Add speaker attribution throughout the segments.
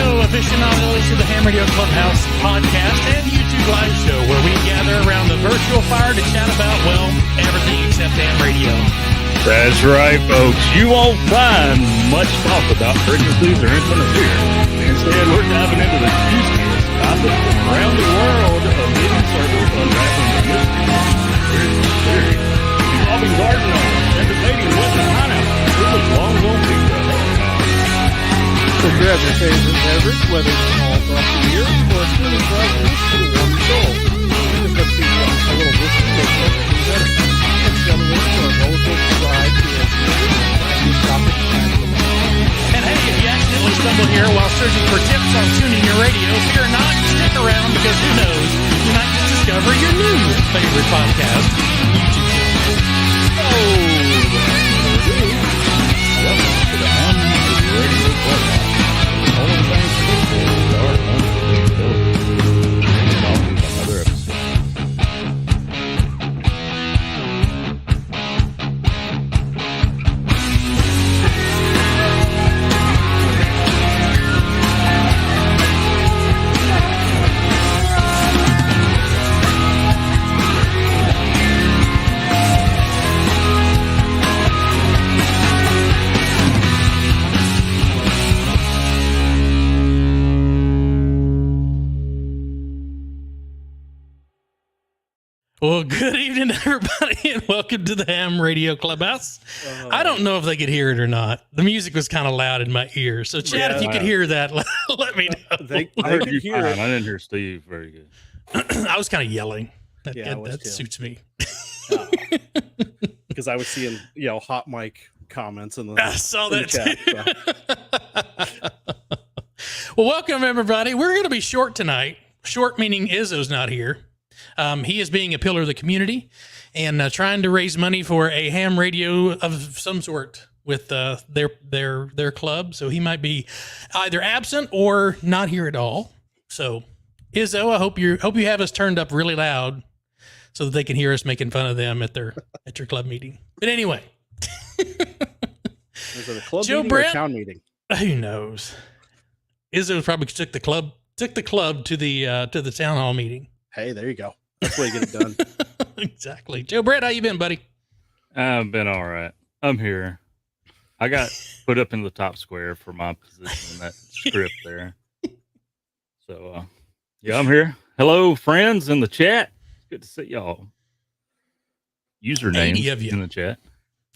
Speaker 1: Hello, aficionados to the Ham Radio Clubhouse podcast and YouTube live show where we gather around the virtual fire to chat about, well, everything except ham radio.
Speaker 2: That's right, folks. You won't find much talk about frequencies or antennas here. Instead, we're diving into the juiciest topics from around the world of leading circles, unraveling the mysteries, conspiracy theories, involving garden owners, and debating whether pineapple really belongs on pizza.
Speaker 3: So grab your favorite beverage, whether it's small across the year or a smoothie process for the warm soul. Even if it's a little whiskey takes everything better. Let's get a link to our roller coaster ride to a
Speaker 1: And hey, if you accidentally stumble here while searching for tips on tuning your radio, fear not, stick around because who knows, you might just discover your new favorite podcast.
Speaker 2: Welcome to the Ham Radio Clubhouse. All the things people are unpredictability. Another episode.
Speaker 1: Well, good evening, everybody, and welcome to the Ham Radio Clubhouse. I don't know if they could hear it or not. The music was kind of loud in my ears. So, Chad, if you could hear that, let me know.
Speaker 2: I heard you fine. I didn't hear Steve very good.
Speaker 1: I was kind of yelling. That
Speaker 3: too.
Speaker 1: suits me.
Speaker 3: Because I was seeing, hot mic comments in the
Speaker 1: I saw that
Speaker 3: chat.
Speaker 1: too. Well, welcome, everybody. We're going to be short tonight. Short meaning Izzo's not here. He is being a pillar of the community and trying to raise money for a ham radio of some sort with their club. So he might be either absent or not here at all. So Izzo, I hope you have us turned up really loud so that they can hear us making fun of them at your club meeting. But anyway,
Speaker 3: Was it a club
Speaker 1: Joe
Speaker 3: meeting
Speaker 1: Brett?
Speaker 3: or a town meeting?
Speaker 1: Who knows? Izzo probably took the club to the town hall meeting.
Speaker 3: Hey, there you go. That's where you get it done.
Speaker 1: Exactly. Joe Brett, how you been, buddy?
Speaker 2: I've been all right. I'm here. I got put up in the top square for my position in that script there. So, yeah, I'm here. Hello, friends in the chat. It's good to see y'all. Usernames
Speaker 1: 80 of you.
Speaker 2: in the chat.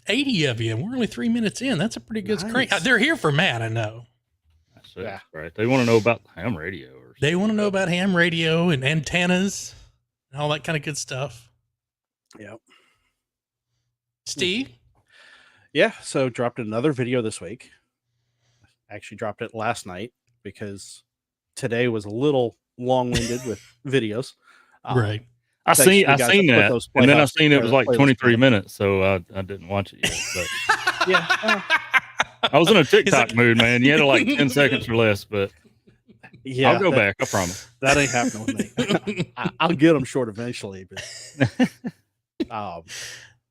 Speaker 1: 80 of you. We're only 3 minutes in. That's a pretty good
Speaker 3: Nice.
Speaker 1: crank. They're here for Matt, I know.
Speaker 2: That's it,
Speaker 3: Yeah.
Speaker 2: right. They want to know about ham radio.
Speaker 1: They want to know about ham radio and antennas and all that kind of good stuff.
Speaker 3: Yep.
Speaker 1: Steve?
Speaker 3: Yeah, so dropped another video this week. Actually dropped it last night because today was a little long-winded with videos.
Speaker 1: Right.
Speaker 2: I
Speaker 3: Thanks to
Speaker 2: seen
Speaker 3: the guys
Speaker 2: that,
Speaker 3: that put those
Speaker 2: and then I
Speaker 3: Playhouse-
Speaker 2: seen it was like
Speaker 3: playlist
Speaker 2: 23
Speaker 3: together.
Speaker 2: minutes, so I didn't watch it yet. But
Speaker 3: Yeah.
Speaker 2: I was in a TikTok mood, man. You had like 10 seconds or less, but
Speaker 3: Yeah.
Speaker 2: I'll go back. I promise.
Speaker 3: That ain't happening with me. I'll get them short eventually, but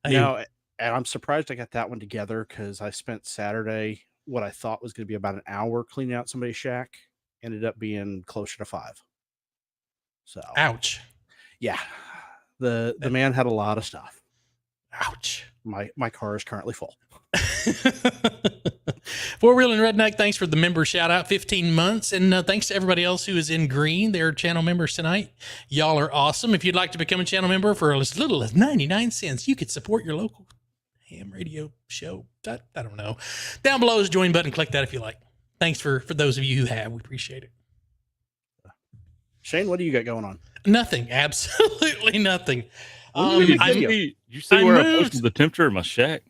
Speaker 1: Hey,
Speaker 3: and I'm surprised I got that one together because I spent Saturday what I thought was going to be about an hour cleaning out somebody's shack, ended up being closer to 5. So
Speaker 1: ouch.
Speaker 3: yeah, the man had a lot of stuff.
Speaker 1: Ouch.
Speaker 3: My car is currently full.
Speaker 1: Four Wheel and Redneck, thanks for the member shout out, 15 months. And thanks to everybody else who is in green. They're channel members tonight. Y'all are awesome. If you'd like to become a channel member for as little as 99 cents, you could support your local ham radio show. I don't know. Down below is a join button. Click that if you like. Thanks for those of you who have. We appreciate it.
Speaker 3: Shane, what do you got going on?
Speaker 1: Nothing. Absolutely nothing.
Speaker 2: Did you see
Speaker 1: I
Speaker 2: where I
Speaker 1: moved.
Speaker 2: posted the temperature of my shack?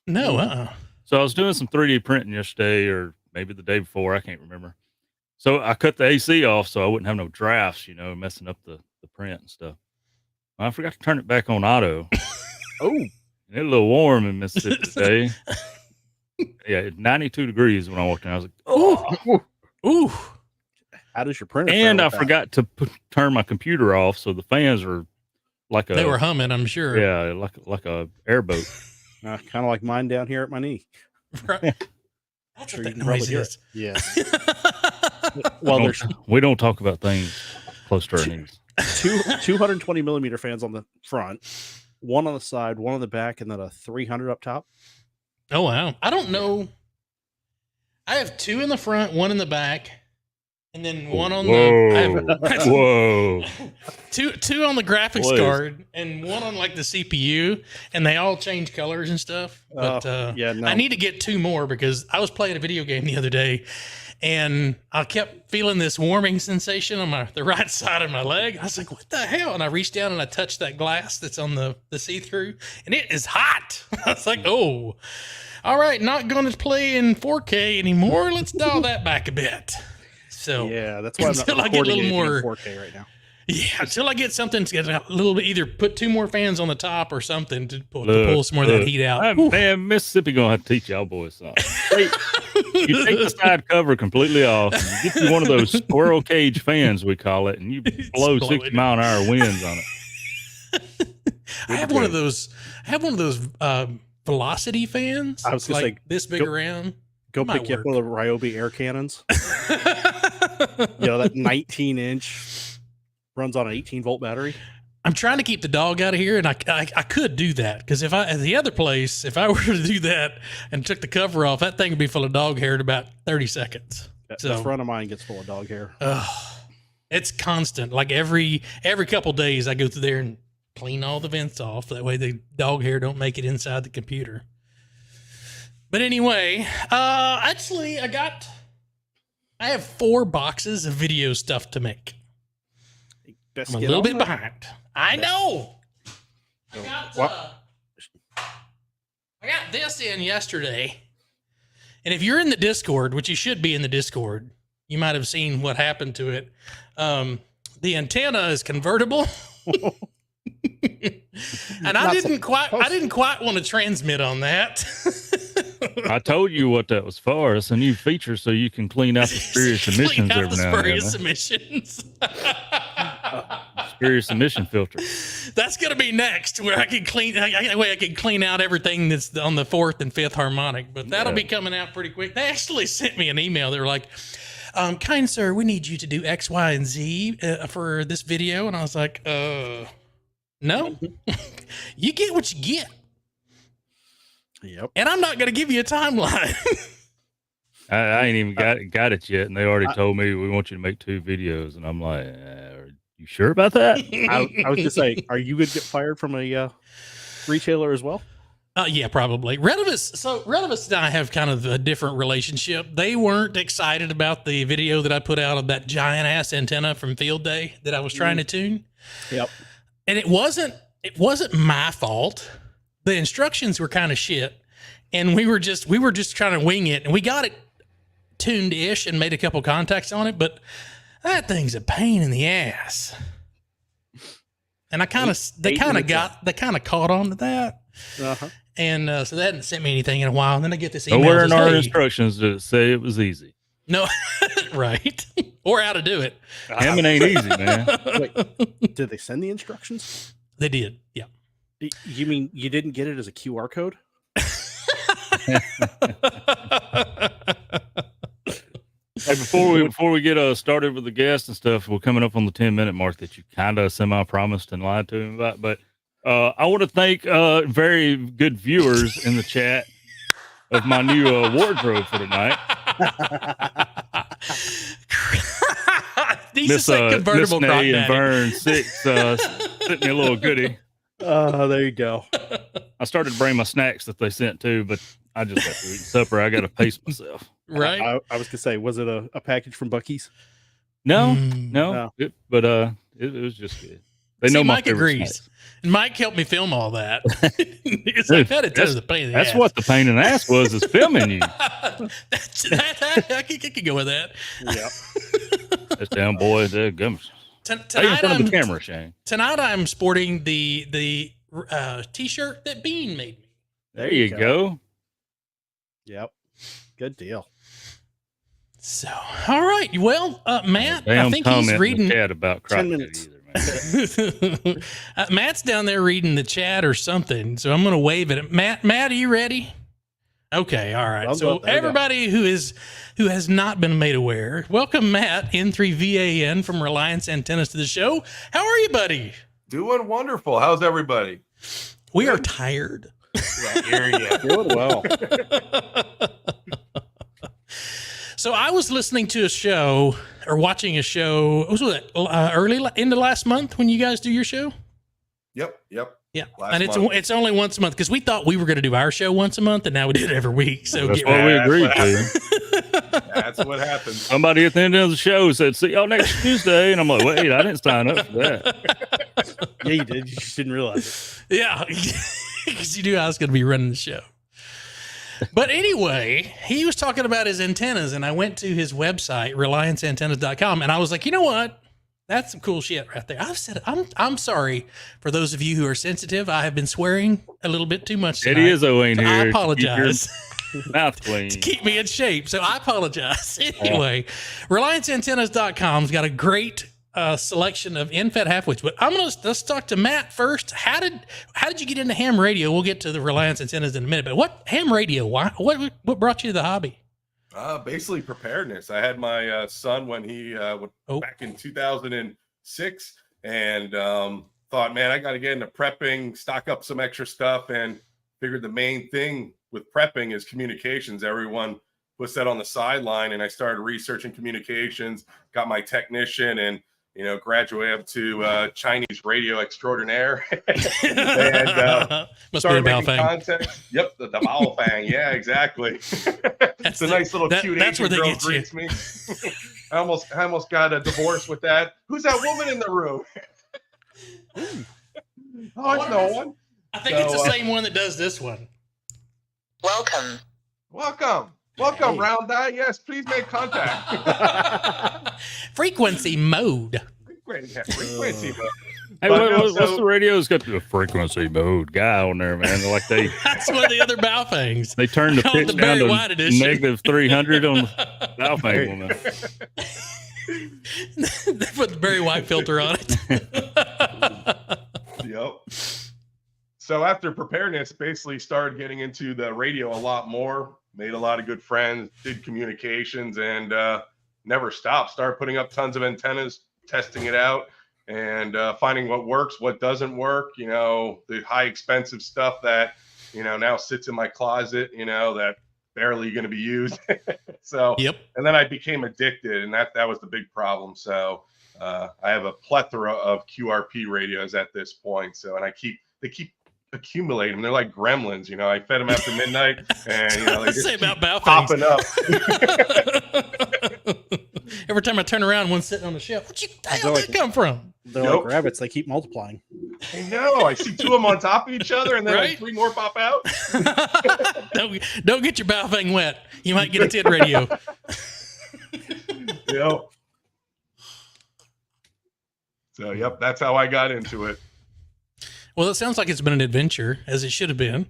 Speaker 1: No,
Speaker 2: So I was doing some 3D printing yesterday, or maybe the day before. I can't remember. So I cut the AC off so I wouldn't have no drafts, messing up the print and stuff. I forgot to turn it back on auto.
Speaker 3: Oh,
Speaker 2: And it's a little warm in Mississippi today. Yeah, it's 92 degrees when I walked in. I was like, oh.
Speaker 1: Ooh.
Speaker 3: how does your printer?
Speaker 2: And
Speaker 3: fare
Speaker 2: I
Speaker 3: with that?
Speaker 2: forgot to turn my computer off, so the fans are like
Speaker 1: They were humming, I'm sure.
Speaker 2: yeah, like a airboat.
Speaker 3: Kind of like mine down here at my knee.
Speaker 1: Right. That's
Speaker 3: Sure
Speaker 1: what
Speaker 3: you
Speaker 1: that
Speaker 3: can probably
Speaker 1: noise
Speaker 3: hear
Speaker 1: is.
Speaker 3: it. Yeah. Well,
Speaker 2: we don't talk about things close to our knees.
Speaker 3: 220 millimeter fans on the front, one on the side, one on the back, and then a 300 up top.
Speaker 1: Oh, wow. I don't know. I have 2 in the front, 1 in the back, and then 1 on
Speaker 2: Whoa.
Speaker 1: two on the graphics card, and 1 on like the CPU, and they all change colors and stuff. But I need to get 2 more because I was playing a video game the other day, and I kept feeling this warming sensation on the right side of my leg. I was like, what the hell? And I reached down and I touched that glass that's on the see-through, and it is hot. I was like, oh, all right, not going to play in 4K anymore. Let's dial that back a bit. So
Speaker 3: yeah, that's why I'm not recording anything in 4K right now.
Speaker 1: Yeah, until I get something to get a little bit, either put 2 more fans on the top or something to pull some more of that heat out.
Speaker 2: Man, Mississippi gonna have to teach y'all boys something. You take the side cover completely off, and you get you one of those squirrel cage fans, we call it, and you blow 60-mile-an-hour winds on it.
Speaker 1: I have one of those velocity fans.
Speaker 3: I was
Speaker 1: like
Speaker 3: say,
Speaker 1: this big around.
Speaker 3: Go pick you up one of the Ryobi air cannons. That 19-inch runs on an 18-volt battery.
Speaker 1: I'm trying to keep the dog out of here, and I could do that because if I were to do that and took the cover off, that thing would be full of dog hair in about 30 seconds.
Speaker 3: The front of mine gets full of dog hair.
Speaker 1: It's constant. Like every couple days, I go through there and clean all the vents off. That way, the dog hair don't make it inside the computer. But anyway, actually, I have 4 boxes of video stuff to make. I'm a little bit behind. I know. I got this in yesterday. And if you're in the Discord, which you should be in the Discord, you might have seen what happened to it. The antenna is convertible. And I didn't quite want to transmit on that.
Speaker 2: I told you what that was for. It's a new feature so you can clean out the spurious emissions every now and then.
Speaker 1: Emissions.
Speaker 2: Spurious emission filter.
Speaker 1: That's going to be next, where I can clean out everything that's on the 4th and 5th harmonic, but that'll be coming out pretty quick. They actually sent me an email. They were like, kind sir, we need you to do X, Y, and Z for this video. And I was like, no, you get what you get.
Speaker 2: Yep.
Speaker 1: And I'm not going to give you a timeline.
Speaker 2: I ain't even got it yet. And they already told me we want you to make 2 videos. And I'm like, are you sure about that?
Speaker 3: I was just saying, are you going to get fired from a retailer as well?
Speaker 1: Yeah, probably. Renovus and I have kind of a different relationship. They weren't excited about the video that I put out of that giant ass antenna from Field Day that I was trying to tune.
Speaker 3: Yep.
Speaker 1: And it wasn't my fault. The instructions were kind of shit, and we were just trying to wing it, and we got it tuned-ish and made a couple contacts on it, but that thing's a pain in the ass. And they kind of caught on to that.
Speaker 3: Uh-huh.
Speaker 1: And so they hadn't sent me anything in a while. And then I get this email.
Speaker 2: Nowhere in our instructions did it say it was easy.
Speaker 1: No, right. Or how to do it.
Speaker 2: Hammond ain't easy, man.
Speaker 3: Wait, did they send the instructions?
Speaker 1: They did, yeah.
Speaker 3: You mean you didn't get it as a QR code?
Speaker 2: Hey, before we get started with the guests and stuff, we're coming up on the 10-minute mark that you kind of semi-promised and lied to him about. But I want to thank very good viewers in the chat of my new wardrobe for tonight.
Speaker 1: Miss convertible
Speaker 2: Nay and Vern 6 sent me a little goodie.
Speaker 3: There you go.
Speaker 2: I started to bring my snacks that they sent too, but I just got to eat supper. I got to pace myself.
Speaker 1: Right.
Speaker 3: I was gonna say, was it a package from Buc-ee's?
Speaker 2: No. It was just good. They know
Speaker 1: Mike
Speaker 2: my
Speaker 1: agrees.
Speaker 2: Snacks.
Speaker 1: And Mike helped me film all that. It's like that. That's the pain in the ass.
Speaker 2: That's what the pain in the ass was, is filming you.
Speaker 1: I could go with that.
Speaker 3: Yeah.
Speaker 2: That's down, boy. Tonight I'm the camera, Shane.
Speaker 1: Tonight I'm sporting the t-shirt that Bean made me.
Speaker 2: There you go.
Speaker 3: Yep. Good deal.
Speaker 1: So, all right. Well, Matt, I think he's reading
Speaker 2: the chat about
Speaker 3: 10 minutes.
Speaker 1: Matt's down there reading the chat or something. So I'm going to wave at him. Matt, are you ready? Okay. All right. So everybody who is who has not been made aware. Welcome, Matt, N3VAN from Reliance Antennas to the show. How are you, buddy?
Speaker 4: Doing wonderful. How's everybody?
Speaker 1: We are tired.
Speaker 4: Yeah, here you
Speaker 3: Doing well.
Speaker 1: So I was listening to a show or watching a show. Was it early into last month when you guys do your show?
Speaker 4: Yep.
Speaker 1: Yeah,
Speaker 4: Last
Speaker 1: and
Speaker 4: month.
Speaker 1: it's only once a month because we thought we were going to do our show once a month, and now we do it every week. So
Speaker 2: That's
Speaker 1: get
Speaker 2: what we
Speaker 1: ready.
Speaker 2: agreed
Speaker 4: That's
Speaker 2: to.
Speaker 4: That's what happened.
Speaker 2: Somebody at the end of the show said, "See y'all next Tuesday," and I'm like, "Wait, I didn't sign up for that."
Speaker 5: Yeah, you did. You just didn't realize it.
Speaker 1: Yeah, because you knew I was going to be running the show. But anyway, he was talking about his antennas, and I went to his website, relianceantennas.com, and I was like, you know what? That's some cool shit right there. I've said it. I'm sorry for those of you who are sensitive. I have been swearing a little bit too much tonight.
Speaker 2: Eddie Izzo ain't
Speaker 1: So
Speaker 2: here.
Speaker 1: I
Speaker 2: Keep your
Speaker 1: apologize.
Speaker 2: Mouth clean.
Speaker 1: To keep me in shape. So I apologize. Anyway, RelianceAntennas.com's got a great selection of in-fed half-wits. But let's talk to Matt first. How did you get into ham radio? We'll get to the Reliance Antennas in a minute. But what ham radio? What brought you to the hobby?
Speaker 4: Basically preparedness. I had my son when he went back in 2006 and thought, man, I got to get into prepping, stock up some extra stuff, and figured the main thing with prepping is communications. Everyone puts that on the sideline, and I started researching communications, got my technician, and graduated up to Chinese radio extraordinaire. And
Speaker 1: Must be a
Speaker 4: started
Speaker 1: Bao
Speaker 4: making
Speaker 1: Fang.
Speaker 4: contact. Yep, the Bao Fang. Yeah, exactly. It's a nice little cute
Speaker 1: that's
Speaker 4: Asian
Speaker 1: where they
Speaker 4: girl
Speaker 1: get you.
Speaker 4: greets me. I almost got a divorce with that. Who's that woman in the room? Oh, it's no one.
Speaker 1: I think it's the same one that does this one.
Speaker 4: Welcome,
Speaker 5: Hey.
Speaker 4: round eye. Yes, please make contact.
Speaker 1: Frequency mode.
Speaker 4: Frequency mode.
Speaker 2: Hey, what's the radio's got the frequency mode guy on there, man? Like
Speaker 1: That's one of the other Bao Fangs.
Speaker 2: they turned the
Speaker 1: Call it
Speaker 2: pitch
Speaker 1: the
Speaker 2: down
Speaker 1: Barry White
Speaker 2: to
Speaker 1: edition.
Speaker 2: negative 300 on the Valve Fang one.
Speaker 1: They put the Barry White filter on it.
Speaker 4: Yep. So after preparedness, basically started getting into the radio a lot more, made a lot of good friends, did communications, and never stopped. Started putting up tons of antennas, testing it out, and finding what works, what doesn't work, the high expensive stuff that, now sits in my closet, that barely going to be used. So,
Speaker 1: Yep.
Speaker 4: and then I became addicted, and that was the big problem. So I have a plethora of QRP radios at this point. So, and they keep accumulating. They're like gremlins, I fed them after midnight, and they just
Speaker 1: Say about
Speaker 4: keep
Speaker 1: Bao
Speaker 4: popping up.
Speaker 1: Every time I turn around, one's sitting on the shelf. What the hell
Speaker 5: They're
Speaker 1: did that come from?
Speaker 5: They're
Speaker 4: Nope.
Speaker 5: like rabbits. They keep multiplying.
Speaker 4: I know. I see two of them on top of each other, and then
Speaker 1: Right?
Speaker 4: like 3 more pop out.
Speaker 1: Don't get your Bao Fang wet. You might get a tin radio.
Speaker 4: Yep. So, yep, that's how I got into it.
Speaker 1: Well, it sounds like it's been an adventure, as it should have been.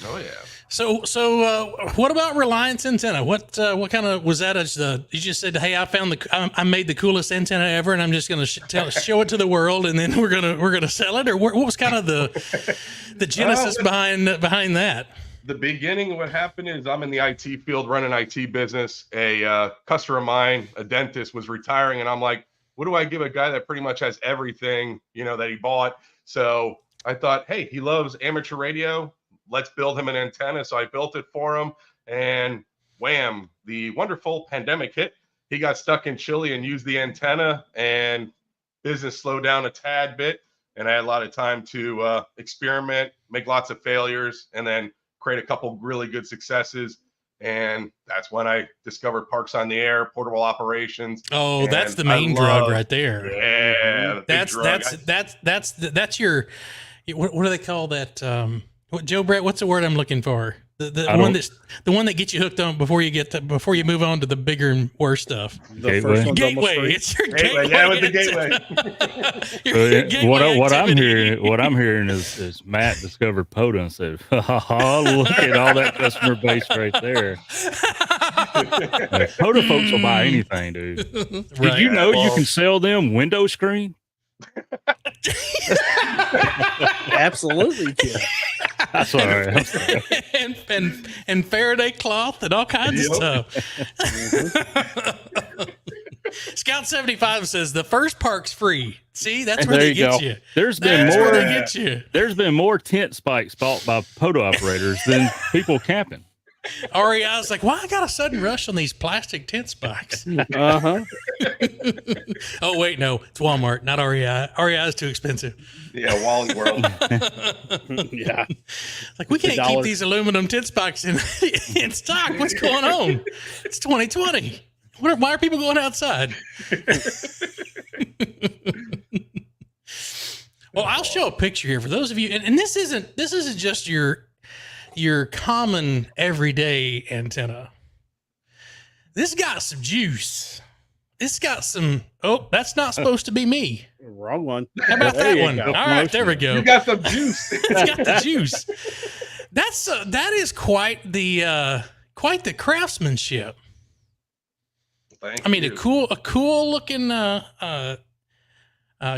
Speaker 4: Oh yeah.
Speaker 1: So, what about Reliance Antenna? What kind of was that? You just said, "Hey, I made the coolest antenna ever, and I'm just going to show it to the world, and then we're gonna sell it." Or what was kind of the genesis behind that?
Speaker 4: The beginning of what happened is I'm in the IT field, running IT business. A customer of mine, a dentist, was retiring, and I'm like, what do I give a guy that pretty much has everything, that he bought? So I thought, hey, he loves amateur radio. Let's build him an antenna. So I built it for him, and wham, the wonderful pandemic hit. He got stuck in Chile and used the antenna, and business slowed down a tad bit. And I had a lot of time to experiment, make lots of failures, and then create a couple really good successes. And that's when I discovered Parks on the Air, portable operations.
Speaker 1: Oh,
Speaker 4: And
Speaker 1: that's the main drug right there.
Speaker 4: Yeah, the big drug.
Speaker 1: That's your what do they call that? What, Joe Brett? What's the word I'm looking for? The one that gets you hooked on before you move on to the bigger and worse stuff.
Speaker 5: The
Speaker 2: Gateway.
Speaker 5: first one's almost
Speaker 1: Gateway.
Speaker 5: free.
Speaker 1: It's your
Speaker 4: Gateway.
Speaker 1: gateway.
Speaker 4: Yeah, with the gateway.
Speaker 1: Your gateway
Speaker 2: What
Speaker 1: activity.
Speaker 2: I'm hearing is Matt discovered POTA and said, look at all that customer base right there. POTA folks will buy anything, dude. Did
Speaker 1: Right.
Speaker 2: you know you can sell them window screen?
Speaker 5: Absolutely. Yeah.
Speaker 2: That's all right. I'm sorry.
Speaker 1: and Faraday cloth and all kinds of stuff. Scout 75 says the first park's free. See, that's where they get you.
Speaker 2: There's been more tent spikes bought by POTA operators than people camping.
Speaker 1: REI's like, why I got a sudden rush on these plastic tent spikes?
Speaker 5: Uh-huh.
Speaker 1: Oh, wait, no. It's Walmart, not REI. REI is too expensive.
Speaker 4: Yeah, Wally World.
Speaker 5: Yeah.
Speaker 1: Like, we can't keep these aluminum tent spikes in stock. What's going on? It's 2020. Why are people going outside? Well, I'll show a picture here for those of you. And this isn't just your common everyday antenna. This got some juice. This got some. Oh, that's not supposed to be me.
Speaker 5: Wrong one.
Speaker 1: How about that one? All right, there we go.
Speaker 4: You got some juice.
Speaker 1: It's got the juice. That is quite the craftsmanship.
Speaker 4: Thank
Speaker 1: I mean,
Speaker 4: you.
Speaker 1: a cool looking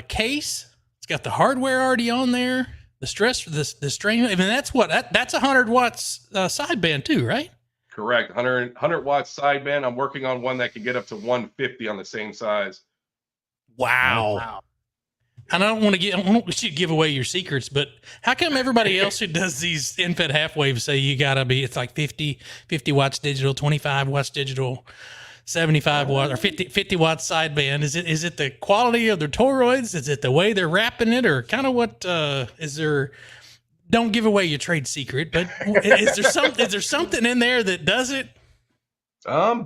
Speaker 1: case. It's got the hardware already on there. The strain. I mean, that's 100 watts sideband too, right?
Speaker 4: Correct. 100 watts sideband. I'm working on one that can get up to 150 on the same size.
Speaker 1: Wow. And I don't want to give away your secrets, but how come everybody else who does these infed half waves say you gotta be? It's like 50 watts digital, 25 watts digital, 75 watts or 50 watts sideband. Is it the quality of their toroids? Is it the way they're wrapping it, or kind of what is there? Don't give away your trade secret, but is there something in there that does it?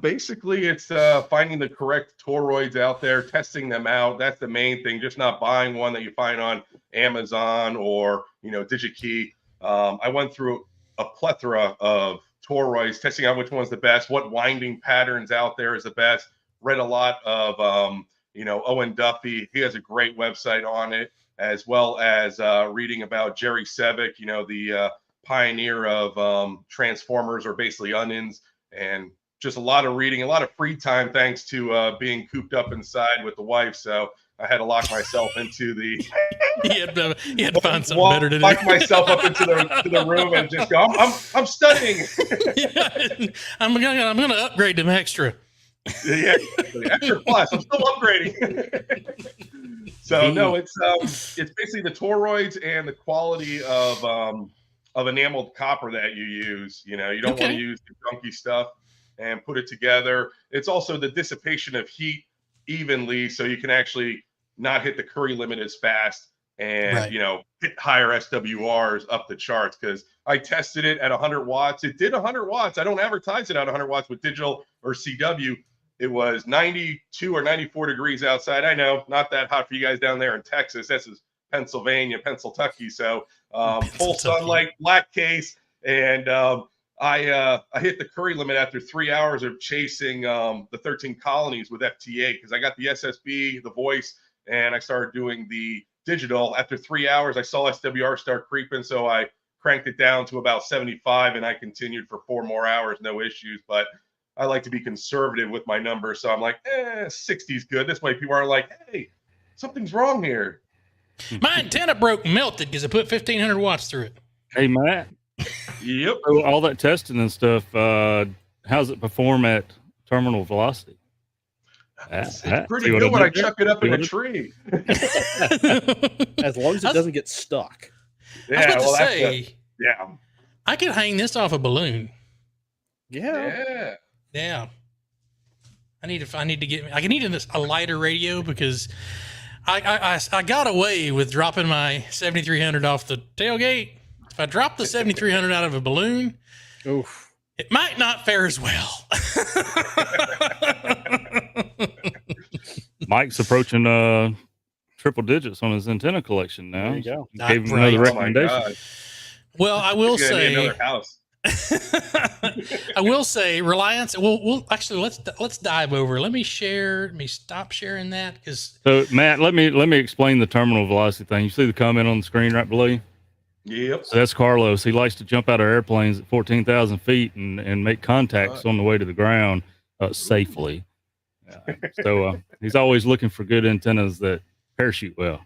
Speaker 4: Basically it's finding the correct toroids out there, testing them out. That's the main thing. Just not buying one that you find on Amazon or DigiKey. I went through a plethora of toroids, testing out which one's the best, what winding patterns out there is the best. Read a lot of Owen Duffy. He has a great website on it, as well as reading about Jerry Sevick, the pioneer of transformers, or basically onions, and just a lot of reading, a lot of free time, thanks to being cooped up inside with the wife. So I had to lock myself into the.
Speaker 1: You had to find something better to do.
Speaker 4: Lock myself up into the room and just go. I'm studying.
Speaker 1: Yeah, I'm gonna upgrade them extra.
Speaker 4: Yeah, extra plus. I'm still upgrading. So no, it's basically the toroids and the quality of enameled copper that you use. You don't want to use the junky stuff and put it together. It's also the dissipation of heat evenly, so you can actually not hit the Curry limit as fast and hit higher SWRs up the charts. Because I tested it at 100 watts. It did 100 watts. I don't advertise it at 100 watts with digital or CW. It was 92 or 94 degrees outside. I know, not that hot for you guys down there in Texas. This is Pennsylvania, Pennsylvania. So full sunlight, black case, and I hit the Curry limit after 3 hours of chasing the 13 colonies with FTA, because I got the SSB, the voice, and I started doing the digital. After 3 hours, I saw SWR start creeping, so I cranked it down to about 75, and I continued for 4 more hours, no issues. But I like to be conservative with my numbers, so I'm like, 60 is good. This way people aren't like, hey, something's wrong here.
Speaker 1: My antenna broke and melted because I put 1,500 watts through it.
Speaker 2: Hey, Matt.
Speaker 4: Yep.
Speaker 2: So all that testing and stuff, how's it perform at terminal velocity?
Speaker 4: It's pretty good when I chuck it up in a tree.
Speaker 5: As long as it doesn't get stuck.
Speaker 1: Yeah,
Speaker 4: yeah.
Speaker 1: I could hang this off a balloon.
Speaker 5: Yeah.
Speaker 1: I need to get a lighter radio, because I got away with dropping my 7300 off the tailgate. If I drop the 7300 out of a balloon,
Speaker 5: oof,
Speaker 1: it might not fare as well.
Speaker 2: Mike's approaching triple digits on his antenna collection now.
Speaker 5: There you go.
Speaker 2: Gave him another recommendation.
Speaker 1: Well, I will say
Speaker 4: another house.
Speaker 1: I will say Reliance. We'll actually let's dive over. Let me stop sharing that, because.
Speaker 2: So Matt, let me explain the terminal velocity thing. You see the comment on the screen right below you?
Speaker 4: Yep.
Speaker 2: So that's Carlos. He likes to jump out of airplanes at 14,000 feet and make contacts on the way to the ground safely. So he's always looking for good antennas that parachute well.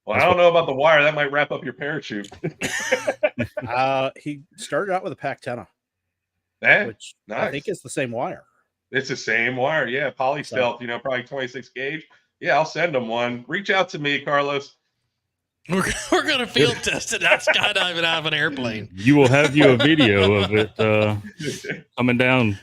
Speaker 4: Well, I don't know about the wire. That might wrap up your parachute.
Speaker 5: He started out with a pack 10,
Speaker 4: Eh,
Speaker 5: which
Speaker 4: nice.
Speaker 5: I think is the same wire.
Speaker 4: It's the same wire. Yeah, poly stealth, probably 26 gauge. Yeah, I'll send them one. Reach out to me, Carlos.
Speaker 1: We're going to field test it. Not skydiving out of an airplane.
Speaker 2: You will have you a video of it coming down.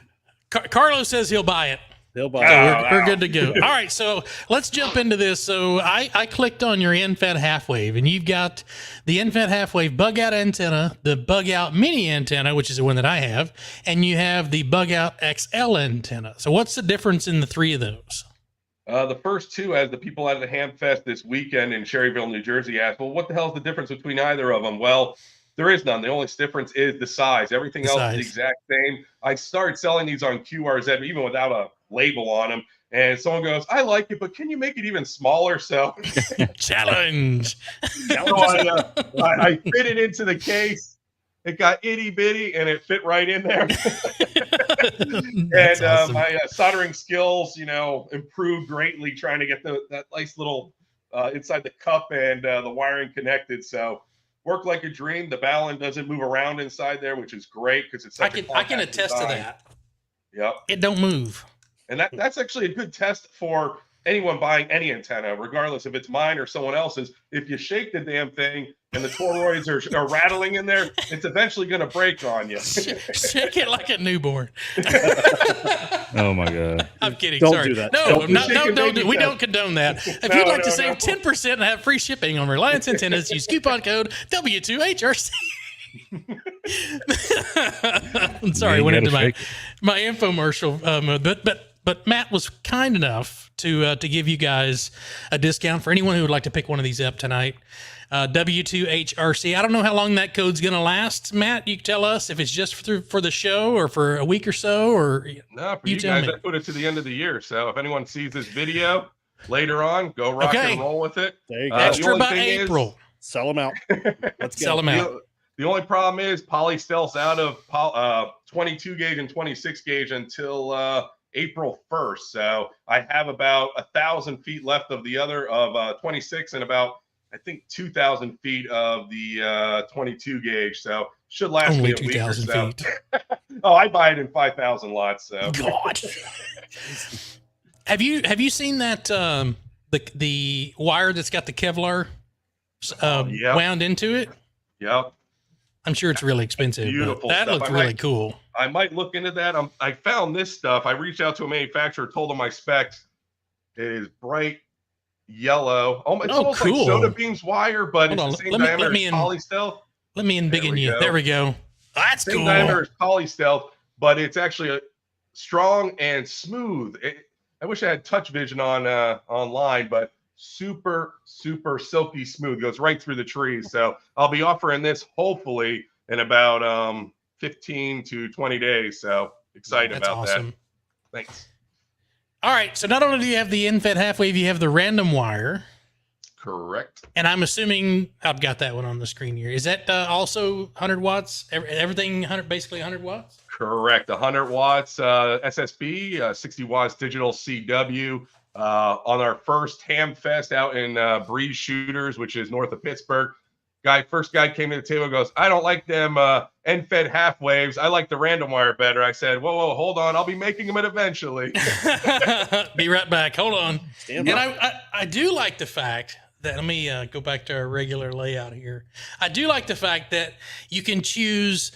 Speaker 1: Carlos says he'll buy it.
Speaker 5: They'll buy
Speaker 1: So
Speaker 5: it.
Speaker 1: we're good to go. All right, so let's jump into this. So I clicked on your N3VAN half wave, and you've got the N3VAN half wave bug out antenna, the bug out mini antenna, which is the one that I have, and you have the bug out XL antenna. So what's the difference in the three of those?
Speaker 4: The first two, as the people at the Ham Fest this weekend in Sherryville, New Jersey asked, well, what the hell is the difference between either of them? Well, there is none. The only difference is the size. Everything else is the exact same. I started selling these on QRZ, even without a label on them. And someone goes, I like it, but can you make it even smaller? So
Speaker 1: Challenge.
Speaker 4: I fit it into the case. It got itty bitty and it fit right in there. And awesome. My soldering skills, improved greatly trying to get that nice little inside the cup and the wiring connected. So worked like a dream. The balun doesn't move around inside there, which is great because it's such
Speaker 1: I can attest to that.
Speaker 4: Yep.
Speaker 1: It don't move.
Speaker 4: And that's actually a good test for anyone buying any antenna, regardless if it's mine or someone else's. If you shake the damn thing and the toroids are rattling in there, it's eventually going to break on you.
Speaker 1: Shake it like a newborn.
Speaker 2: Oh my God!
Speaker 1: I'm kidding.
Speaker 5: Don't
Speaker 1: Sorry.
Speaker 5: do that.
Speaker 1: No, we don't condone that. If you'd like to save 10% and have free shipping on Reliance Antennas, use coupon code W2HRC. I'm sorry, I went into my infomercial mode, but Matt was kind enough to give you guys a discount for anyone who would like to pick one of these up tonight. W2HRC. I don't know how long that code's going to last. Matt, you can tell us if it's just for the show or for a week or so, or
Speaker 4: no, for you guys, I put it to the end of the year. So if anyone sees this video later on, go rock and roll with it.
Speaker 5: There you go.
Speaker 1: Extra by April.
Speaker 5: Sell them out.
Speaker 1: Let's sell them out.
Speaker 4: The only problem is poly stealth's out of 22 gauge and 26 gauge until April 1st. So I have about 1,000 feet left of the other of 26 and about, I think, 2,000 feet of the 22 gauge. So should last
Speaker 1: only
Speaker 4: me a week or
Speaker 1: 2,000
Speaker 4: so.
Speaker 1: feet.
Speaker 4: Oh, I buy it in 5,000 lots. So
Speaker 1: God. Have you seen that the wire that's got the Kevlar wound into it?
Speaker 4: Yep.
Speaker 1: I'm sure it's really expensive.
Speaker 4: Beautiful.
Speaker 1: That looks really cool.
Speaker 4: I might look into that. I found this stuff. I reached out to a manufacturer, told them my specs. It is bright yellow. It's almost
Speaker 1: cool.
Speaker 4: like soda beams wire, but it's the same diameter as poly stealth.
Speaker 1: Let me embiggen you. There we go. That's
Speaker 4: same
Speaker 1: cool.
Speaker 4: diameter as poly stealth, but it's actually strong and smooth. I wish I had touch vision on online, but super silky smooth, goes right through the trees. So I'll be offering this hopefully in about 15 to 20 days. So excited about that. Thanks.
Speaker 1: All right, so not only do you have the N3VAN half wave, you have the random wire.
Speaker 4: Correct.
Speaker 1: And I'm assuming I've got that one on the screen here. Is that also 100 watts? Everything basically 100 watts?
Speaker 4: Correct. 100 watts SSB, 60 watts digital CW. On our first Ham Fest out in Breeze Shooters, which is north of Pittsburgh, first guy came to the table and goes, I don't like them N3VAN half waves. I like the random wire better. I said, whoa, hold on. I'll be making them eventually.
Speaker 1: Be right back. Hold on.
Speaker 5: Stand
Speaker 1: and I do like the fact that, let me go back to our regular layout here. I do like the fact that you can choose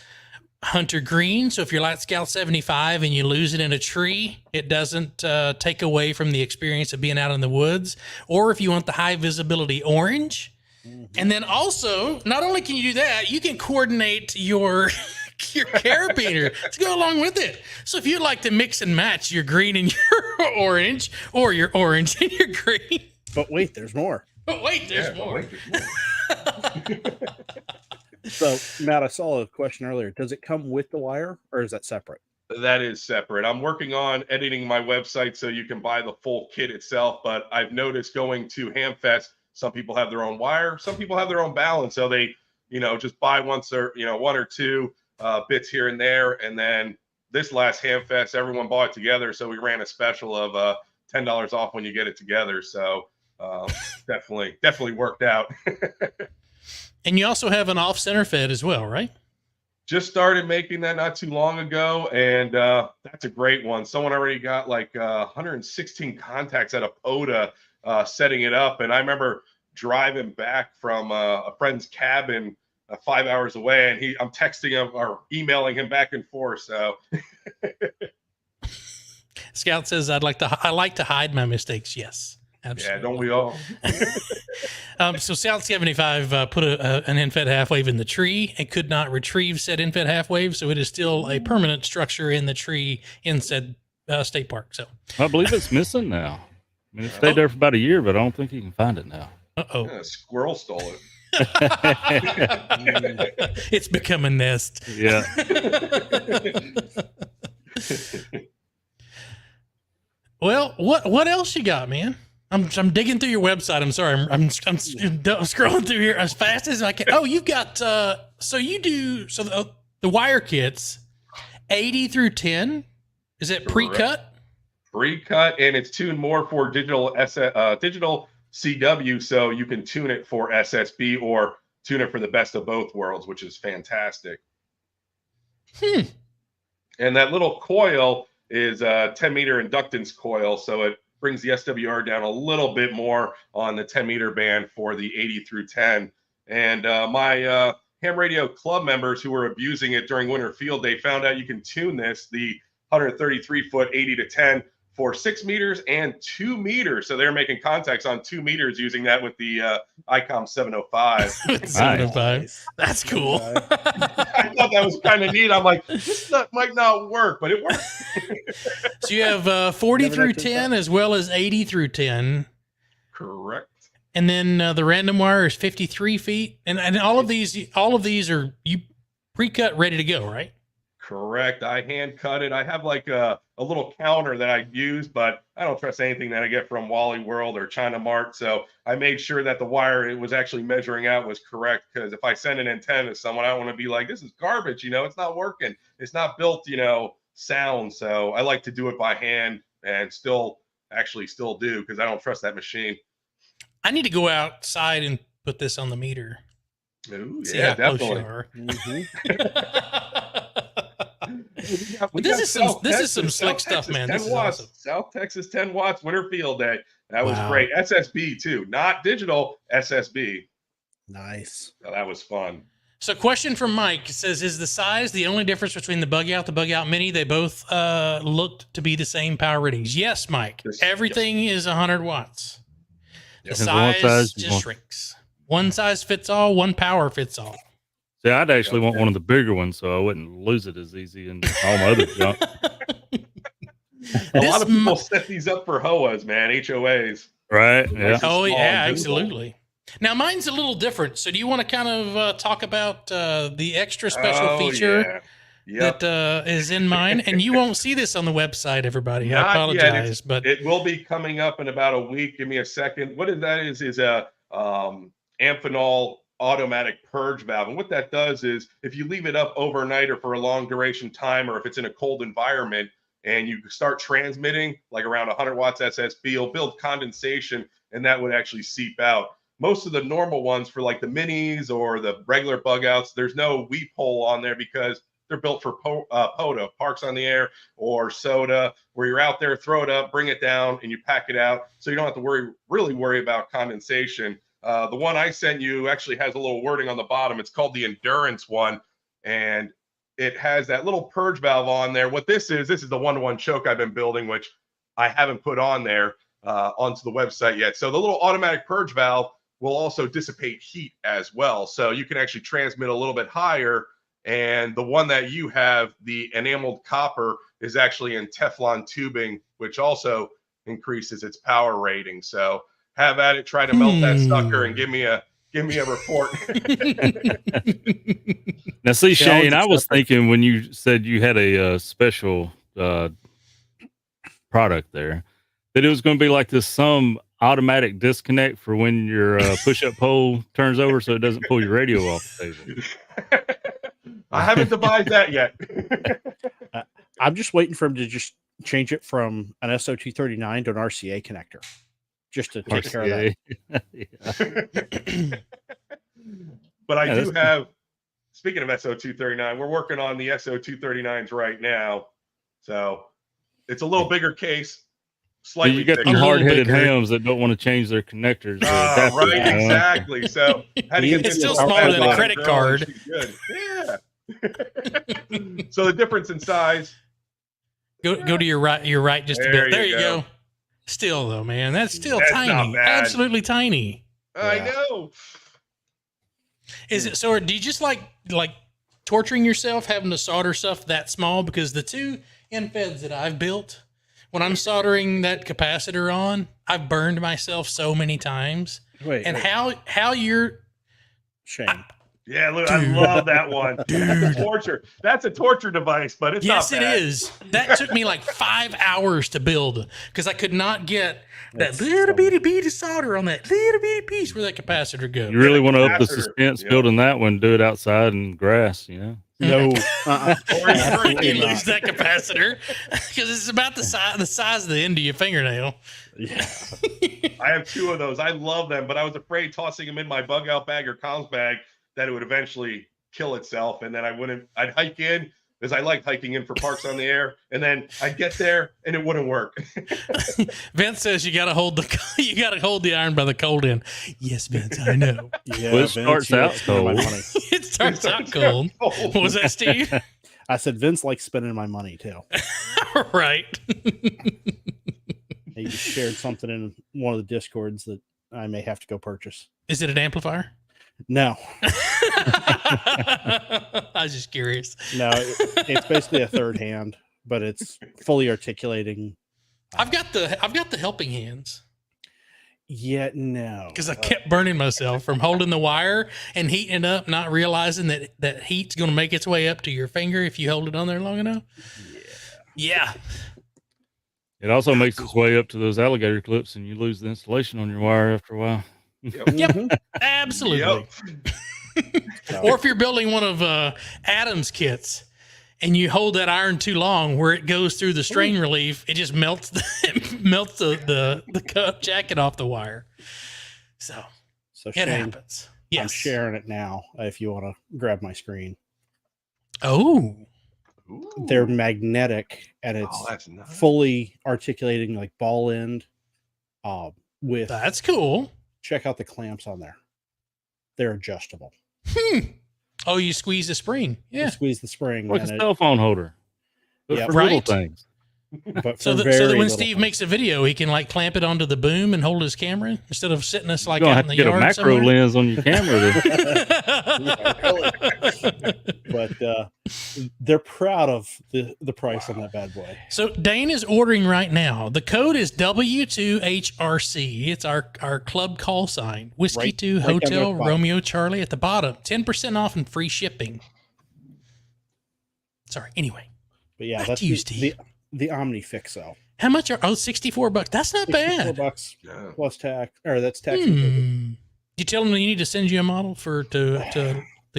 Speaker 1: hunter green. So if you're Light Scout 75 and you lose it in a tree, it doesn't take away from the experience of being out in the woods. Or if you want the high visibility orange. And then also, not only can you do that, you can coordinate your carabiner to go along with it. So if you'd like to mix and match your green and your orange, or your orange and your green.
Speaker 5: But wait, there's more. So, Matt, I saw a question earlier. Does it come with the wire, or is that separate?
Speaker 4: That is separate. I'm working on editing my website so you can buy the full kit itself, but I've noticed going to Hamfest, some people have their own wire, some people have their own balun, so they, just buy one or two bits here and there. And then this last Hamfest, everyone bought it together, so we ran a special of $10 off when you get it together. So Definitely worked out.
Speaker 1: And you also have an off-center fed as well, right?
Speaker 4: Just started making that not too long ago, and that's a great one. Someone already got like 116 contacts at a POTA setting it up, and I remember driving back from a friend's cabin 5 hours away, and I'm texting him or emailing him back and forth. So
Speaker 1: Scout says I like to hide my mistakes. Yes, absolutely.
Speaker 4: yeah, don't we all?
Speaker 1: So South 75 put an end-fed half wave in the tree and could not retrieve said end-fed half wave, so it is still a permanent structure in the tree in said state park. So
Speaker 2: I believe it's missing now. I mean, it stayed there for about a year, but I don't think you can find it now.
Speaker 1: uh-oh.
Speaker 4: Yeah, a squirrel stole it.
Speaker 1: It's become a nest.
Speaker 2: Yeah.
Speaker 1: Well, what else you got, man? I'm digging through your website. I'm sorry. I'm scrolling through here as fast as I can. Oh, you've got so the wire kits 80 through 10. Is it pre-cut?
Speaker 4: Pre-cut, and it's tuned more for digital CW, so you can tune it for SSB or tune it for the best of both worlds, which is fantastic. And that little coil is a 10-meter inductance coil, so it brings the SWR down a little bit more on the 10-meter band for the 80 through 10. And my ham radio club members who were abusing it during winter field, they found out you can tune the 133-foot 80 to 10 for 6 meters and 2 meters. So they're making contacts on 2 meters using that with the ICOM 705.
Speaker 1: 705. Nice. That's cool.
Speaker 4: I thought that was kind of neat. I'm like, this might not work, but it works.
Speaker 1: So you have 40 through 10 as well as 80 through 10.
Speaker 4: Correct.
Speaker 1: And then the random wire is 53 feet. And all of these are you pre-cut, ready to go, right?
Speaker 4: Correct. I hand cut it. I have like a little counter that I use, but I don't trust anything that I get from Wally World or China Mart. So I made sure that the wire it was actually measuring out was correct, because if I send an antenna to someone, I don't want to be like, this is garbage, it's not working. It's not built, sound. So I like to do it by hand, and still do, because I don't trust that machine.
Speaker 1: I need to go outside and put this on the meter.
Speaker 4: Ooh, yeah, definitely.
Speaker 1: This is some slick stuff, man.
Speaker 4: 10 watts. Awesome. South Texas 10 watts winter field day. That was great. SSB too, not digital, SSB.
Speaker 5: Nice.
Speaker 4: So that was fun.
Speaker 1: So question from Mike says, is the size the only difference between the bug out mini? They both looked to be the same power ratings. Yes, Mike. Everything is 100 watts. The size just shrinks. One size fits all, one power fits all.
Speaker 2: See, I'd actually want one of the bigger ones so I wouldn't lose it as easy and all my other junk.
Speaker 4: A lot of people set these up for HOAs, man, HOAs.
Speaker 2: Right, yeah.
Speaker 1: Oh, yeah, absolutely. Now, mine's a little different. So do you want to kind of talk about the extra special feature that is in mine? And you won't see this on the website, everybody. I apologize. But
Speaker 4: it will be coming up in about a week. Give me a second. What that is a Amphenol automatic purge valve. And what that does is if you leave it up overnight or for a long duration time, or if it's in a cold environment and you start transmitting like around 100 watts SSB, it'll build condensation and that would actually seep out. Most of the normal ones for like the minis or the regular bug outs, there's no weep hole on there because they're built for POTA, Parks on the Air, or SOTA, where you're out there, throw it up, bring it down, and you pack it out. So you don't have to really worry about condensation. The one I sent you actually has a little wording on the bottom. It's called the Endurance one, and it has that little purge valve on there. What this is the one-to-one choke I've been building, which I haven't put on there onto the website yet. So the little automatic purge valve will also dissipate heat as well. So you can actually transmit a little bit higher. And the one that you have, the enameled copper, is actually in Teflon tubing, which also increases its power rating. So have at it, try to melt that sucker and give me a report.
Speaker 2: Now, see, Shane, I was thinking when you said you had a special product there, that it was going to be like some automatic disconnect for when your push-up pole turns over so it doesn't pull your radio off the table.
Speaker 4: I haven't devised that yet.
Speaker 5: I'm just waiting for him to just change it from an SOT39 to an RCA connector. just to take care of that.
Speaker 2: Yeah.
Speaker 4: But I
Speaker 2: Yeah,
Speaker 4: do
Speaker 2: that's-
Speaker 4: have, speaking of SO239, we're working on the SO239s right now. So it's a little bigger case,
Speaker 2: So
Speaker 4: slightly
Speaker 2: you got
Speaker 4: thicker.
Speaker 2: them
Speaker 1: A little
Speaker 2: hard-headed
Speaker 1: bigger.
Speaker 2: hams that don't want to change their connectors. or
Speaker 4: Ah,
Speaker 2: adapters,
Speaker 4: right,
Speaker 2: you know?
Speaker 4: exactly. So had to get
Speaker 5: It's
Speaker 4: this
Speaker 5: still
Speaker 4: little
Speaker 5: smaller
Speaker 4: fat
Speaker 5: than a
Speaker 4: bottom
Speaker 1: credit
Speaker 4: girl, and
Speaker 1: card.
Speaker 4: she's good. Yeah. So the difference in size.
Speaker 1: Go to your right just a
Speaker 4: There
Speaker 1: bit.
Speaker 4: you
Speaker 1: There you
Speaker 4: go.
Speaker 1: go. Still though, man, that's still
Speaker 4: That's not
Speaker 1: tiny.
Speaker 4: bad.
Speaker 1: Absolutely tiny.
Speaker 4: I
Speaker 5: Yeah.
Speaker 4: know.
Speaker 1: Is it so? Or do you just like torturing yourself having to solder stuff that small? Because the two N3VANs that I've built, when I'm soldering that capacitor on, I've burned myself so many times.
Speaker 5: Wait,
Speaker 1: And how you're
Speaker 5: Shane.
Speaker 4: Yeah, look, I
Speaker 1: Dude.
Speaker 4: love that one. That's a torture. That's a torture device, but it's
Speaker 1: yes,
Speaker 4: not
Speaker 1: it
Speaker 4: bad.
Speaker 1: is. That took me like 5 hours to build because I could not get that
Speaker 5: That's
Speaker 1: little
Speaker 5: some-
Speaker 1: bitty bead of solder on that little bitty piece where that capacitor goes.
Speaker 2: You really want to up the
Speaker 4: Capacitor,
Speaker 2: suspense
Speaker 4: yeah.
Speaker 2: building that one, do it outside in grass, you know?
Speaker 5: No.
Speaker 4: Or in
Speaker 1: You
Speaker 4: free.
Speaker 1: lose that capacitor because it's about the size of the end of your fingernail.
Speaker 5: Yeah.
Speaker 4: I have two of those. I love them, but I was afraid tossing them in my bug out bag or comms bag that it would eventually kill itself. And then I'd hike in because I liked hiking in for parks on the air. And then I'd get there and it wouldn't work.
Speaker 1: Vince says you got to hold the iron by the cold end. Yes, Vince, I know.
Speaker 5: Yeah,
Speaker 2: Well, it
Speaker 5: Vince,
Speaker 2: starts
Speaker 5: you
Speaker 2: out
Speaker 5: like spending my
Speaker 2: cold.
Speaker 5: money.
Speaker 1: It starts out cold. What was that, Steve?
Speaker 5: I said Vince likes spending my money too.
Speaker 1: Right.
Speaker 5: He just shared something in one of the discords that I may have to go purchase.
Speaker 1: Is it an amplifier?
Speaker 5: No,
Speaker 1: I was just curious.
Speaker 5: no, it's basically a third hand, but it's fully articulating.
Speaker 1: I've got the helping hands
Speaker 5: Yeah, no,
Speaker 1: because I kept burning myself from holding the wire and heating it up, not realizing that heat's going to make its way up to your finger if you hold it on there long enough. Yeah.
Speaker 2: It also makes its way up to those alligator clips, and you lose the insulation on your wire after a while.
Speaker 5: Mhm.
Speaker 1: Absolutely.
Speaker 4: Yep.
Speaker 1: Or if you're building one of Adam's kits and you hold that iron too long where it goes through the strain relief, it just melts the cup jacket off the wire. So
Speaker 5: So
Speaker 1: it
Speaker 5: Shane,
Speaker 1: happens. Yes.
Speaker 5: I'm sharing it now. If you want to grab my screen,
Speaker 1: Oh,
Speaker 4: Ooh.
Speaker 5: they're magnetic and it's
Speaker 4: Oh, that's nice.
Speaker 5: fully articulating like ball end. With
Speaker 1: that's cool.
Speaker 5: check out the clamps on there. They're adjustable.
Speaker 1: Oh, you squeeze the spring.
Speaker 5: You
Speaker 1: Yeah.
Speaker 5: squeeze the spring,
Speaker 2: Like a
Speaker 5: and it,
Speaker 2: cell phone holder. But
Speaker 5: Yeah.
Speaker 2: for little
Speaker 1: Right.
Speaker 2: things.
Speaker 5: but
Speaker 1: So
Speaker 5: for
Speaker 1: that
Speaker 5: very
Speaker 1: when
Speaker 5: little
Speaker 1: Steve
Speaker 5: things.
Speaker 1: makes a video, he can like clamp it onto the boom and hold his camera instead of sitting us like
Speaker 2: You're
Speaker 1: out
Speaker 2: going
Speaker 1: in
Speaker 2: to
Speaker 1: the
Speaker 2: have to get a
Speaker 1: yard
Speaker 2: macro
Speaker 1: somewhere.
Speaker 2: lens on your camera.
Speaker 5: But they're proud of the price on that bad boy.
Speaker 1: So Dane is ordering right now. The code is W2HRC. It's our club call sign. Whiskey
Speaker 5: Right-
Speaker 1: 2
Speaker 5: right down there
Speaker 1: Hotel
Speaker 5: at the bottom.
Speaker 1: Romeo Charlie at the bottom. 10% off and free shipping. Sorry. Anyway,
Speaker 5: But yeah,
Speaker 1: Back
Speaker 5: that's
Speaker 1: to you, Steve.
Speaker 5: the Omnifixo.
Speaker 1: how much are $64? That's not bad.
Speaker 5: $64
Speaker 4: Yeah.
Speaker 5: plus tax, or that's tax. included.
Speaker 1: You tell them you need to send you a model to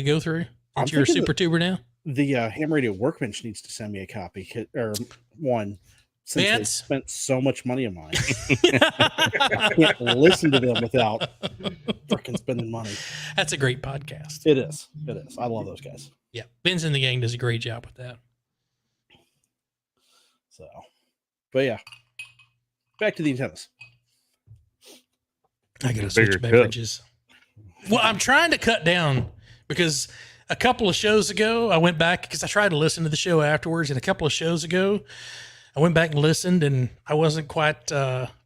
Speaker 1: go through.
Speaker 5: I'm
Speaker 1: That you're a
Speaker 5: thinking
Speaker 1: super tuber now.
Speaker 5: The Ham Radio Workbench needs to send me a copy or one. Since they
Speaker 1: Vance?
Speaker 5: spent so much money on mine, I can't listen to them without freaking spending money.
Speaker 1: That's a great podcast.
Speaker 5: It is. It is. I love those guys.
Speaker 1: Yeah, Ben's in the gang does a great job with that.
Speaker 5: So, but yeah, back to the antennas.
Speaker 1: I gotta
Speaker 2: A
Speaker 1: switch
Speaker 2: bigger cup.
Speaker 1: beverages. Well, I'm trying to cut down because a couple of shows ago I went back because I tried to listen to the show afterwards, and a couple of shows ago I went back and listened, and I wasn't quite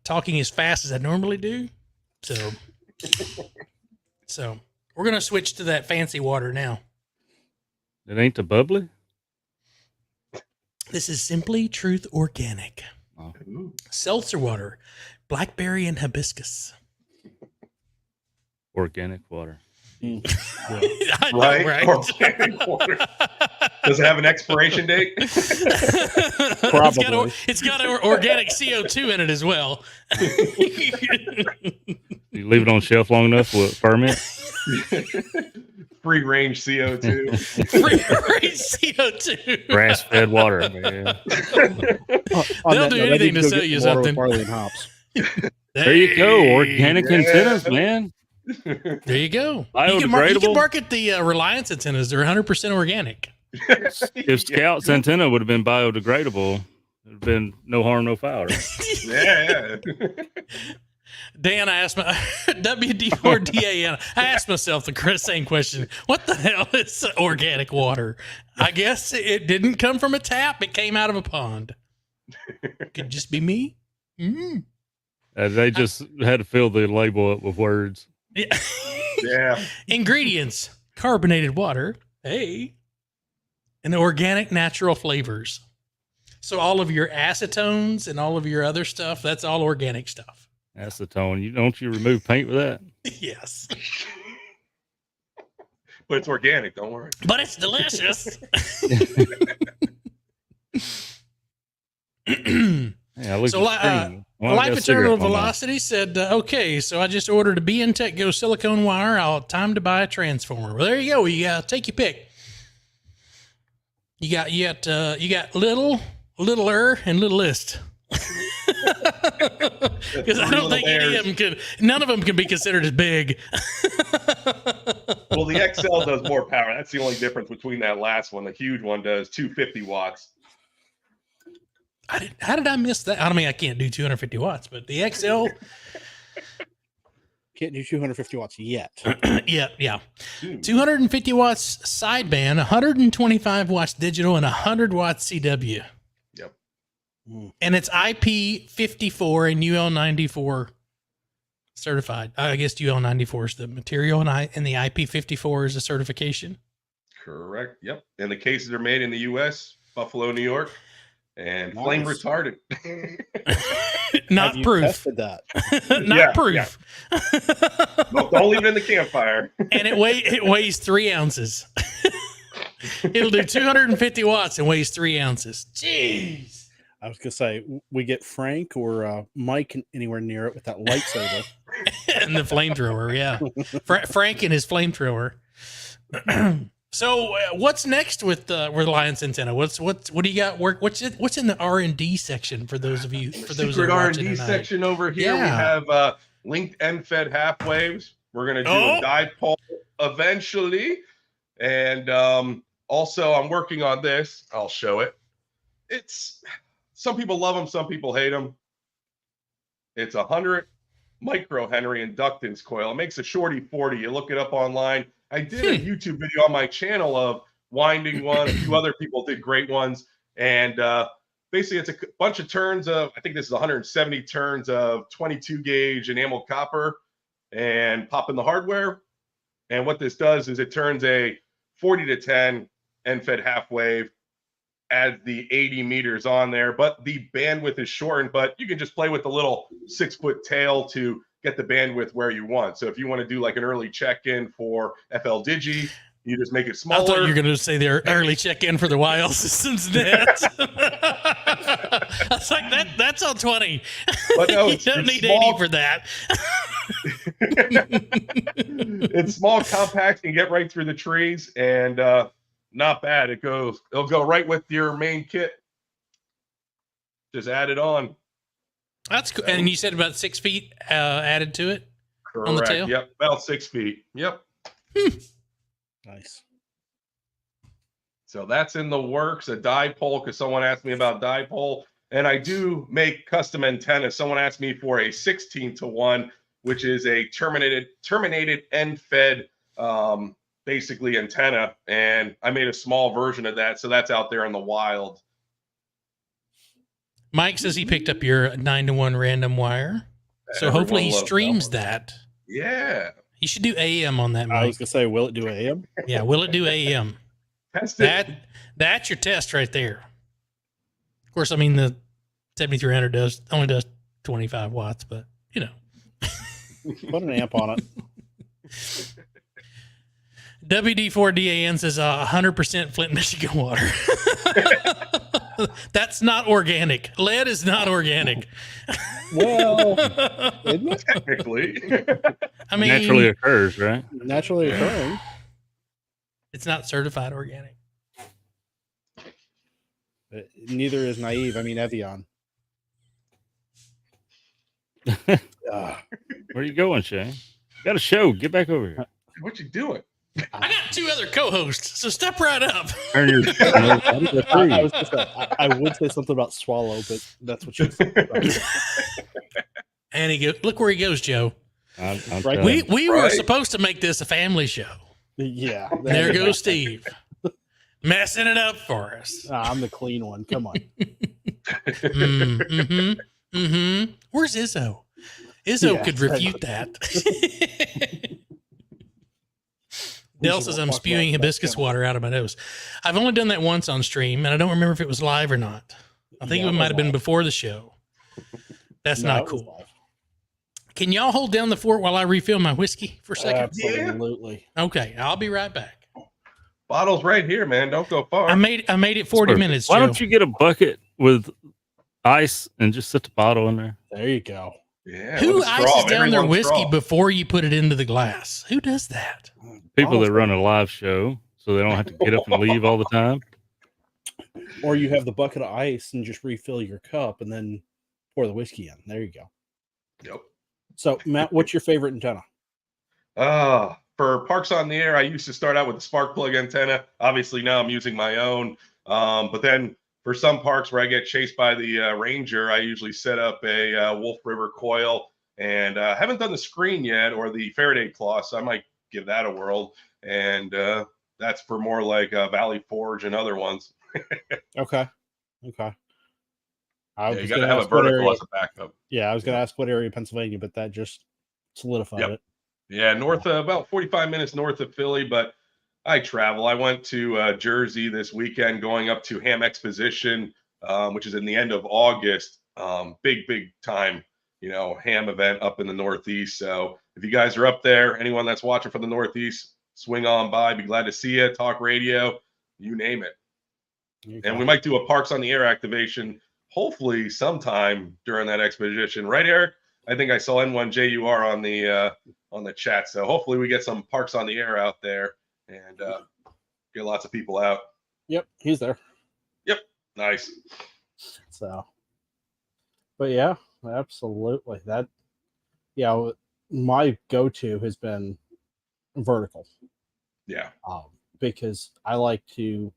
Speaker 1: talking as fast as I normally do. So we're gonna switch to that fancy water now.
Speaker 2: It ain't the bubbly?
Speaker 1: This is Simply Truth Organic
Speaker 4: Ooh.
Speaker 1: seltzer water, blackberry and hibiscus.
Speaker 2: Organic water.
Speaker 1: I know,
Speaker 4: Right?
Speaker 1: right?
Speaker 4: Organic water. Does it have an expiration date?
Speaker 5: Probably.
Speaker 1: It's got organic CO2 in it as well.
Speaker 2: You leave it on shelf long enough, will it ferment?
Speaker 4: Free range CO2.
Speaker 1: Free CO2.
Speaker 2: Grass fed water, man.
Speaker 5: On
Speaker 1: They'll
Speaker 5: that
Speaker 1: do
Speaker 5: note, I
Speaker 1: anything
Speaker 5: need
Speaker 1: to
Speaker 5: go
Speaker 1: sell
Speaker 5: get
Speaker 1: you
Speaker 5: some water with
Speaker 1: something.
Speaker 5: barley and hops.
Speaker 2: There you go. Organic
Speaker 4: Yeah.
Speaker 2: antennas, man.
Speaker 1: There you go. You
Speaker 2: Biodegradable.
Speaker 1: can market the Reliance antennas. They're 100% organic.
Speaker 2: If Scout's antenna would have been biodegradable, it would have been no harm, no foul. Right?
Speaker 4: Yeah.
Speaker 1: Dan, I asked my WD4DAN. I asked myself the same question. What the hell is organic water? I guess it didn't come from a tap. It came out of a pond. Could just be me. Mm.
Speaker 2: They just had to fill the label up with words.
Speaker 1: Yeah.
Speaker 4: Yeah.
Speaker 1: Ingredients: carbonated water. Hey. And organic natural flavors. So all of your acetones and all of your other stuff, that's all organic stuff.
Speaker 2: Acetone. Don't you remove paint with that?
Speaker 1: Yes.
Speaker 4: But it's organic, don't worry.
Speaker 1: But it's delicious.
Speaker 2: Yeah, look
Speaker 1: So,
Speaker 2: at the
Speaker 1: Life Eternal Velocity said, okay, so I just ordered a BN Go silicone wire. Time to buy a transformer. Well, there you go. You take your pick. You got littler, and littlest. Because I don't think none of them can be considered as big.
Speaker 4: Well, the XL does more power. That's the only difference between that last one. The huge one does 250 watts.
Speaker 1: How did I miss that? I mean, I can't do 250 watts, but the XL.
Speaker 5: Can't do 250 watts yet.
Speaker 1: Yeah. 250 watts sideband, 125 watts digital, and 100 watts CW.
Speaker 4: Yep.
Speaker 1: And it's IP54 and UL94 certified. I guess UL94 is the material, and the IP54 is the certification.
Speaker 4: Correct. Yep. And the cases are made in the U.S., Buffalo, New York, and
Speaker 5: Nice.
Speaker 4: flame retardant.
Speaker 1: Not
Speaker 5: Have you
Speaker 1: proof.
Speaker 5: tested that?
Speaker 1: Not proof.
Speaker 4: No, don't leave it in the campfire.
Speaker 1: And it weighs 3 ounces. It'll do 250 watts and weighs 3 ounces. Jeez.
Speaker 5: I was gonna say we get Frank or Mike anywhere near it with that lightsaber.
Speaker 1: And the flamethrower, yeah. Frank and his flamethrower. So what's next with Reliance Antenna? What do you got work? What's in the R&D section for those of you
Speaker 4: Secret R&D section over here?
Speaker 1: Yeah.
Speaker 4: We have linked end-fed half waves. We're gonna do a dipole eventually, and also I'm working on this. I'll show it. It's some people love them, some people hate them. It's 100 microhenry inductance coil. It makes a shorty 40. You look it up online. I did a YouTube video on my channel of winding one. A few other people did great ones. And basically, it's a bunch of turns of, I think this is 170 turns of 22 gauge enamel copper and pop in the hardware. And what this does is it turns a 40 to 10 end-fed half wave, adds the 80 meters on there, but the bandwidth is shortened, but you can just play with the little 6-foot tail to get the bandwidth where you want. So if you want to do like an early check-in for FL Digi, you just make it smaller.
Speaker 1: I thought you were going to say their early check-in for the YL Systems net. I was like, that's on 20.
Speaker 4: But no,
Speaker 1: you don't need 80 for that.
Speaker 4: It's small, compact, can get right through the trees, and not bad. It'll go right with your main kit. Just add it on.
Speaker 1: That's cool. And you said about 6 feet added to it.
Speaker 4: Correct.
Speaker 1: On the tail?
Speaker 4: Yep, about 6 feet. Yep.
Speaker 5: Nice.
Speaker 4: So that's in the works. A dipole, because someone asked me about dipole, and I do make custom antennas. Someone asked me for a 16-to-1, which is a terminated end-fed basically antenna, and I made a small version of that, so that's out there in the wild.
Speaker 1: Mike says he picked up your 9-to-1 random wire, so
Speaker 4: Everyone
Speaker 1: hopefully he
Speaker 4: loves
Speaker 1: streams
Speaker 4: that
Speaker 1: that.
Speaker 4: Yeah.
Speaker 1: He should do AM on that,
Speaker 5: I
Speaker 1: Mike.
Speaker 5: was gonna say, will it do AM?
Speaker 1: Yeah, will it do AM?
Speaker 4: Test it.
Speaker 1: That's your test right there. Of course, I mean the 7300 only does 25 watts, but you know.
Speaker 5: Put an amp on it.
Speaker 1: WD4DAN says 100% Flint, Michigan water. That's not organic. Lead is not organic.
Speaker 5: Well, isn't it?
Speaker 4: Technically.
Speaker 1: I mean,
Speaker 2: Naturally occurs, right?
Speaker 5: Naturally occurring.
Speaker 1: it's not certified organic.
Speaker 5: Neither is naive. I mean, Evian. Uh,
Speaker 2: Where you going, Shane? Got a show. Get back over here.
Speaker 4: What you doing?
Speaker 1: I got 2 other co-hosts, so step right up.
Speaker 2: Turn your
Speaker 5: I was just I would say something about swallow, but that's what you said.
Speaker 1: And look where he goes, Joe.
Speaker 2: I'm
Speaker 5: Right.
Speaker 2: done.
Speaker 1: We were
Speaker 4: Right.
Speaker 1: supposed to make this a family show.
Speaker 5: Yeah.
Speaker 1: There goes Steve, messing it up for us.
Speaker 5: I'm the clean one. Come on.
Speaker 1: Where's Izzo? Izzo
Speaker 5: Yeah,
Speaker 1: could refute that. Dell says I'm spewing hibiscus water out of my nose. I've only done that once on stream, and I don't remember if it was live or not. I think
Speaker 5: Yeah,
Speaker 1: it
Speaker 5: it
Speaker 1: might
Speaker 5: was
Speaker 1: have been
Speaker 5: live.
Speaker 1: before the show. That's
Speaker 5: No,
Speaker 1: not
Speaker 5: it was
Speaker 1: cool.
Speaker 5: live.
Speaker 1: Can y'all hold down the fort while I refill my whiskey for a second?
Speaker 5: Absolutely.
Speaker 1: Okay, I'll be right back.
Speaker 4: Bottle's right here, man. Don't go far.
Speaker 1: I made it 40 minutes,
Speaker 2: Why
Speaker 1: Joe.
Speaker 2: don't you get a bucket with ice and just set the bottle in there?
Speaker 5: There you go.
Speaker 4: Yeah.
Speaker 1: Who
Speaker 4: with a straw,
Speaker 1: ices down their
Speaker 4: everyone's
Speaker 1: whiskey
Speaker 4: straw.
Speaker 1: before you put it into the glass? Who does that?
Speaker 2: People
Speaker 5: Bottles
Speaker 2: that run a live show, so they don't have to get up and leave all the time.
Speaker 5: Or you have the bucket of ice and just refill your cup and then pour the whiskey in. There you go.
Speaker 4: Yep.
Speaker 5: So, Matt, what's your favorite antenna?
Speaker 4: For parks on the air, I used to start out with the spark plug antenna. Obviously, now I'm using my own. But then for some parks where I get chased by the ranger, I usually set up a Wolf River coil. And haven't done the screen yet or the Faraday claw, so I might give that a whirl. And that's for more like Valley Forge and other ones.
Speaker 5: Okay. Okay. I
Speaker 4: Yeah,
Speaker 5: was
Speaker 4: you got to
Speaker 5: gonna
Speaker 4: have a
Speaker 5: ask what
Speaker 4: vertical
Speaker 5: area-
Speaker 4: as a backup.
Speaker 5: Yeah, I was going to ask what area of Pennsylvania, but that just solidified
Speaker 4: Yep.
Speaker 5: it.
Speaker 4: Yeah, north about 45 minutes north of Philly, but I travel. I went to Jersey this weekend, going up to Ham Exposition, which is in the end of August. Big time, ham event up in the Northeast. So if you guys are up there, anyone that's watching from the Northeast, swing on by. Be glad to see you. Talk radio, you name it. And we might do a Parks on the Air activation, hopefully sometime during that expedition. Right, Eric? I think I saw N1JUR on the chat. So hopefully we get some Parks on the Air out there and get lots of people out.
Speaker 5: Yep, he's there.
Speaker 4: Yep. Nice.
Speaker 5: So, but yeah, absolutely. That, my go-to has been vertical.
Speaker 4: Yeah.
Speaker 5: Because I like to,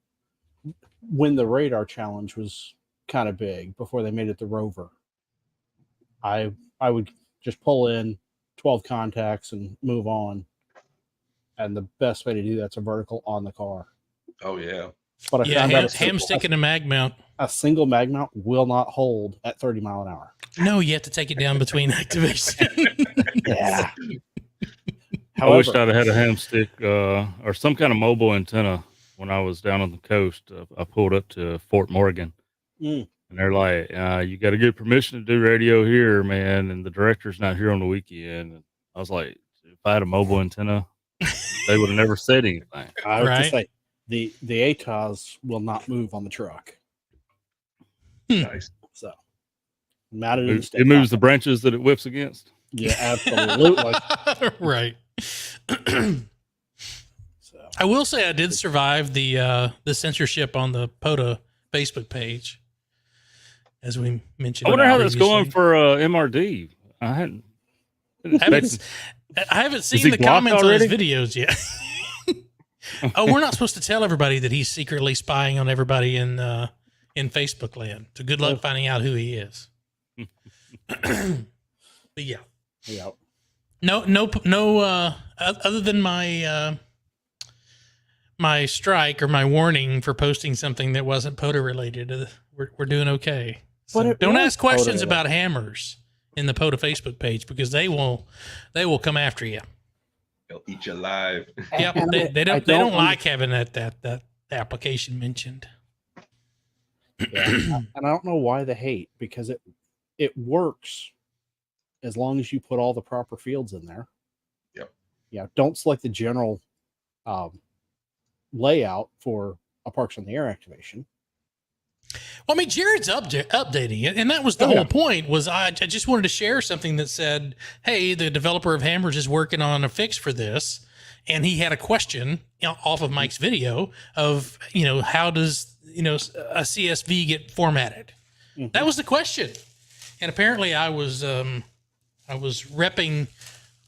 Speaker 5: when the radar challenge was kind of big before they made it the rover, I would just pull in 12 contacts and move on. And the best way to do that's a vertical on the car.
Speaker 4: Oh, yeah.
Speaker 5: But I found out
Speaker 1: ham stick and a mag mount.
Speaker 5: a single mag mount will not hold at 30 mile an hour.
Speaker 1: No, you have to take it down between activation.
Speaker 5: Yeah.
Speaker 2: I wish I'd have had a ham stick or some kind of mobile antenna when I was down on the coast. I pulled up to Fort Morgan, and they're like, "You got to get permission to do radio here, man." And the director's not here on the weekend. And I was like, "If I had a mobile antenna, they would have never said anything."
Speaker 5: I would
Speaker 1: Right.
Speaker 5: just say the ATOS will not move on the truck.
Speaker 4: Nice.
Speaker 5: So mounted in the
Speaker 2: It moves the branches that it whips against.
Speaker 5: Yeah, absolutely.
Speaker 1: Right.
Speaker 5: So
Speaker 1: I will say I did survive the censorship on the POTA Facebook page, as we mentioned.
Speaker 2: I wonder how that's
Speaker 1: previously.
Speaker 2: going for MRD. I hadn't.
Speaker 1: I haven't
Speaker 2: he
Speaker 1: seen the
Speaker 2: blocked
Speaker 1: comments on his
Speaker 2: already?
Speaker 1: videos yet. Oh, we're not supposed to tell everybody that he's secretly spying on everybody in Facebook land. So good luck finding out who he is. But yeah.
Speaker 5: yeah.
Speaker 1: No. Other than my my strike or my warning for posting something that wasn't POTA related, we're doing okay. So
Speaker 5: But it
Speaker 1: don't
Speaker 5: was
Speaker 1: ask questions
Speaker 5: POTA.
Speaker 1: about hammers in the POTA Facebook page because they will come after you.
Speaker 4: They'll eat you alive.
Speaker 1: Yep,
Speaker 5: And
Speaker 1: they
Speaker 5: I
Speaker 1: don't like having that application mentioned.
Speaker 5: Yeah. And I don't know why they hate, because it works as long as you put all the proper fields in there.
Speaker 4: Yep.
Speaker 5: Yeah. Don't select the general layout for a Parks on the Air activation.
Speaker 1: Well, I mean, Jared's updating it, and that was the whole point. Was I just wanted to share something that said, "Hey, the developer of Hammers is working on a fix for this," and he had a question off of Mike's video of how does a CSV get formatted? That was the question, and apparently I was I was repping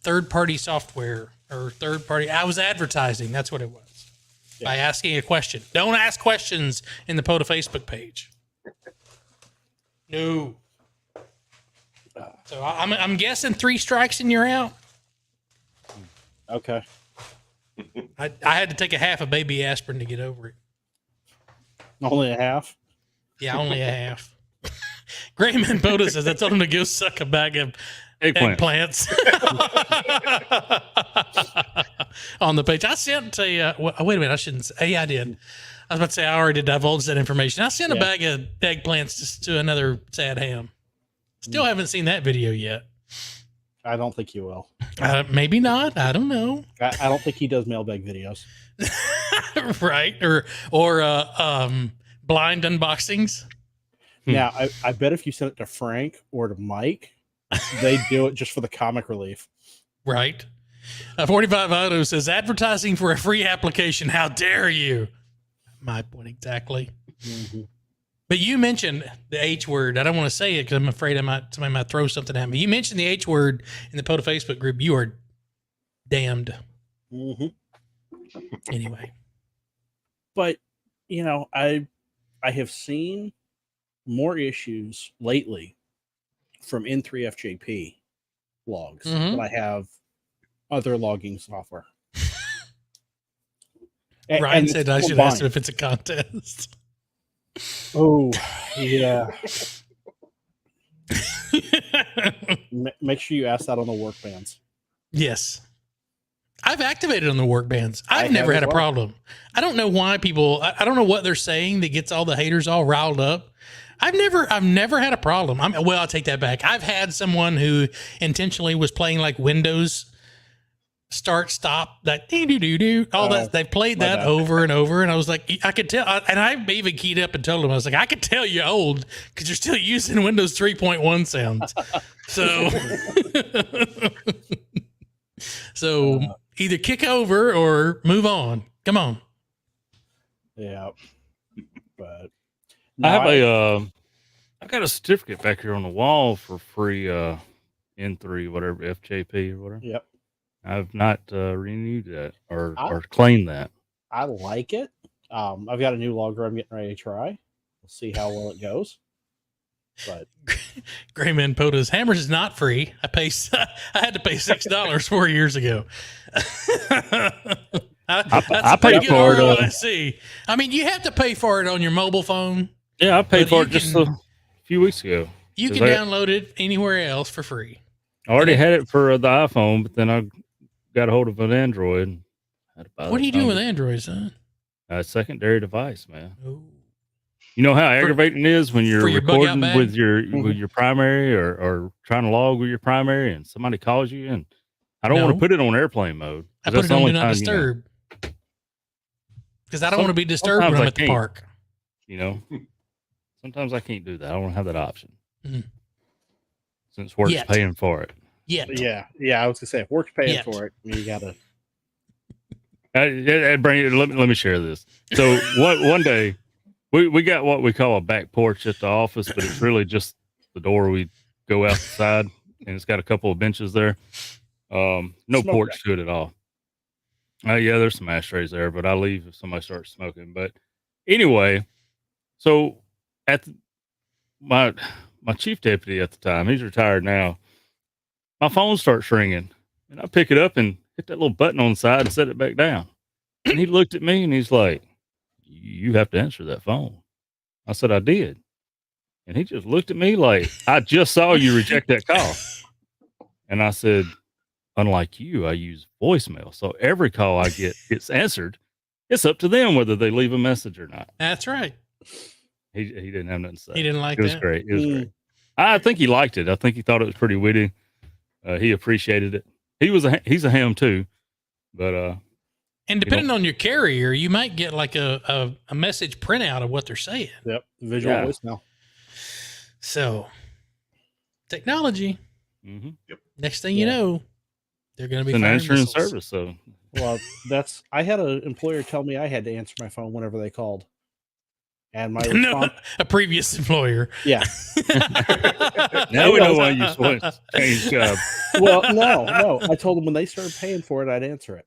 Speaker 1: third-party software or third-party. I was advertising. That's what it was.
Speaker 5: Yeah.
Speaker 1: By asking a question. Don't ask questions in the POTA Facebook page. No. So I'm guessing 3 strikes and you're out.
Speaker 5: Okay.
Speaker 1: I had to take a half a baby aspirin to get over it.
Speaker 5: Only a half.
Speaker 1: Yeah, only a half. Grayman POTA says I told him to go suck a bag of eggplants. On the page. I sent a, wait a minute, I shouldn't say, I did. I was about to say I already divulged that information. I sent a bag of eggplants to another sad ham. Still haven't seen that video yet.
Speaker 5: I don't think you will.
Speaker 1: Maybe not. I don't know.
Speaker 5: I don't think he does mailbag videos.
Speaker 1: Right. Or blind unboxings.
Speaker 5: Now, I bet if you send it to Frank or to Mike, they do it just for the comic relief.
Speaker 1: Right. 45 Auto says advertising for a free application. How dare you? My point exactly.
Speaker 5: Mm-hmm.
Speaker 1: But you mentioned the H word. I don't want to say it because I'm afraid somebody might throw something at me. You mentioned the H word in the POTA Facebook group. You are damned.
Speaker 5: Mm-hmm.
Speaker 1: Anyway.
Speaker 5: But, you know, I have seen more issues lately from N3FJP logs than I have other logging software.
Speaker 1: Ryan said I should ask him if it's a contest.
Speaker 5: Oh, yeah. Make sure you ask that on the work bands.
Speaker 1: Yes. I've activated on the work bands. I've never had a problem. I don't know why people, I don't know what they're saying that gets all the haters all riled up. I've never had a problem. Well, I'll take that back. I've had someone who intentionally was playing like Windows start, stop, that all that. They've played that over and over. And I was like, I could tell. And I even keyed up and told them, I was like, I could tell you're old because you're still using Windows 3.1 sounds. So either kick over or move on. Come on.
Speaker 5: Yeah. But
Speaker 2: I got a certificate back here on the wall for free N3, whatever, FJP or whatever.
Speaker 5: Yep.
Speaker 2: I've not renewed that or claimed that.
Speaker 5: I like it. I've got a new logger I'm getting ready to try. We'll see how well it goes. But
Speaker 1: Grayman POTA's Hammers is not free. I had to pay $6 4 years ago.
Speaker 2: I paid for it.
Speaker 1: I see. I mean, you have to pay for it on your mobile phone.
Speaker 2: Yeah, I paid for it just a few weeks ago.
Speaker 1: You can download it anywhere else for free.
Speaker 2: I already had it for the iPhone, but then I got a hold of an Android.
Speaker 1: What are you doing with Android, son?
Speaker 2: A secondary device, man.
Speaker 1: Ooh.
Speaker 2: You know how aggravating it is when you're recording with your
Speaker 5: Mm-hmm.
Speaker 2: with your primary or trying to log with your primary and somebody calls you, and I don't want to put it on airplane mode.
Speaker 1: I put it on Do Not Disturb because I don't want to be disturbed when I'm at the park.
Speaker 2: You know, sometimes I can't do that. I don't have that option since work's paying for it.
Speaker 5: Yeah. I was gonna say if work's paying for it, you gotta.
Speaker 2: Let me share this. So one day. We got what we call a back porch at the office, but it's really just the door we go outside, and it's got a couple of benches there. No porch to it at all. Yeah, there's some ashtrays there, but I leave if somebody starts smoking. But anyway, so my chief deputy at the time, he's retired now. My phone starts ringing, and I pick it up and hit that little button on the side and set it back down. And he looked at me and he's like, "You have to answer that phone." I said, "I did." And he just looked at me like, "I just saw you reject that call." And I said, "Unlike you, I use voicemail. So every call I get gets answered. It's up to them whether they leave a message or not."
Speaker 1: That's right.
Speaker 2: He didn't have nothing to say.
Speaker 1: He didn't like that.
Speaker 2: It was great. It was great. I think he liked it. I think he thought it was pretty witty. He appreciated it. He's a ham too, but
Speaker 1: and depending on your carrier, you might get like a message printout of what they're saying.
Speaker 5: Yep, visual voicemail.
Speaker 1: So, technology.
Speaker 2: Mm-hmm.
Speaker 4: Yep.
Speaker 1: Next thing you know, they're going to be
Speaker 2: an answering
Speaker 1: missiles.
Speaker 2: service. So,
Speaker 5: well, I had an employer tell me I had to answer my phone whenever they called, And my response,
Speaker 1: a previous employer.
Speaker 5: yeah.
Speaker 2: Now we know why you switched change job.
Speaker 5: Well, no. I told them when they started paying for it, I'd answer it.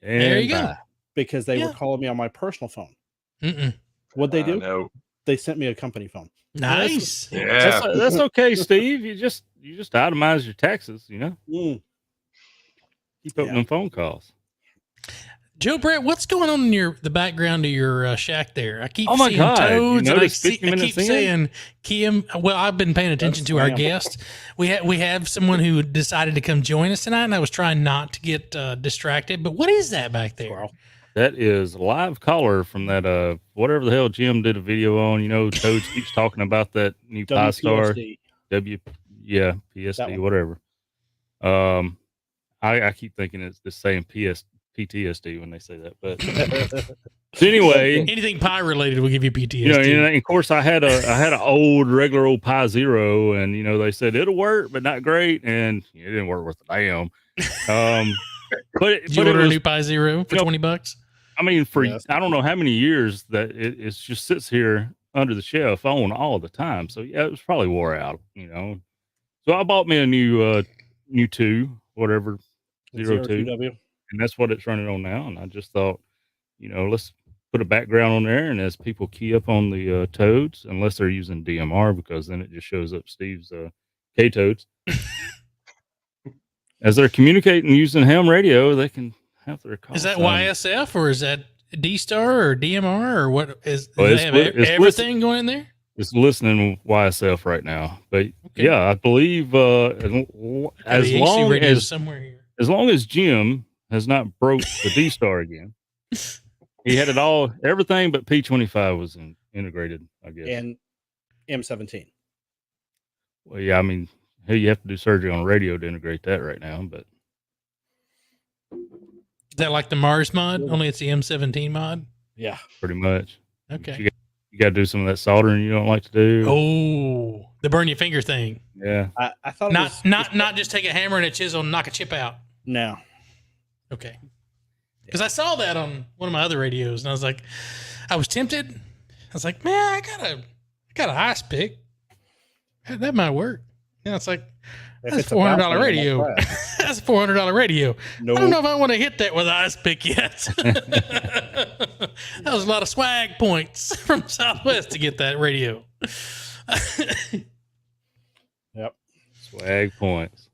Speaker 2: And
Speaker 1: There you go.
Speaker 5: Because they
Speaker 1: Yeah.
Speaker 5: were calling me on my personal phone.
Speaker 1: Mm-mm.
Speaker 5: What'd they do?
Speaker 4: No.
Speaker 5: They sent me a company phone.
Speaker 1: Nice.
Speaker 4: Yeah.
Speaker 2: That's okay, Steve. You just itemize your taxes, you know.
Speaker 5: Mm.
Speaker 2: Keep opening phone calls.
Speaker 1: Joe Brett, what's going on in the background of your shack there? I keep
Speaker 2: Oh my
Speaker 1: seeing
Speaker 2: God, you
Speaker 1: toads, and I
Speaker 2: noticed 50
Speaker 1: keep
Speaker 2: minutes in?
Speaker 1: saying Kim. Well, I've been paying attention to our
Speaker 5: Sam.
Speaker 1: guest. We have someone who decided to come join us tonight, and I was trying not to get distracted. But what is that back there?
Speaker 5: Squirrel.
Speaker 2: That is a live caller from that whatever the hell Jim did a video on. You know, Toads keeps talking about that new Pi Star
Speaker 5: WPSD.
Speaker 2: PSD,
Speaker 5: That one.
Speaker 2: whatever. I keep thinking it's the same PTSD when they say that. But so anyway,
Speaker 1: Anything Pi related will give you PTSD.
Speaker 2: you know, and of course I had an old regular old Pi Zero, and you know they said it'll work, but not great, and it didn't work worth a damn. But
Speaker 1: Did you order a new Pi Zero for $20?
Speaker 2: I mean,
Speaker 5: Yes.
Speaker 2: I don't know how many years that it just sits here under the shelf on all the time. So yeah, it was probably wore out, you know. So I bought me a new 2, whatever, 02,
Speaker 5: 02W.
Speaker 2: and that's what it's running on now. And I just thought, you know, let's put a background on there, and as people key up on the toads, unless they're using DMR, because then it just shows up Steve's K toads. As they're communicating using ham radio, they can have their call.
Speaker 1: Is that
Speaker 2: sign.
Speaker 1: YSF or is that D-Star or DMR or what is?
Speaker 2: Well,
Speaker 1: Do
Speaker 2: it's
Speaker 1: they have
Speaker 2: it's
Speaker 1: everything going in there?
Speaker 2: It's listening YSF right now, but
Speaker 1: Okay.
Speaker 2: yeah, I believe as
Speaker 1: The AC
Speaker 2: long
Speaker 1: radio
Speaker 2: as
Speaker 1: somewhere here.
Speaker 2: as long as Jim has not broke the D Star again, he had it all. Everything but P25 was integrated, I guess.
Speaker 5: And M17.
Speaker 2: Well, yeah, I mean, hey, you have to do surgery on radio to integrate that right now, but
Speaker 1: Is that like the Mars mod? Only it's the M17 mod.
Speaker 5: Yeah.
Speaker 2: pretty much.
Speaker 1: Okay.
Speaker 2: You got to do some of that soldering you don't like to do.
Speaker 1: Oh, the burn your finger thing.
Speaker 2: Yeah.
Speaker 5: I thought it
Speaker 1: Not
Speaker 5: was
Speaker 1: not just take a hammer and a chisel and knock a chip out.
Speaker 5: No.
Speaker 1: Okay. Because I saw that on one of my other radios, and I was like, I was tempted. I was like, man, I got an ice pick. That might work. Yeah, it's like that's a $400 radio. That's a $400 radio.
Speaker 5: No.
Speaker 1: I don't know if I want to hit that with an ice pick yet. That was a lot of swag points from Southwest to get that radio.
Speaker 5: Yep.
Speaker 2: Swag points.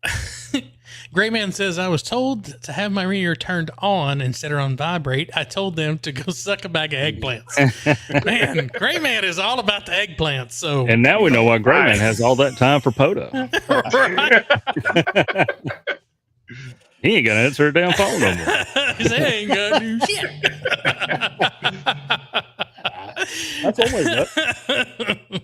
Speaker 1: Gray Man says, I was told to have my radio turned on instead of on vibrate. I told them to go suck a bag of eggplants. Man, Gray Man is all about the eggplants. So
Speaker 2: And now we know why Grayman has all that time for POTA. He ain't gonna answer a damn phone no more.
Speaker 1: His head ain't gonna do shit.
Speaker 5: That's always it.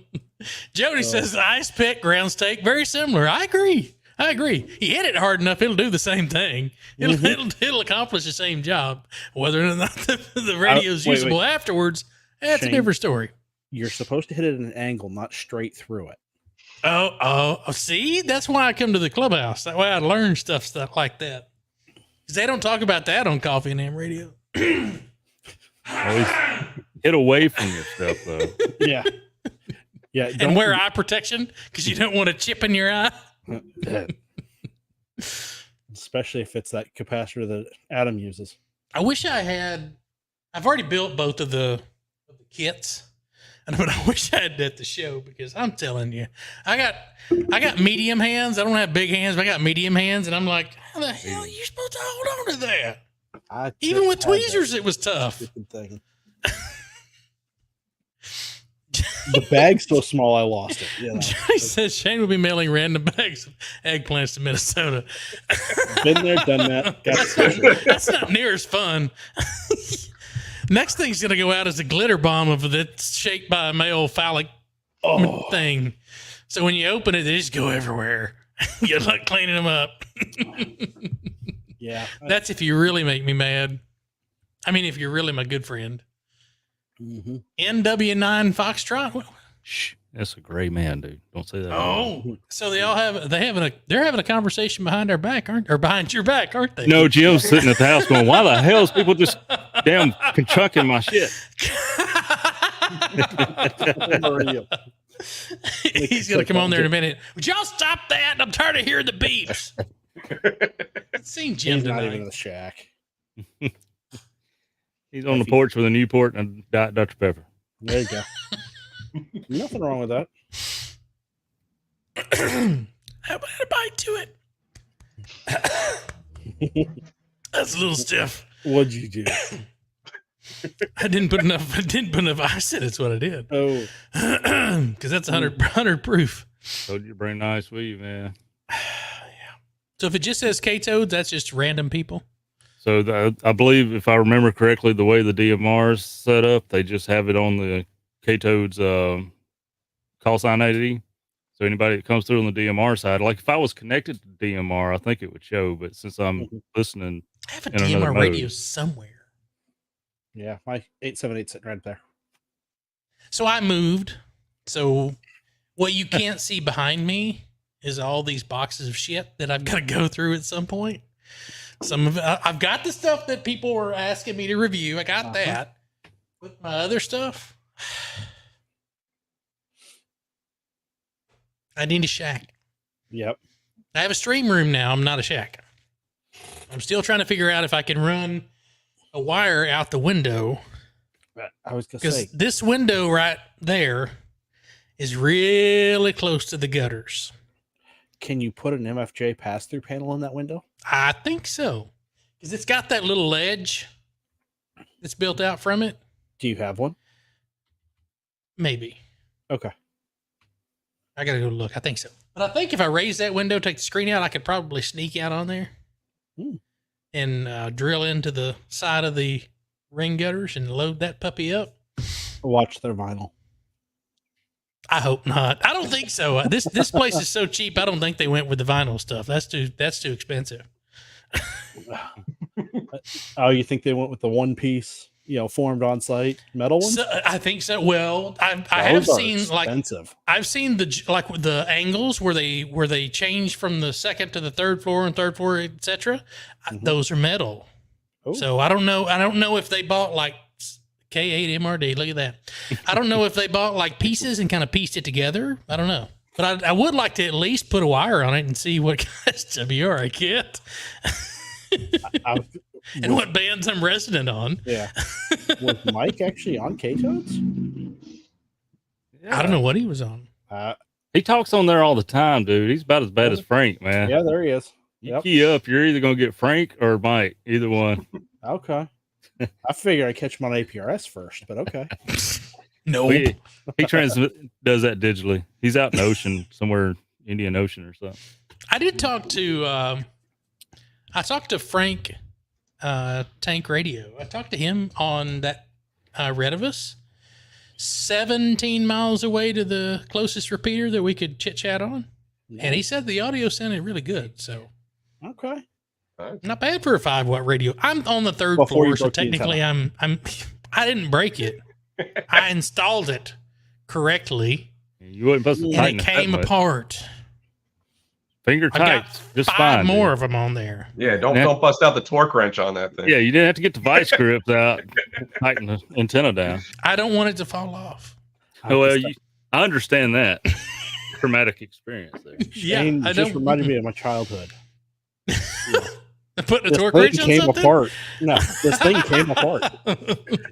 Speaker 1: Jody says ice pick, ground steak, very similar. I agree. You hit it hard enough, it'll do the same thing. It'll accomplish the same job. Whether or not the radio is
Speaker 5: wait.
Speaker 1: usable afterwards, that's a
Speaker 5: Shane.
Speaker 1: different story.
Speaker 5: You're supposed to hit it at an angle, not straight through it.
Speaker 1: Oh, see, that's why I come to the clubhouse. That way I learn stuff like that. Because they don't talk about that on Coffee and Ham Radio.
Speaker 2: Always hit away from your stuff, though.
Speaker 5: Yeah. Yeah.
Speaker 1: And wear eye protection because you don't want a chip in your eye.
Speaker 5: Especially if it's that capacitor that Adam uses.
Speaker 1: I wish I've already built both of the kits. But I wish I had that to show because I'm telling you, I got medium hands. I don't have big hands, but I got medium hands, and I'm like, how the hell are you supposed to hold on to that? Even with tweezers, it was tough.
Speaker 5: Stupid thing. The bag's so small, I lost it. Yeah,
Speaker 1: Johnny says Shane will be mailing random bags of eggplants to Minnesota.
Speaker 5: been there, done that. Got it.
Speaker 1: That's not near as fun. Next thing's gonna go out as a glitter bomb that's shaped by a male phallic thing. So when you open it, they just go everywhere. Good luck cleaning them up.
Speaker 5: Yeah.
Speaker 1: That's if you really make me mad. I mean, if you're really my good friend.
Speaker 5: Mm-hmm.
Speaker 1: NW9 Foxtrot.
Speaker 2: Shh, that's a gray man, dude. Don't say that.
Speaker 1: Oh, so they're having a conversation behind our back, behind your back, aren't they?
Speaker 2: No, Jim's sitting at the house going, why the hell is people just damn chucking my shit?
Speaker 1: He's going to come on there in a minute. Would y'all stop that? I'm tired of hearing the beeps. Let's see Jim
Speaker 5: He's not
Speaker 1: tonight.
Speaker 5: even in the shack.
Speaker 2: He's on the porch with a Newport and a Diet Dr. Pepper.
Speaker 5: There you go. Nothing wrong with that.
Speaker 1: How about a bite to it? That's a little stiff.
Speaker 5: What'd you do?
Speaker 1: I didn't put enough. Ice in it. That's what I did.
Speaker 5: Oh,
Speaker 1: Because that's 100 proof.
Speaker 2: Told you to bring nice weed, man.
Speaker 1: So if it just says K-Toads, that's just random people.
Speaker 2: So I believe, if I remember correctly, the way the DMR is set up, they just have it on the K-Toads call sign ID. So anybody that comes through on the DMR side, like if I was connected to DMR, I think it would show. But since I'm listening,
Speaker 1: I have a
Speaker 2: in another
Speaker 1: DMR
Speaker 2: mode.
Speaker 1: radio somewhere.
Speaker 5: yeah. My 878 sitting right there.
Speaker 1: So I moved. So what you can't see behind me is all these boxes of shit that I've got to go through at some point. Some of it, I've got the stuff that people were asking me to review. I got that. With my other stuff, I need a shack.
Speaker 5: Yep.
Speaker 1: I have a stream room now. I'm not a shack. I'm still trying to figure out if I can run a wire out the window.
Speaker 5: I was gonna
Speaker 1: Because
Speaker 5: say,
Speaker 1: this window right there is really close to the gutters.
Speaker 5: can you put an MFJ pass-through panel in that window?
Speaker 1: I think so. Because it's got that little ledge that's built out from it.
Speaker 5: Do you have one?
Speaker 1: Maybe.
Speaker 5: Okay.
Speaker 1: I got to go look. I think so. But I think if I raise that window, take the screen out, I could probably sneak out on there and drill into the side of the ring gutters and load that puppy up.
Speaker 5: Watch their vinyl.
Speaker 1: I hope not. I don't think so. This place is so cheap. I don't think they went with the vinyl stuff. That's too expensive.
Speaker 5: Oh, you think they went with the one piece, formed on site metal ones?
Speaker 1: So, I think so. Well, I
Speaker 5: Those
Speaker 1: have
Speaker 5: are
Speaker 1: seen
Speaker 5: expensive.
Speaker 1: I've seen the angles where they change from the second to the third floor and third floor, etc. Those are metal.
Speaker 5: Oh.
Speaker 1: So I don't know if they bought like K8 MRD. Look at that. I don't know if they bought like pieces and kind of pieced it together. I don't know. But I would like to at least put a wire on it and see what kind of SWR I get. And what bands I'm resident on.
Speaker 5: Yeah. Was Mike actually on K-Toads?
Speaker 1: I don't know what he was on.
Speaker 2: He talks on there all the time, dude. He's about as bad as Frank, man.
Speaker 5: Yeah, there he is.
Speaker 2: You key up, you're either going to get Frank or Mike, either one.
Speaker 5: Okay. I figured I'd catch him on APRS first, but okay.
Speaker 1: No.
Speaker 2: He does that digitally. He's out in the ocean, somewhere, Indian Ocean or something.
Speaker 1: I did talk to, I talked to Frank Tank Radio. I talked to him on that Redivus, 17 miles away to the closest repeater that we could chit chat on. Yeah. And he said the audio sounded really good. So,
Speaker 5: okay.
Speaker 1: Not bad for a 5-watt radio. I'm on the third floor, so technically I didn't break it. I installed it correctly.
Speaker 2: You wouldn't supposed to tighten
Speaker 1: and it came apart.
Speaker 2: Finger tight, just
Speaker 1: five
Speaker 2: fine.
Speaker 1: More of them on there.
Speaker 4: Yeah, don't bust out the torque wrench on that thing.
Speaker 2: Yeah, you didn't have to get the vice grips out, tighten the antenna down.
Speaker 1: I don't want it to fall off.
Speaker 2: Well, I understand that. Traumatic experience there.
Speaker 5: Shane just reminded me of my childhood.
Speaker 1: Putting a torque wrench on
Speaker 5: came
Speaker 1: something?
Speaker 5: apart. No, this thing came apart.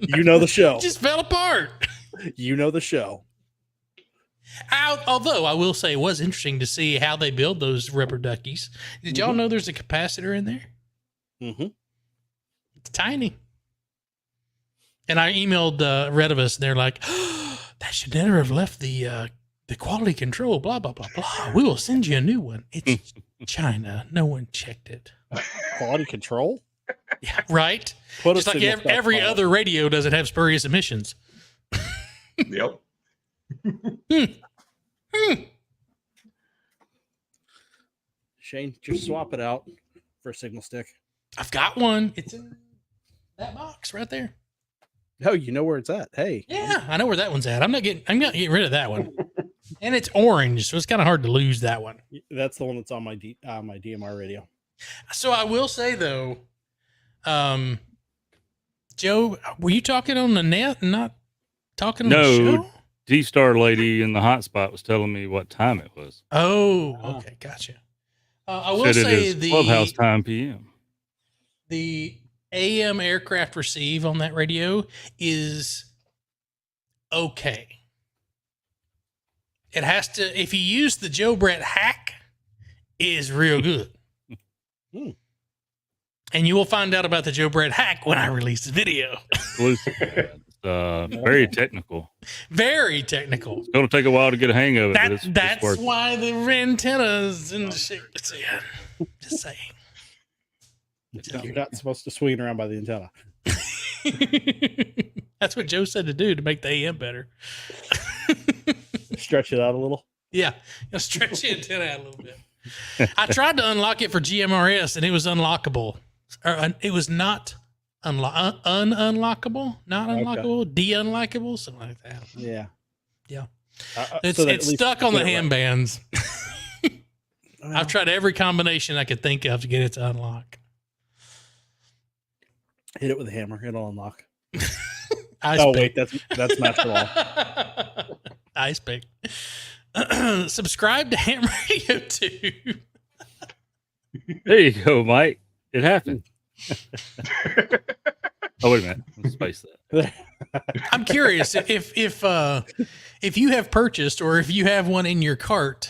Speaker 5: You know the show.
Speaker 1: It just fell apart.
Speaker 5: You know the show.
Speaker 1: Although I will say it was interesting to see how they build those rubber duckies. Did y'all know there's a capacitor in there?
Speaker 5: Mm-hmm.
Speaker 1: It's tiny. And I emailed Redivus, and they're like, that should never have left the quality control, blah, blah, blah, blah. We will send you a new one. It's China. No one checked it.
Speaker 5: Quality control?
Speaker 1: Yeah, right? Just like every other radio doesn't have spurious emissions.
Speaker 4: Yep.
Speaker 5: Shane, just swap it out for a signal stick.
Speaker 1: I've got one. It's in that box right there.
Speaker 5: No, you know where it's at. Hey.
Speaker 1: Yeah, I know where that one's at. I'm not getting rid of that one. And it's orange, so it's kind of hard to lose that one.
Speaker 5: That's the one that's on my my DMR radio.
Speaker 1: So I will say though, Joe, were you talking on the net and not talking on the
Speaker 2: No,
Speaker 1: show?
Speaker 2: D-Star lady in the hotspot was telling me what time it was.
Speaker 1: Oh, okay, gotcha. I will
Speaker 2: Said it
Speaker 1: say
Speaker 2: is Clubhouse time PM.
Speaker 1: the AM aircraft receive on that radio is okay. It has to, if you use the Joe Brett hack, it is real good. And you will find out about the Joe Brett hack when I release the video.
Speaker 2: Exclusive. Very technical.
Speaker 1: Very technical.
Speaker 2: It's going to take a while to get a hang of it, but it's
Speaker 1: That's
Speaker 2: working.
Speaker 1: why the antennas and the shit. Just saying.
Speaker 5: You're not supposed to swing around by the antenna.
Speaker 1: That's what Joe said to do to make the AM better.
Speaker 5: Stretch it out a little.
Speaker 1: Yeah, stretch the antenna out a little bit. I tried to unlock it for GMRS and it was unlockable. Or, it was not unlockable, not unlockable, de-unlockable, something like that.
Speaker 5: Yeah.
Speaker 1: Yeah.
Speaker 5: So
Speaker 1: It's stuck on the ham bands. I've tried every combination I could think of to get it to unlock.
Speaker 5: Hit it with a hammer. It'll unlock.
Speaker 1: Ice
Speaker 5: pick. Wait, that's natural.
Speaker 1: Ice pick. Subscribe to Ham Radio 2.
Speaker 2: There you go, Mike. It happened. Oh, wait a minute. Let's space that.
Speaker 1: I'm curious if you have purchased or if you have one in your cart,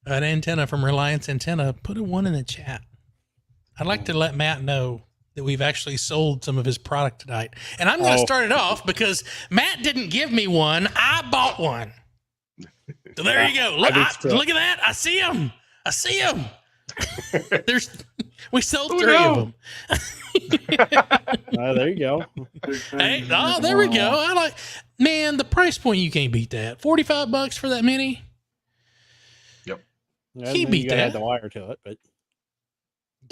Speaker 1: an antenna from Reliance Antenna, put a one in the chat. I'd like to let Matt know that we've actually sold some of his product tonight. And I'm going to start it off because Matt didn't give me one. I bought one. So there you go. Look, look at that. I see him. We sold 3 of them.
Speaker 5: There you go.
Speaker 1: Hey, there we go. Man, the price point, you can't beat that. $45 for that mini.
Speaker 4: Yep.
Speaker 5: He
Speaker 1: beat that.
Speaker 5: Had the wire to it, but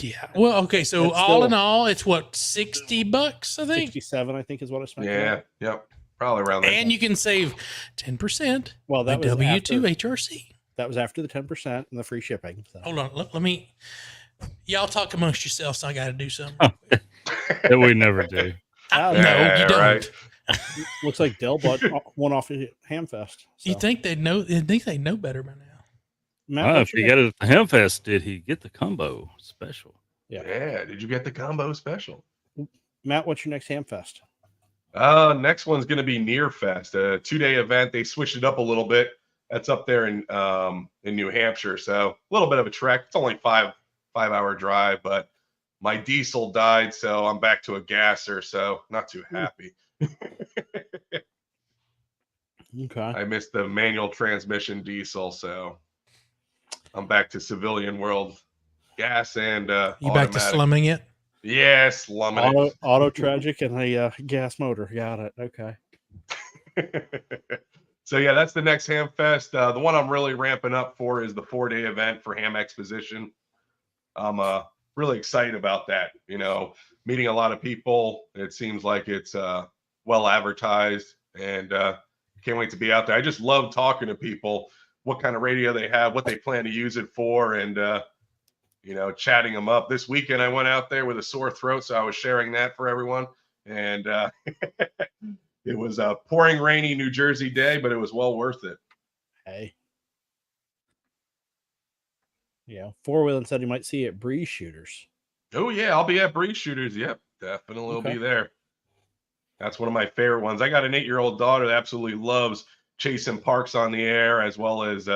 Speaker 1: yeah. Well, okay. So all in all, it's what, $60? I think
Speaker 5: 67. I think is what I spent.
Speaker 4: Yeah. Yep. Probably around there.
Speaker 1: And you can save 10%.
Speaker 5: Well, that was
Speaker 1: W2 HRC.
Speaker 5: That was after the 10% and the free shipping. So.
Speaker 1: Hold on. Let me. Y'all talk amongst yourselves. So I got to do something.
Speaker 2: That we never do.
Speaker 1: No, you don't.
Speaker 4: Right.
Speaker 5: Looks like Dell bought one off at Hamfest. So.
Speaker 1: You think they know? I think they know better by now.
Speaker 5: Matt,
Speaker 2: If he got it at the Hamfest, did he get the combo special?
Speaker 4: Yeah. Did you get the combo special?
Speaker 5: Matt, what's your next Hamfest?
Speaker 4: Next one's going to be Near Fest, a 2-day event. They switched it up a little bit. That's up there in New Hampshire. So a little bit of a trek. It's only 5-hour drive, but my diesel died. So I'm back to a gasser. So not too happy.
Speaker 5: Okay.
Speaker 4: I missed the manual transmission diesel. So I'm back to civilian world gas and
Speaker 1: You back to slumming it?
Speaker 4: Yes, slumming it.
Speaker 5: Auto tragic and a gas motor. Got it. Okay.
Speaker 4: So yeah, that's the next Ham Fest. The one I'm really ramping up for is the 4-day event for Ham Exposition. I'm really excited about that. You know, meeting a lot of people. It seems like it's well advertised, and can't wait to be out there. I just love talking to people, what kind of radio they have, what they plan to use it for, and you know, chatting them up. This weekend I went out there with a sore throat, so I was sharing that for everyone, and it was a pouring rainy New Jersey day, but it was well worth it.
Speaker 5: Hey. Yeah. 4-wheeling said you might see it at Breeze Shooters.
Speaker 4: Oh yeah, I'll be at Breeze Shooters. Yep, definitely will be there. That's one of my favorite ones. I got an 8-year-old daughter that absolutely loves chasing parks on the air as well as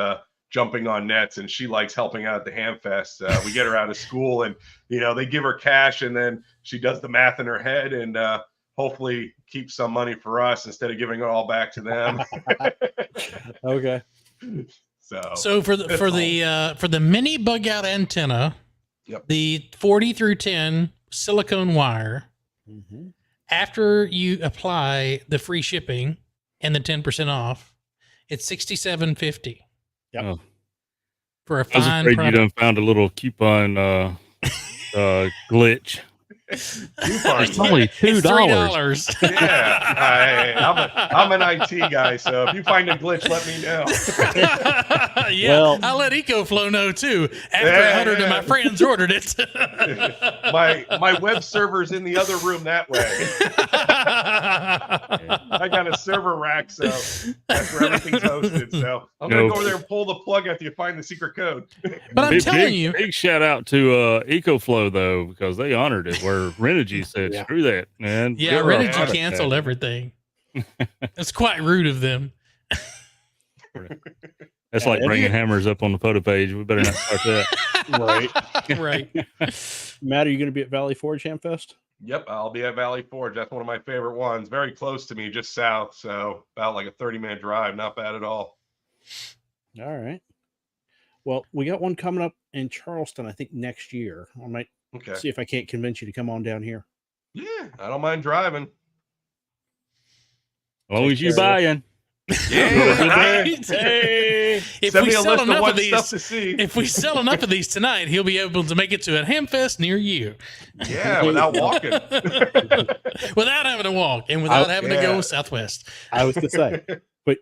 Speaker 4: jumping on nets, and she likes helping out at the Hamfest. We get her out of school, and you know, they give her cash, and then she does the math in her head, and hopefully keep some money for us instead of giving it all back to them.
Speaker 5: Okay.
Speaker 4: So
Speaker 1: for the mini bug out antenna,
Speaker 4: yep,
Speaker 1: the 40 through 10 silicone wire, after you apply the free shipping and the 10% off, it's $67.50.
Speaker 5: Yep.
Speaker 2: Oh.
Speaker 1: For a
Speaker 2: I was
Speaker 1: fine
Speaker 2: afraid
Speaker 1: product.
Speaker 2: you done found a little coupon glitch. It's only
Speaker 1: It's
Speaker 2: $2.
Speaker 1: $3.
Speaker 4: Yeah, I'm an IT guy, so if you find a glitch, let me know.
Speaker 1: Yeah,
Speaker 5: Well-
Speaker 1: I'll let EcoFlow know too. After 100 of my friends ordered it.
Speaker 4: My web server's in the other room that way. I got a server rack, so that's where everything's hosted. So I'm gonna go over there and pull the plug after you find the secret code.
Speaker 1: But I'm telling you,
Speaker 2: big shout out to EcoFlow though, because they honored it. Where Renogy said,
Speaker 5: Yeah.
Speaker 2: "Screw that, man."
Speaker 1: yeah,
Speaker 2: We're on
Speaker 1: Renogy
Speaker 2: product
Speaker 1: canceled
Speaker 2: tag.
Speaker 1: everything. It's quite rude of them.
Speaker 2: That's like
Speaker 5: Yeah,
Speaker 2: bringing hammers up on the POTA page. We better not start that.
Speaker 1: Right.
Speaker 5: Matt, are you going to be at Valley Forge Hamfest?
Speaker 4: Yep, I'll be at Valley Forge. That's one of my favorite ones. Very close to me, just south, so about like a 30-minute drive. Not bad at all.
Speaker 5: All right. Well, we got one coming up in Charleston, I think next year. I might
Speaker 4: Okay.
Speaker 5: see if I can't convince you to come on down here.
Speaker 4: Yeah, I don't mind driving.
Speaker 2: As long as you
Speaker 5: Take care.
Speaker 2: buying.
Speaker 4: Yeah,
Speaker 1: Right.
Speaker 2: Hey.
Speaker 1: If
Speaker 4: send
Speaker 1: we
Speaker 4: me a
Speaker 1: sell
Speaker 4: list of
Speaker 1: enough
Speaker 4: what
Speaker 1: of these,
Speaker 4: stuff to see.
Speaker 1: if we sell enough of these tonight, he'll be able to make it to a Hamfest near you
Speaker 4: Yeah, without walking.
Speaker 1: without having to walk and without having to go
Speaker 4: Yeah.
Speaker 1: southwest.
Speaker 5: I was going to say, but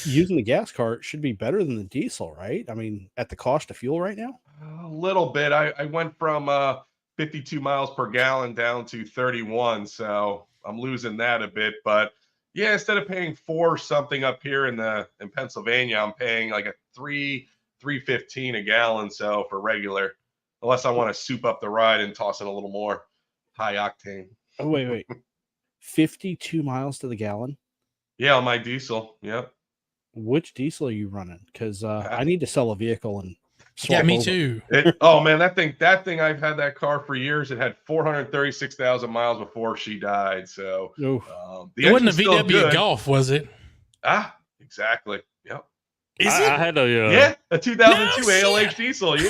Speaker 5: using the gas car should be better than the diesel, right? I mean, at the cost of fuel right now?
Speaker 4: A little bit. I went from 52 miles per gallon down to 31, so I'm losing that a bit. But yeah, instead of paying $4 something up here in Pennsylvania, I'm paying like a $3.15 a gallon. So for regular, unless I want to soup up the ride and toss in a little more high octane.
Speaker 5: Oh, wait. 52 miles to the gallon?
Speaker 4: Yeah, on my diesel. Yep.
Speaker 5: Which diesel are you running? Because I need to sell a vehicle and swap
Speaker 1: Yeah, me
Speaker 5: over.
Speaker 1: too.
Speaker 4: Oh man, that thing, I've had that car for years. It had 436,000 miles before she died. So
Speaker 5: Oof.
Speaker 4: the
Speaker 1: It wasn't a
Speaker 4: engine's still
Speaker 1: VW
Speaker 4: good.
Speaker 1: Golf, was it?
Speaker 4: Exactly. Yep.
Speaker 1: Is
Speaker 2: I
Speaker 1: it?
Speaker 2: had a
Speaker 4: Yeah, a 2002
Speaker 1: No shit.
Speaker 4: ALH diesel. Yeah.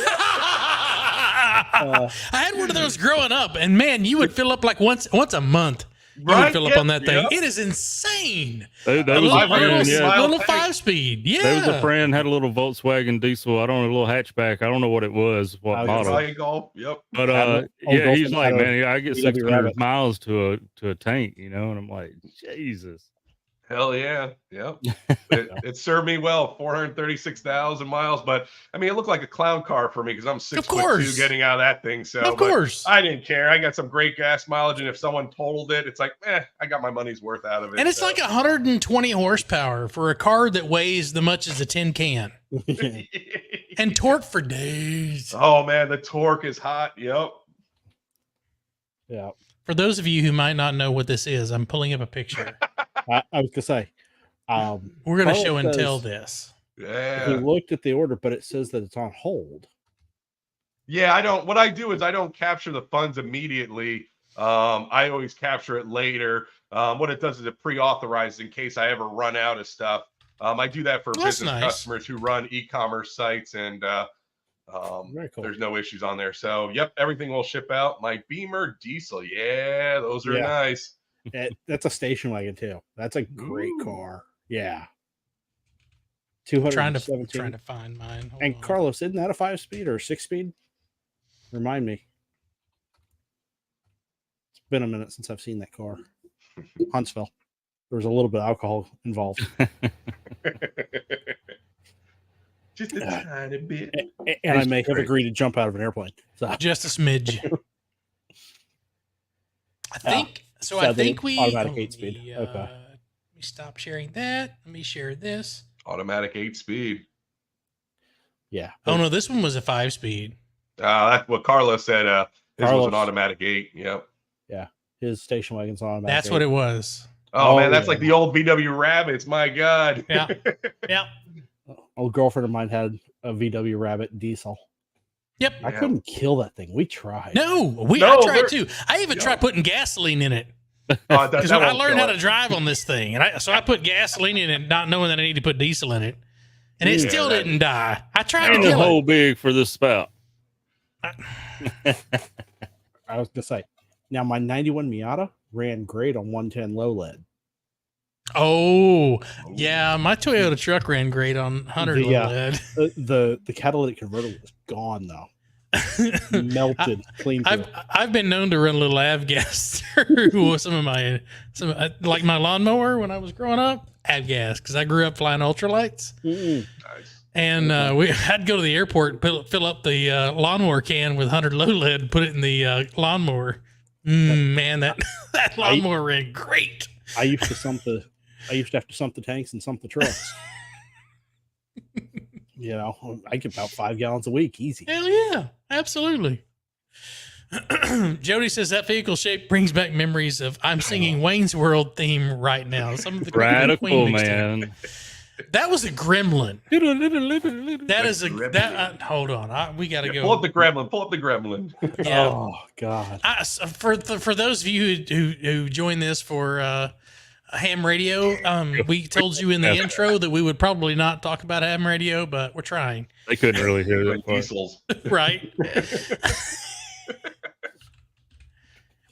Speaker 1: I had one of those growing up, and man, you would fill up like once a month. You would
Speaker 4: Right,
Speaker 1: fill up
Speaker 4: yeah,
Speaker 1: on that thing.
Speaker 4: yeah.
Speaker 1: It is insane.
Speaker 2: that
Speaker 1: A
Speaker 2: was
Speaker 1: little,
Speaker 2: a friend, yeah.
Speaker 1: little
Speaker 4: tank.
Speaker 1: 5-speed. Yeah.
Speaker 2: There was a friend had a little Volkswagen diesel. I don't know, a little hatchback. I don't know what it was, what
Speaker 5: I was
Speaker 2: model.
Speaker 4: Ryan Golf. Yep.
Speaker 2: But
Speaker 5: Old
Speaker 2: yeah, he's
Speaker 5: Dolphin
Speaker 2: like,
Speaker 5: had a
Speaker 2: man, I get
Speaker 5: VW
Speaker 2: 600
Speaker 5: Rabbit.
Speaker 2: miles to a tank, you know, and I'm like, Jesus.
Speaker 4: Hell yeah. Yep. It served me well. 436,000 miles. But I mean, it looked like a clown car for me because I'm 6'2"
Speaker 1: course.
Speaker 4: getting out of that thing. So
Speaker 1: Of
Speaker 4: but
Speaker 1: course.
Speaker 4: I didn't care. I got some great gas mileage, and if someone totaled it, it's like, I got my money's worth out of it.
Speaker 1: And it's
Speaker 4: so.
Speaker 1: like 120 horsepower for a car that weighs the much as a tin can. And torque for days.
Speaker 4: Oh man, the torque is hot. Yep.
Speaker 5: Yeah.
Speaker 1: For those of you who might not know what this is, I'm pulling up a picture.
Speaker 5: I was going to say,
Speaker 1: We're going to
Speaker 5: Carl
Speaker 1: show and tell
Speaker 5: says
Speaker 1: this.
Speaker 5: he
Speaker 4: Yeah.
Speaker 5: looked at the order, but it says that it's on hold.
Speaker 4: Yeah, what I do is I don't capture the funds immediately. I always capture it later. What it does is it pre-authorizes in case I ever run out of stuff. I do that for
Speaker 1: That's
Speaker 4: business
Speaker 1: nice.
Speaker 4: customers who run e-commerce sites, and
Speaker 5: Very cool.
Speaker 4: there's no issues on there. So, yep, everything will ship out. My Beamer diesel, yeah, those are
Speaker 5: Yeah.
Speaker 4: nice.
Speaker 5: That's a station wagon too. That's a great
Speaker 4: Ooh.
Speaker 5: car. Yeah.
Speaker 1: Trying
Speaker 5: 217.
Speaker 1: to find mine. Hold
Speaker 5: And
Speaker 1: on.
Speaker 5: Carlos, isn't that a 5-speed or a 6-speed? Remind me. It's been a minute since I've seen that car. Huntsville. There was a little bit of alcohol involved.
Speaker 4: Just a tiny bit.
Speaker 5: And I
Speaker 4: It's
Speaker 5: may have
Speaker 4: great.
Speaker 5: agreed to jump out of an airplane. So
Speaker 1: Just a smidge. I think so. I
Speaker 5: sadly,
Speaker 1: think we
Speaker 5: automatic
Speaker 1: oh,
Speaker 5: 8-speed.
Speaker 1: let me,
Speaker 5: Okay.
Speaker 1: Let me stop sharing that. Let me share this.
Speaker 4: Automatic 8-speed.
Speaker 5: yeah.
Speaker 1: Oh no, this one was a 5-speed.
Speaker 4: That's what Carlos said. His was
Speaker 5: Carlos.
Speaker 4: an automatic 8. Yep.
Speaker 5: His station wagon's on.
Speaker 1: That's what it was.
Speaker 4: Oh,
Speaker 5: Oh,
Speaker 4: man, that's
Speaker 5: yeah.
Speaker 4: like the old VW Rabbits. My God.
Speaker 1: Yeah. Yeah.
Speaker 5: A girlfriend of mine had a VW Rabbit diesel.
Speaker 1: Yep.
Speaker 5: I
Speaker 4: Yeah.
Speaker 5: couldn't kill that thing. We tried.
Speaker 1: No, I
Speaker 4: No,
Speaker 1: tried
Speaker 4: they're-
Speaker 1: too. I even
Speaker 4: Yeah.
Speaker 1: tried putting gasoline in it
Speaker 4: That
Speaker 1: because I
Speaker 4: won't
Speaker 1: learned
Speaker 4: kill
Speaker 1: how
Speaker 4: it.
Speaker 1: to drive on this thing, and I put gasoline in it, not knowing that I need to put diesel in it, and it
Speaker 4: Yeah,
Speaker 1: still
Speaker 4: that-
Speaker 1: didn't die. I tried to
Speaker 2: Ain't a
Speaker 1: kill
Speaker 2: hole
Speaker 1: it.
Speaker 2: big for this spout.
Speaker 5: I was gonna say. Now my 91 Miata ran great on 110 low lead.
Speaker 1: Oh, yeah, my Toyota truck ran great on 100
Speaker 5: The,
Speaker 1: lead.
Speaker 5: The catalytic converter was gone though. Melted, clean through.
Speaker 1: I've been known to run a little avgas through like my lawnmower when I was growing up. Avgas, because I grew up flying ultralights.
Speaker 4: Nice.
Speaker 1: And I'd go to the airport and fill up the lawnmower can with 100 low lead, put it in the lawnmower. Man, that lawnmower ran great.
Speaker 5: I used to have to sump the tanks and sump the trucks. I get about 5 gallons a week, easy.
Speaker 1: Hell yeah, absolutely. Jody says that vehicle shape brings back memories of I'm singing Wayne's World theme right now. Some of the
Speaker 2: Radical,
Speaker 1: Queen
Speaker 2: man.
Speaker 1: That was a gremlin. That is hold on. We got to go.
Speaker 4: Pull up the gremlin.
Speaker 1: Yeah.
Speaker 5: Oh God.
Speaker 1: For those of you who joined this for ham radio, we told you in the intro that we would probably not talk about ham radio, but we're trying.
Speaker 2: They couldn't really hear that part.
Speaker 4: Diesels.
Speaker 1: Right.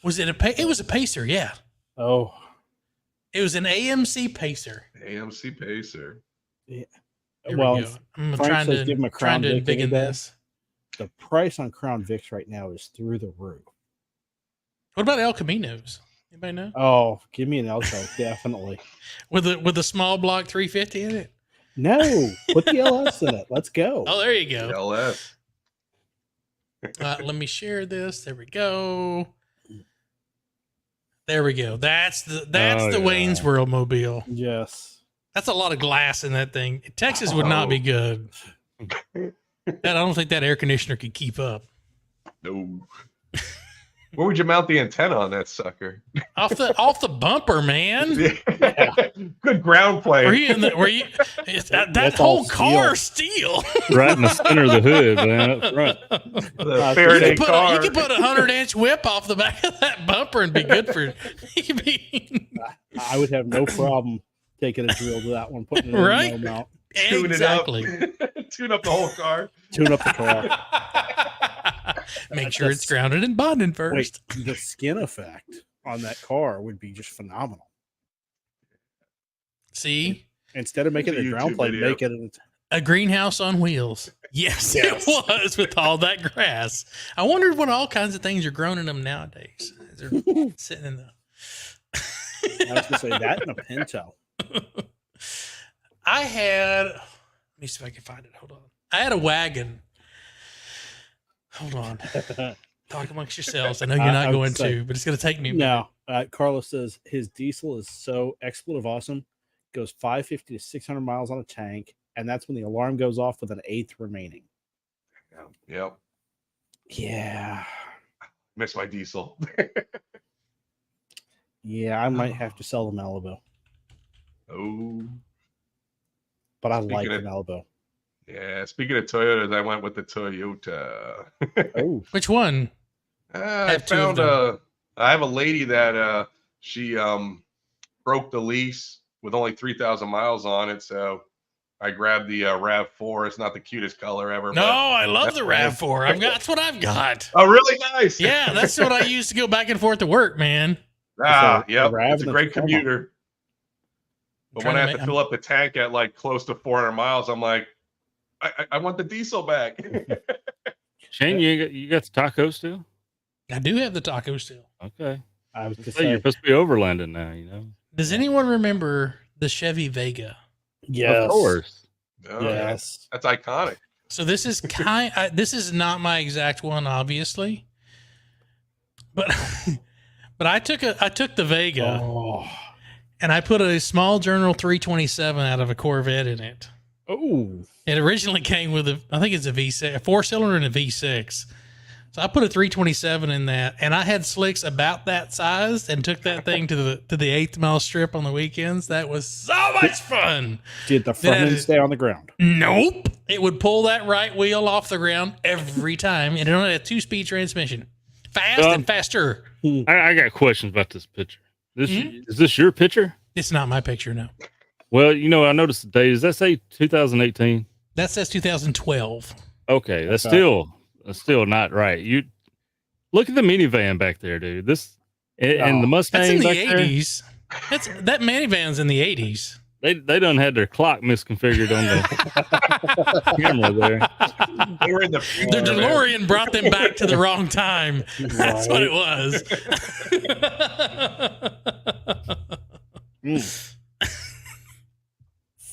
Speaker 1: Was it it was a Pacer, yeah.
Speaker 5: Oh.
Speaker 1: It was an AMC Pacer.
Speaker 4: AMC Pacer.
Speaker 5: Yeah.
Speaker 1: Here
Speaker 5: Well,
Speaker 1: we go. I'm
Speaker 5: Frank
Speaker 1: trying
Speaker 5: says
Speaker 1: to
Speaker 5: give him a Crown Vic
Speaker 1: big in
Speaker 5: any day.
Speaker 1: this.
Speaker 5: The price on Crown Vics right now is through the roof.
Speaker 1: What about El Caminos? Anybody know?
Speaker 5: Oh, give me an Elko, definitely.
Speaker 1: With a small block 350 in it?
Speaker 5: No, put the LS in it. Let's go.
Speaker 1: Oh, there you go.
Speaker 4: LS.
Speaker 1: Let me share this. There we go. There we go. That's the Wayne's World mobile.
Speaker 5: Yes.
Speaker 1: That's a lot of glass in that thing. Texas would not be good. I don't think that air conditioner could keep up.
Speaker 4: No. Where would you mount the antenna on that sucker?
Speaker 1: Off the bumper, man.
Speaker 4: Yeah. Good ground plane.
Speaker 1: That whole car steel.
Speaker 2: Right in the center of the hood, man, up front.
Speaker 4: The Faraday car.
Speaker 1: You could put a 100-inch whip off the back of that bumper and be good for.
Speaker 5: I would have no problem taking a drill to that one, putting it
Speaker 1: Right?
Speaker 5: in the mount.
Speaker 1: Exactly.
Speaker 4: Tune up the whole car.
Speaker 5: Tune up the car.
Speaker 1: Make sure it's grounded and bonded first.
Speaker 5: Wait, the skin effect on that car would be just phenomenal.
Speaker 1: See?
Speaker 5: Instead of making it a ground plane, make it
Speaker 1: a greenhouse on wheels. Yes, it was with all that grass. I wondered what all kinds of things are grown in them nowadays. They're sitting in the.
Speaker 5: I was going to say that and a Pinto.
Speaker 1: I had. Let me see if I can find it. Hold on. I had a wagon. Hold on. Talk amongst yourselves. I know you're not going to, but it's going to take me a minute.
Speaker 5: No. Carlos says his diesel is so expletive awesome. Goes 550 to 600 miles on a tank, and that's when the alarm goes off with an eighth remaining.
Speaker 4: Yep.
Speaker 5: Yeah.
Speaker 4: Miss my diesel.
Speaker 5: Yeah, I might have to sell the Malibu.
Speaker 4: Oh.
Speaker 5: But I like the Malibu.
Speaker 4: Yeah, speaking of Toyotas, I went with the Toyota.
Speaker 5: Oh.
Speaker 1: Which one?
Speaker 4: I have a lady that she broke the lease with only 3,000 miles on it, so I grabbed the RAV4. It's not the cutest color ever.
Speaker 1: No, I love the RAV4. That's what I've got.
Speaker 4: Oh, really? Nice.
Speaker 1: Yeah, that's what I used to go back and forth to work, man.
Speaker 4: Yeah, it's a great commuter. But when I have to fill up the tank at like close to 400 miles, I'm like, I want the diesel back.
Speaker 2: Shane, you got the taco still?
Speaker 1: I do have the taco still.
Speaker 2: Okay.
Speaker 5: I was to
Speaker 2: say you're supposed to be overlanding now, you know.
Speaker 1: Does anyone remember the Chevy Vega?
Speaker 5: Yes.
Speaker 2: Of course.
Speaker 4: Oh,
Speaker 5: yes.
Speaker 4: That's iconic.
Speaker 1: So this is this is not my exact one, obviously. But I took the Vega and I put a small Journal 327 out of a Corvette in it.
Speaker 5: Oh.
Speaker 1: It originally came with I think it's a V6, a 4-cylinder and a V6. So I put a 327 in that, and I had slicks about that size, and took that thing to the 8th mile strip on the weekends. That was so much fun.
Speaker 5: Did the front end stay on the ground?
Speaker 1: Nope. It would pull that right wheel off the ground every time, and it only had 2-speed transmission, fast and faster.
Speaker 2: I got questions about this picture. Is this your picture?
Speaker 1: It's not my picture, no.
Speaker 2: Well, you know, I noticed the date. Does that say 2018?
Speaker 1: That says 2012.
Speaker 2: Okay, that's still not right. You look at the minivan back there, dude. And the Mustang.
Speaker 1: That's in the
Speaker 2: back
Speaker 1: 80s. That minivan's in the 80s.
Speaker 2: They done had their clock misconfigured on the camera there.
Speaker 4: They were in the
Speaker 1: The
Speaker 4: future, man.
Speaker 1: DeLorean brought them back to the wrong time. That's what it was.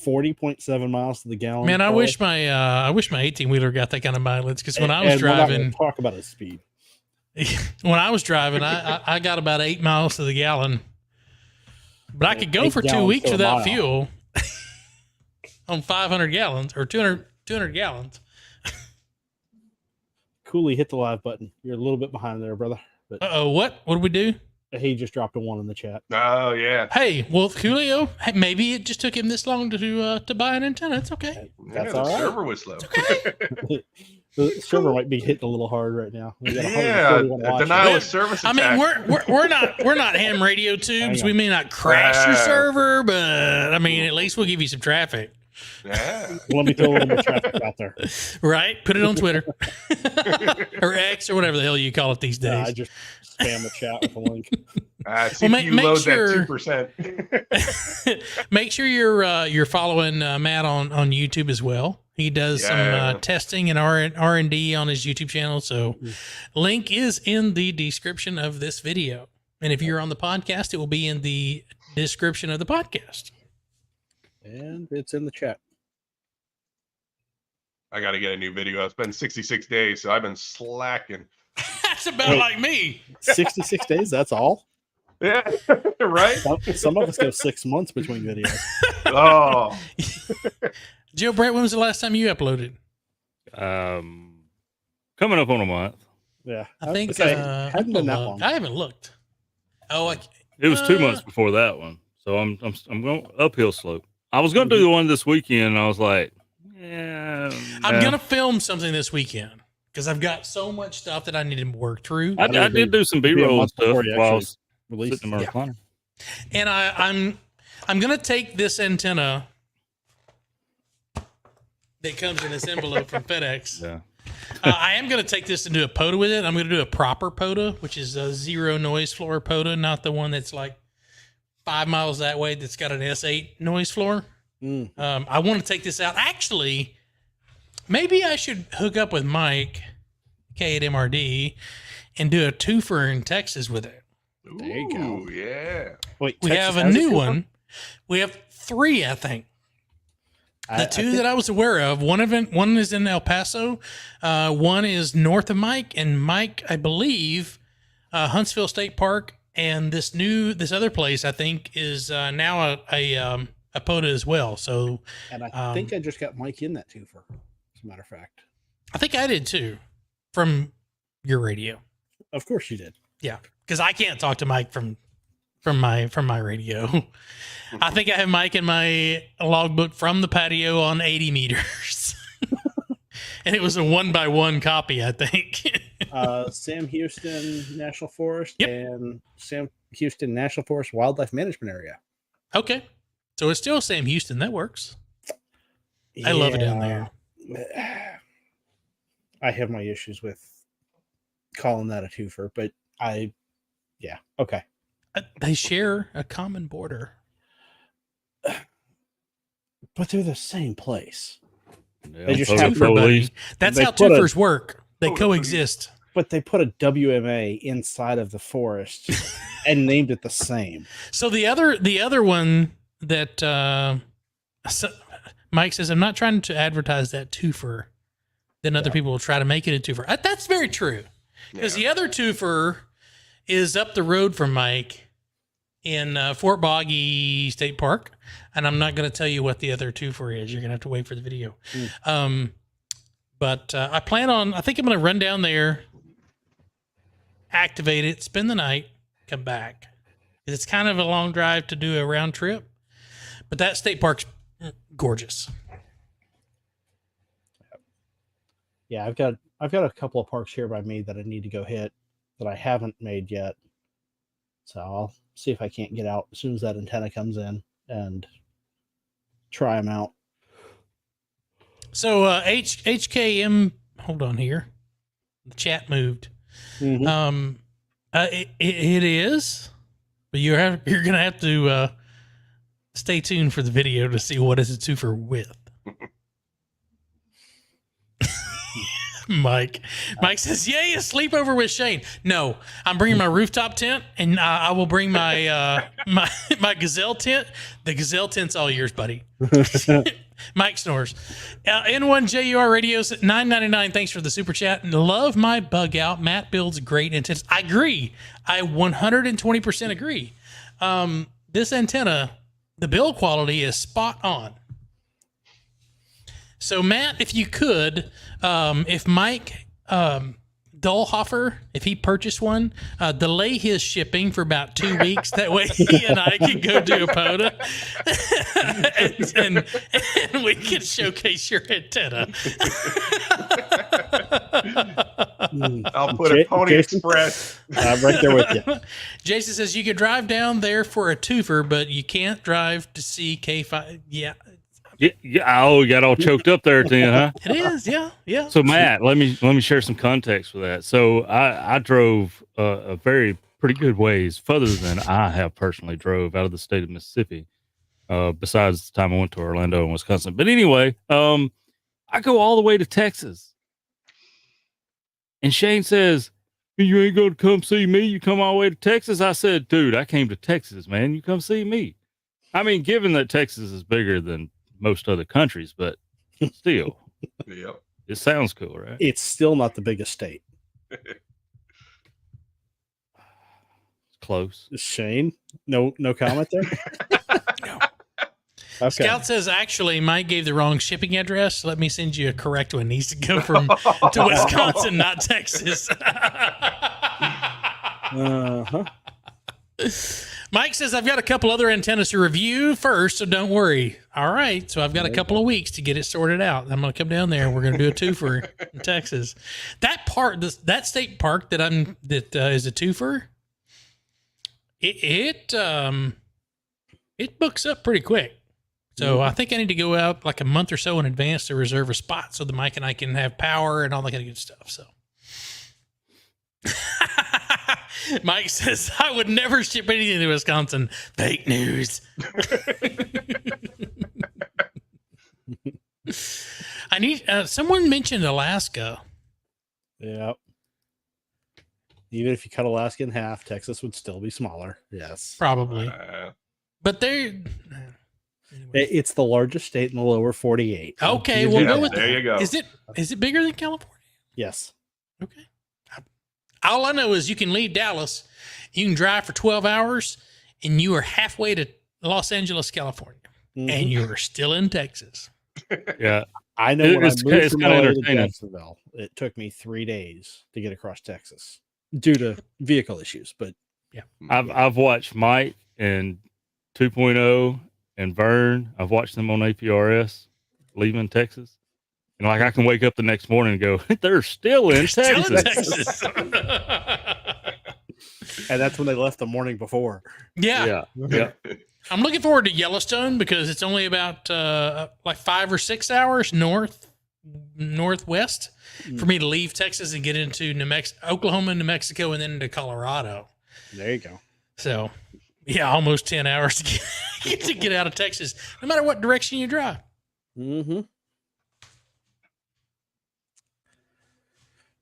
Speaker 5: 40.7 miles to the gallon.
Speaker 1: Man, I
Speaker 5: Carl.
Speaker 1: wish my 18-wheeler got that kind of mileage, because when I was
Speaker 5: And we're not gonna
Speaker 1: driving,
Speaker 5: talk about its speed.
Speaker 1: I got about 8 miles to the gallon. But I could go
Speaker 5: 8
Speaker 1: for 2
Speaker 5: gallons
Speaker 1: weeks
Speaker 5: to a
Speaker 1: without
Speaker 5: mile.
Speaker 1: fuel on 500 gallons or 200 gallons.
Speaker 5: Cooley, hit the live button. You're a little bit behind there, brother. But
Speaker 1: Uh-oh, what did we do?
Speaker 5: he just dropped a 1 in the chat.
Speaker 4: Oh yeah.
Speaker 1: Hey, well, Julio, hey, maybe it just took him this long to buy an antenna. It's okay.
Speaker 5: That's
Speaker 4: the
Speaker 5: all right.
Speaker 4: server was slow.
Speaker 5: The server might be hitting a little hard right now. We got
Speaker 4: Yeah,
Speaker 5: 141
Speaker 4: a
Speaker 5: watching.
Speaker 4: denial of service
Speaker 1: I
Speaker 4: attack.
Speaker 1: mean, we're not ham radio tubes.
Speaker 5: Hang on.
Speaker 1: We may not crash your
Speaker 4: Yeah.
Speaker 1: server, but I mean, at least we'll give you some traffic,
Speaker 4: Yeah.
Speaker 5: Let me throw a little more traffic out there.
Speaker 1: right? Put it on Twitter or X or whatever the hell you call it these days.
Speaker 5: I just spam the chat with a link.
Speaker 4: See
Speaker 1: Well,
Speaker 4: if you
Speaker 1: make
Speaker 4: load
Speaker 1: sure-
Speaker 4: that 2%.
Speaker 1: Make sure you're following Matt on YouTube as well. He does
Speaker 4: Yeah.
Speaker 1: some testing and R&D on his YouTube channel. So link is in the description of this video. And if you're on the podcast, it will be in the description of the podcast.
Speaker 5: And it's in the chat.
Speaker 4: I got to get a new video. It's been 66 days, so I've been slacking.
Speaker 1: That's about like me.
Speaker 5: 66 days, that's all?
Speaker 4: Yeah, right?
Speaker 5: Some of us go 6 months between videos.
Speaker 4: Oh,
Speaker 1: Joe Brett, when was the last time you uploaded?
Speaker 2: Coming up on a month.
Speaker 5: Yeah.
Speaker 1: I think
Speaker 5: hadn't been that long.
Speaker 1: I haven't looked. Oh,
Speaker 2: It was 2 months before that one, so I'm going uphill slope. I was going to do the one this weekend, and I was like, yeah,
Speaker 1: I'm gonna film something this weekend because I've got so much stuff that I need to work through.
Speaker 2: I did do some
Speaker 5: be a
Speaker 2: B-roll
Speaker 5: month
Speaker 2: stuff
Speaker 5: before you
Speaker 2: while I
Speaker 5: actually
Speaker 2: was
Speaker 5: release
Speaker 2: sitting in my
Speaker 1: Yeah.
Speaker 2: recliner.
Speaker 1: And I'm gonna take this antenna that comes in this envelope from FedEx.
Speaker 2: Yeah.
Speaker 1: I am gonna take this and do a POTA with it. I'm gonna do a proper POTA, which is a zero noise floor POTA, not the one that's like 5 miles that way that's got an S8 noise floor. I want to take this out. Actually, maybe I should hook up with Mike K at MRD and do a twofer in Texas with it.
Speaker 5: There you go.
Speaker 4: Ooh, yeah.
Speaker 5: Wait,
Speaker 1: We
Speaker 5: Texas
Speaker 1: have a
Speaker 5: has
Speaker 1: new
Speaker 5: twofer?
Speaker 1: one. We have 3, I think. The
Speaker 5: I
Speaker 1: two
Speaker 5: think-
Speaker 1: that I was aware of, one is in El Paso, one is north of Mike, and Mike, I believe, Huntsville State Park, and this other place, I think, is now a POTA as well. So
Speaker 5: And I think I just got Mike in that twofer, as a matter of fact.
Speaker 1: I think I did too, from your radio.
Speaker 5: Of course you did.
Speaker 1: Yeah, because I can't talk to Mike from my radio. I think I have Mike in my logbook from the patio on 80 meters. And it was a 1x1 copy, I think.
Speaker 5: Sam Houston National Forest
Speaker 1: Yep.
Speaker 5: and Sam Houston National Forest Wildlife Management Area.
Speaker 1: Okay. So it's still Sam Houston. That works. I love it down there.
Speaker 5: I have my issues with calling that a twofer, but okay.
Speaker 1: They share a common border.
Speaker 5: But they're the same place.
Speaker 2: Yeah,
Speaker 5: They just
Speaker 2: so
Speaker 5: have
Speaker 2: it's
Speaker 1: Twofer,
Speaker 2: so
Speaker 1: buddy.
Speaker 2: easy.
Speaker 1: That's
Speaker 5: They
Speaker 1: how
Speaker 5: put a-
Speaker 1: twofers work. They
Speaker 4: Oh,
Speaker 1: coexist.
Speaker 5: But they put a WMA inside of the forest and named it the same.
Speaker 1: So the other one that Mike says, I'm not trying to advertise that twofer. Then other people will try to make it a twofer. That's very true. Because the other twofer is up the road from Mike in Fort Boggy State Park. And I'm not going to tell you what the other twofer is. You're going to have to wait for the video. But I think I'm going to run down there, activate it, spend the night, come back. It's kind of a long drive to do a round trip. But that state park's gorgeous.
Speaker 5: Yeah, I've got a couple of parks here by me that I need to go hit that I haven't made yet. So I'll see if I can't get out as soon as that antenna comes in and try them out.
Speaker 1: So HKM, hold on here. The chat moved.
Speaker 5: Mhm.
Speaker 1: It is, but you're gonna have to stay tuned for the video to see what is a twofer with. Mike says, "Yay, a sleepover with Shane." No, I'm bringing my rooftop tent, and I will bring my my gazelle tent. The gazelle tent's all yours, buddy. Mike snores. N1JUR Radios at $9.99. Thanks for the super chat. And love my bug out. Matt builds great antennas. I agree. I 120% agree. This antenna, the build quality is spot on. So Matt, if you could, if Mike Dullhofer, if he purchased one, delay his shipping for about 2 weeks. That way he and I can go do a POTA and we can showcase your antenna.
Speaker 4: I'll put a Pony Express.
Speaker 5: I'm right there with you.
Speaker 1: Jason says you could drive down there for a twofer, but you can't drive to see K5. Yeah.
Speaker 2: Yeah. Oh, you got all choked up there at the end, huh?
Speaker 1: It is. Yeah.
Speaker 2: So Matt, let me share some context for that. So I drove a pretty good ways further than I have personally drove out of the state of Mississippi. Besides the time I went to Orlando and Wisconsin. But anyway, I go all the way to Texas. And Shane says, "You ain't going to come see me? You come all the way to Texas?" I said, "Dude, I came to Texas, man. You come see me." I mean, given that Texas is bigger than most other countries, but still,
Speaker 4: Yep.
Speaker 2: it sounds cool, right?
Speaker 5: It's still not the biggest state.
Speaker 2: Close.
Speaker 5: Shane, no comment there.
Speaker 1: No.
Speaker 5: Okay.
Speaker 1: Scout says, actually, Mike gave the wrong shipping address. Let me send you a correct one. It needs to go to Wisconsin, not Texas.
Speaker 5: Uh-huh.
Speaker 1: Mike says, I've got a couple other antennas to review first, so don't worry. All right. So I've got a couple of weeks to get it sorted out. I'm going to come down there. We're going to do a twofer in Texas. That part, that state park that is a twofer, it books up pretty quick. So I think I need to go out like a month or so in advance to reserve a spot so that Mike and I can have power and all that kind of good stuff. So Mike says, I would never ship anything to Wisconsin. Fake news. I need, someone mentioned Alaska.
Speaker 5: Yeah. Even if you cut Alaska in half, Texas would still be smaller. Yes.
Speaker 1: Probably. But they're...
Speaker 5: It's the largest state in the lower 48.
Speaker 1: Okay, we'll go with that.
Speaker 4: There you go.
Speaker 1: Is it bigger than California?
Speaker 5: Yes.
Speaker 1: Okay. All I know is you can leave Dallas, you can drive for 12 hours, and you are halfway to Los Angeles, California, and you're still in Texas.
Speaker 2: Yeah.
Speaker 5: I know when I moved from LA to
Speaker 2: entertaining.
Speaker 5: Jacksonville, it took me 3 days to get across Texas due to vehicle issues. But
Speaker 1: yeah,
Speaker 2: I've watched Mike and 2.0 and Vern. I've watched them on APRS leaving Texas. And like I can wake up the next morning and go, they're still in Texas.
Speaker 1: Still in Texas.
Speaker 5: And that's when they left the morning before.
Speaker 1: Yeah.
Speaker 2: Yeah.
Speaker 1: I'm looking forward to Yellowstone because it's only about like 5 or 6 hours northwest for me to leave Texas and get into Oklahoma, New Mexico, and then into Colorado.
Speaker 5: There you go.
Speaker 1: So, yeah, almost 10 hours to get out of Texas, no matter what direction you drive.
Speaker 5: Mm-hmm.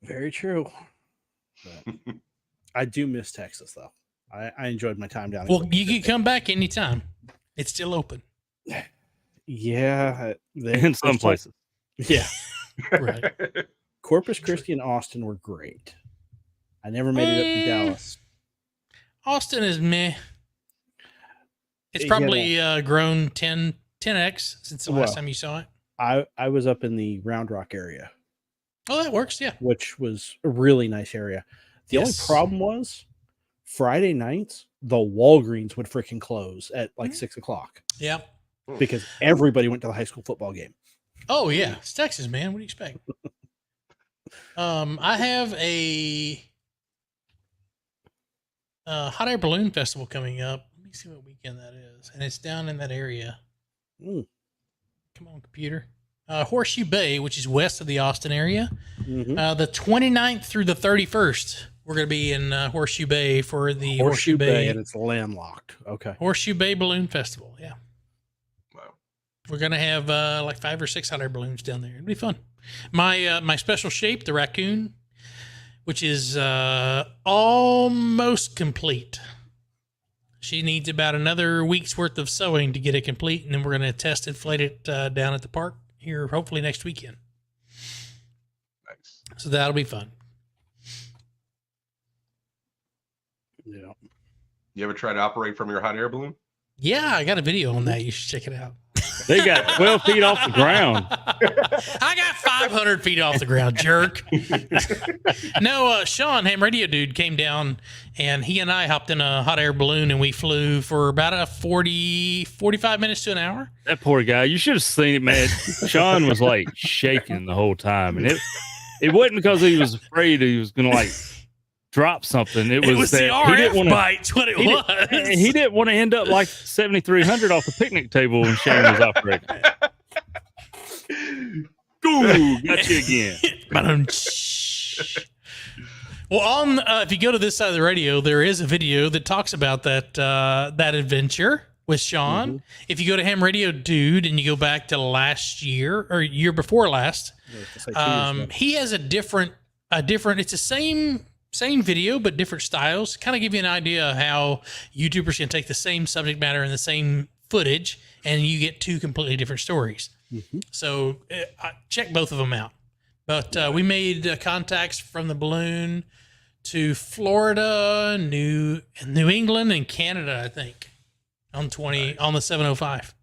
Speaker 5: Very true. But I do miss Texas, though. I enjoyed my time down there.
Speaker 1: Well, you can come back anytime. It's still open.
Speaker 5: Yeah.
Speaker 2: In some places.
Speaker 5: Yeah.
Speaker 1: Right.
Speaker 5: Corpus Christi and Austin were great. I never made it up to Dallas.
Speaker 1: Austin is meh. It's probably grown 10x since the last time you saw it.
Speaker 5: I was up in the Round Rock area.
Speaker 1: Oh, that works, yeah.
Speaker 5: Which was a really nice area. The only problem was Friday nights, the Walgreens would freaking close at like 6 o'clock.
Speaker 1: Yeah.
Speaker 5: Because everybody went to the high school football game.
Speaker 1: Oh, yeah. It's Texas, man. What do you expect? I have a hot air balloon festival coming up. Let me see what weekend that is. And it's down in that area. Come on, computer. Horseshoe Bay, which is west of the Austin area. The 29th through the 31st, we're going to be in Horseshoe Bay for the Horseshoe Bay.
Speaker 5: And it's landlocked. Okay.
Speaker 1: Horseshoe Bay Balloon Festival, yeah. We're gonna have like 5 or 6 hot air balloons down there. It'll be fun. My special shape, the raccoon, which is almost complete. She needs about another week's worth of sewing to get it complete, and then we're gonna test inflate it down at the park here, hopefully next weekend.
Speaker 4: Nice.
Speaker 1: So that'll be fun.
Speaker 5: Yeah.
Speaker 4: You ever try to operate from your hot air balloon?
Speaker 1: Yeah, I got a video on that. You should check it out.
Speaker 2: They got 12 feet off the ground.
Speaker 1: I got 500 feet off the ground, jerk. No, Sean, ham radio dude, came down, and he and I hopped in a hot air balloon, and we flew for about 45 minutes to an hour.
Speaker 2: That poor guy. You should have seen it, man. Sean was like shaking the whole time. And it wasn't because he was afraid he was going to like drop something. It was that
Speaker 1: the RF bites, what it was.
Speaker 2: He didn't want to end up like 7,300 off the picnic table when Shane was operating. Ooh, got you again.
Speaker 1: Well, if you go to this side of the radio, there is a video that talks about that adventure with Sean. Mm-hmm. If you go to Ham Radio Dude and you go back to last year or year before last, he has a different. It's the same video but different styles. Kind of give you an idea of how YouTubers can take the same subject matter and the same footage, and you get 2 completely different stories. Mm-hmm. So check both of them out. But we made contacts from the balloon to Florida, New England, and Canada, I think, on the 705.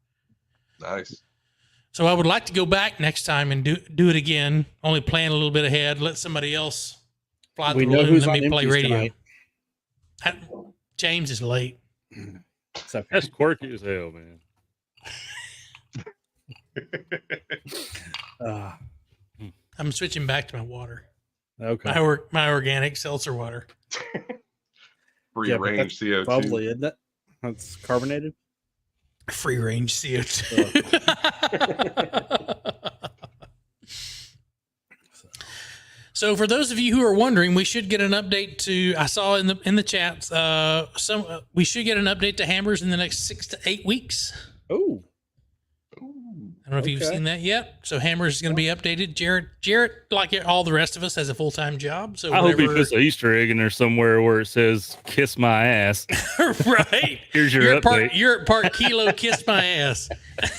Speaker 4: Nice.
Speaker 1: So I would like to go back next time and do it again. Only plan a little bit ahead. Let somebody else fly the balloon. Let me play radio. James is late.
Speaker 5: Okay.
Speaker 2: That's quirky as hell, man.
Speaker 1: I'm switching back to my water.
Speaker 5: Okay.
Speaker 1: My organic seltzer water.
Speaker 4: Free range CO2.
Speaker 5: Probably, isn't it? That's carbonated.
Speaker 1: Free range CO2. So for those of you who are wondering, we should get an update to. I saw in the chats. We should get an update to Hammers in the next 6 to 8 weeks.
Speaker 5: Oh.
Speaker 1: I don't know if you've seen that yet. So Hammers is going to be updated. Jarrett, like all the rest of us, has a full-time job. So
Speaker 2: I hope he puts an Easter egg in there somewhere where it says "Kiss my ass."
Speaker 1: Right.
Speaker 2: Here's your update.
Speaker 1: You're at part kilo. Kiss my ass.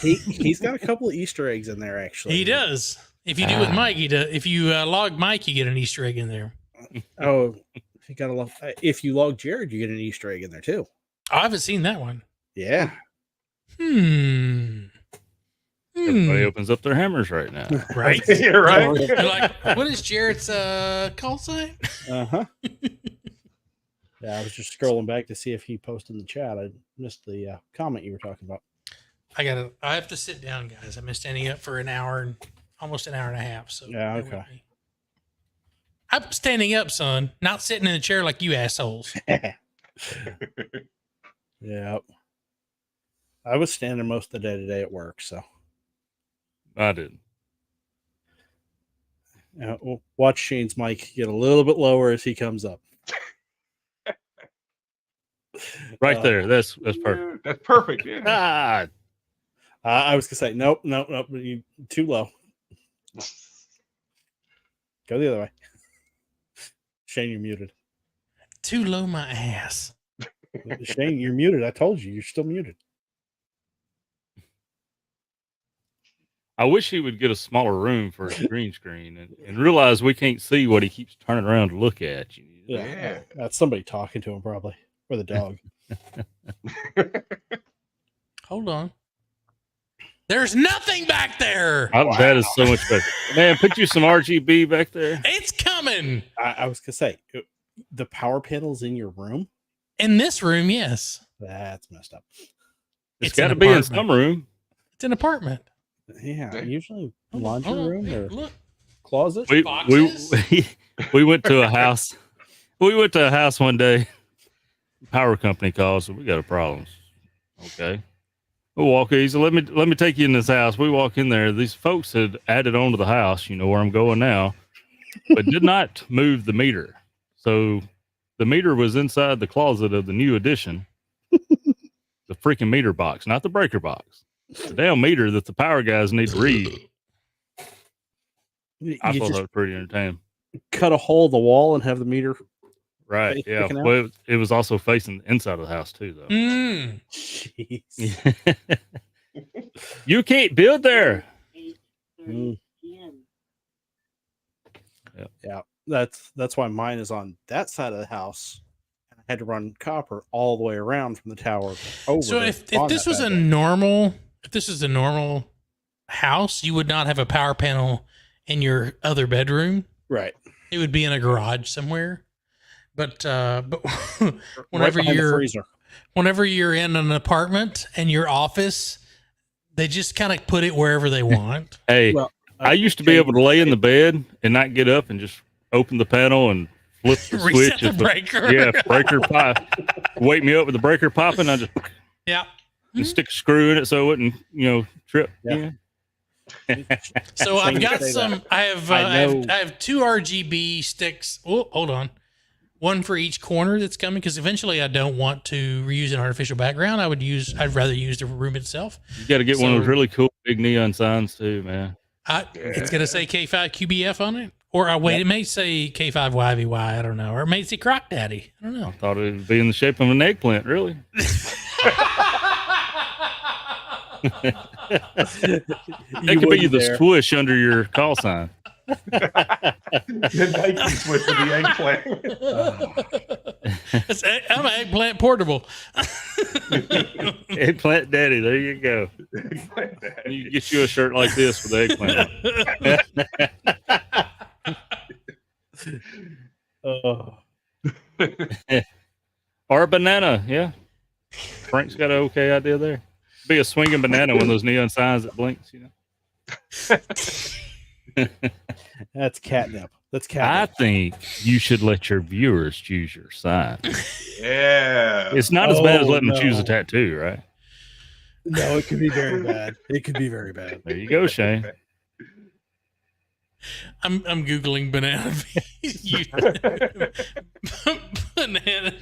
Speaker 5: He's got a couple of Easter eggs in there, actually.
Speaker 1: He does. If you do with Mike, if you log Mike, you get an Easter egg in there.
Speaker 5: Oh, if you log Jared, you get an Easter egg in there too.
Speaker 1: I haven't seen that one.
Speaker 5: Yeah.
Speaker 2: Everybody opens up their hammers right now.
Speaker 1: Right?
Speaker 4: You're right.
Speaker 1: You're like, what is Jarrett's call sign?
Speaker 5: Uh-huh. Yeah, I was just scrolling back to see if he posted in the chat. I missed the comment you were talking about.
Speaker 1: I have to sit down, guys. I've been standing up for an hour and almost an hour and a half. So
Speaker 5: yeah, okay.
Speaker 1: I'm standing up, son, not sitting in the chair like you assholes.
Speaker 5: Yeah. I was standing most of the day today at work, so.
Speaker 2: I didn't.
Speaker 5: We'll watch Shane's mic get a little bit lower as he comes up.
Speaker 2: Right there. That's perfect.
Speaker 4: That's perfect. Yeah.
Speaker 2: Ah,
Speaker 5: I was going to say, nope. You too low. Go the other way. Shane, you're muted.
Speaker 1: Too low my ass.
Speaker 5: Shane, you're muted. I told you. You're still muted.
Speaker 2: I wish he would get a smaller room for a green screen and realize we can't see what he keeps turning around to look at.
Speaker 5: Yeah. That's somebody talking to him probably. Or the dog.
Speaker 1: Hold on. There's nothing back there.
Speaker 2: Wow. That is so much better. Man, put you some RGB back there.
Speaker 1: It's coming.
Speaker 5: I was going to say, the power panel's in your room?
Speaker 1: In this room, yes.
Speaker 5: That's messed up.
Speaker 2: It's got to be in some room.
Speaker 1: It's an apartment.
Speaker 5: Yeah, usually laundry room or
Speaker 1: look.
Speaker 5: Closet.
Speaker 2: We went to a house. We went to a house one day. Power company calls. So we got a problem. Okay. We'll walk easy. Let me take you in this house. We walk in there. These folks had added on to the house. You know where I'm going now, but did not move the meter. So the meter was inside the closet of the new addition. The freaking meter box, not the breaker box. It's a damn meter that the power guys need to read.
Speaker 5: You
Speaker 2: I thought
Speaker 5: just
Speaker 2: that was pretty entertaining.
Speaker 5: cut a hole in the wall and have the meter.
Speaker 2: Right.
Speaker 5: Face
Speaker 2: Yeah.
Speaker 5: sticking out?
Speaker 2: Well, it was also facing the inside of the house too, though.
Speaker 5: Jeez.
Speaker 2: You can't build there.
Speaker 5: Mm. Yeah, that's why mine is on that side of the house. I had to run copper all the way around from the tower over.
Speaker 1: So
Speaker 5: to
Speaker 1: if
Speaker 5: on
Speaker 1: this
Speaker 5: that
Speaker 1: was
Speaker 5: bad
Speaker 1: a
Speaker 5: boy.
Speaker 1: normal, if this is a normal house, you would not have a power panel in your other bedroom.
Speaker 5: Right,
Speaker 1: It would be in a garage somewhere. But
Speaker 5: right
Speaker 1: whenever
Speaker 5: behind the
Speaker 1: you're
Speaker 5: freezer.
Speaker 1: whenever you're in an apartment and your office, they just kind of put it wherever they want.
Speaker 2: Hey,
Speaker 5: Well,
Speaker 2: I used to be able to lay in the bed and not get up and just open the panel and flip the
Speaker 1: Reset
Speaker 2: switch.
Speaker 1: the
Speaker 2: if
Speaker 1: breaker.
Speaker 2: Yeah, breaker pop. Wake me up with the breaker popping. I just
Speaker 1: Yeah.
Speaker 2: stick a screw in it so it wouldn't, trip.
Speaker 5: Yeah.
Speaker 1: So I've got
Speaker 5: say
Speaker 1: some.
Speaker 5: that.
Speaker 1: I have. I have 2 RGB sticks. Oh, hold on. One for each corner that's coming, because eventually I don't want to reuse an artificial background. I'd rather use the room itself.
Speaker 2: You got to get one of those
Speaker 1: So-
Speaker 2: really cool big neon signs too, man.
Speaker 1: It's gonna say K5QBF on it, or wait, it may say K5YVY. I don't know, or it may say Croc Daddy. I don't know.
Speaker 2: I thought it would be in the shape of an eggplant, really. That could be the swoosh under your call sign.
Speaker 4: The Nike switch with the eggplant.
Speaker 1: I'm an eggplant portable.
Speaker 2: Eggplant daddy, there you go. You get you a shirt like this with eggplant on. Or a banana, yeah. Frank's got an okay idea there. Be a swinging banana, one of those neon signs that blinks,
Speaker 5: That's catnip. That's
Speaker 2: I
Speaker 5: catnip.
Speaker 2: think you should let your viewers choose your sign.
Speaker 4: Yeah.
Speaker 2: It's not as bad as
Speaker 5: Oh,
Speaker 2: letting them choose a
Speaker 5: no.
Speaker 2: tattoo, right?
Speaker 5: No, it could be very bad. It could be very bad.
Speaker 2: There you go, Shane.
Speaker 1: I'm googling banana. Banana.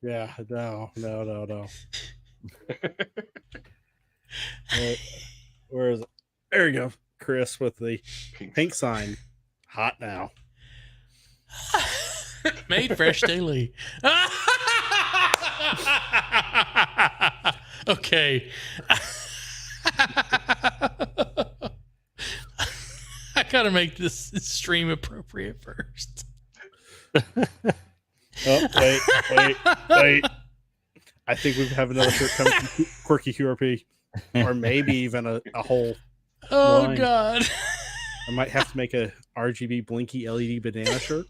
Speaker 5: Yeah, no. Where is it? There you go. Chris with the pink sign. Hot now.
Speaker 1: Made fresh daily. Okay. I gotta make this stream appropriate first.
Speaker 5: Oh, wait. I think we have another shirt coming from Quirky QRP. Or maybe even a whole.
Speaker 1: Oh
Speaker 5: Line.
Speaker 1: God.
Speaker 5: I might have to make a RGB blinky LED banana shirt.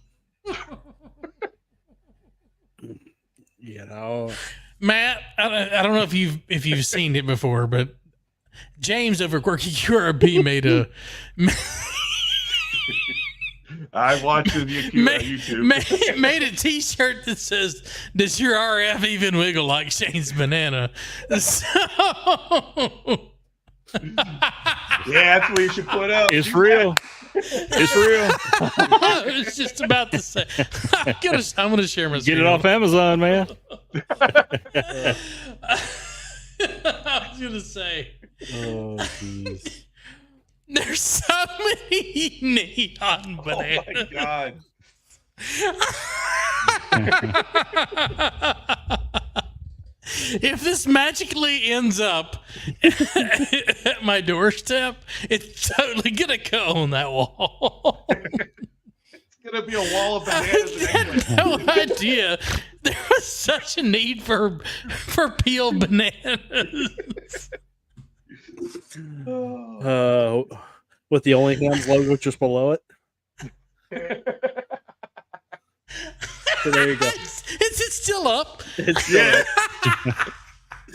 Speaker 1: Matt, I don't know if you've seen it before, but James over Quirky QRP made a
Speaker 4: I watched the YouTube.
Speaker 1: made a T-shirt that says, "Does your RF even wiggle like Shane's banana?" So,
Speaker 4: Yeah, that's what you should put up.
Speaker 2: It's real. It's real.
Speaker 1: I was just about to say, I'm gonna share my
Speaker 2: Get
Speaker 1: screen.
Speaker 2: it off Amazon, man.
Speaker 1: I was gonna say,
Speaker 5: Oh, jeez.
Speaker 1: there's so many neon
Speaker 4: Oh my
Speaker 1: bananas.
Speaker 4: God.
Speaker 1: If this magically ends up at my doorstep, it's totally gonna go on that wall.
Speaker 4: It's gonna be a wall of
Speaker 1: I
Speaker 4: bananas.
Speaker 1: had no idea there was such a need for peeled bananas.
Speaker 5: With the Only Hands logo just below it. So there you go.
Speaker 1: Is it still up?
Speaker 5: It's
Speaker 4: Yeah.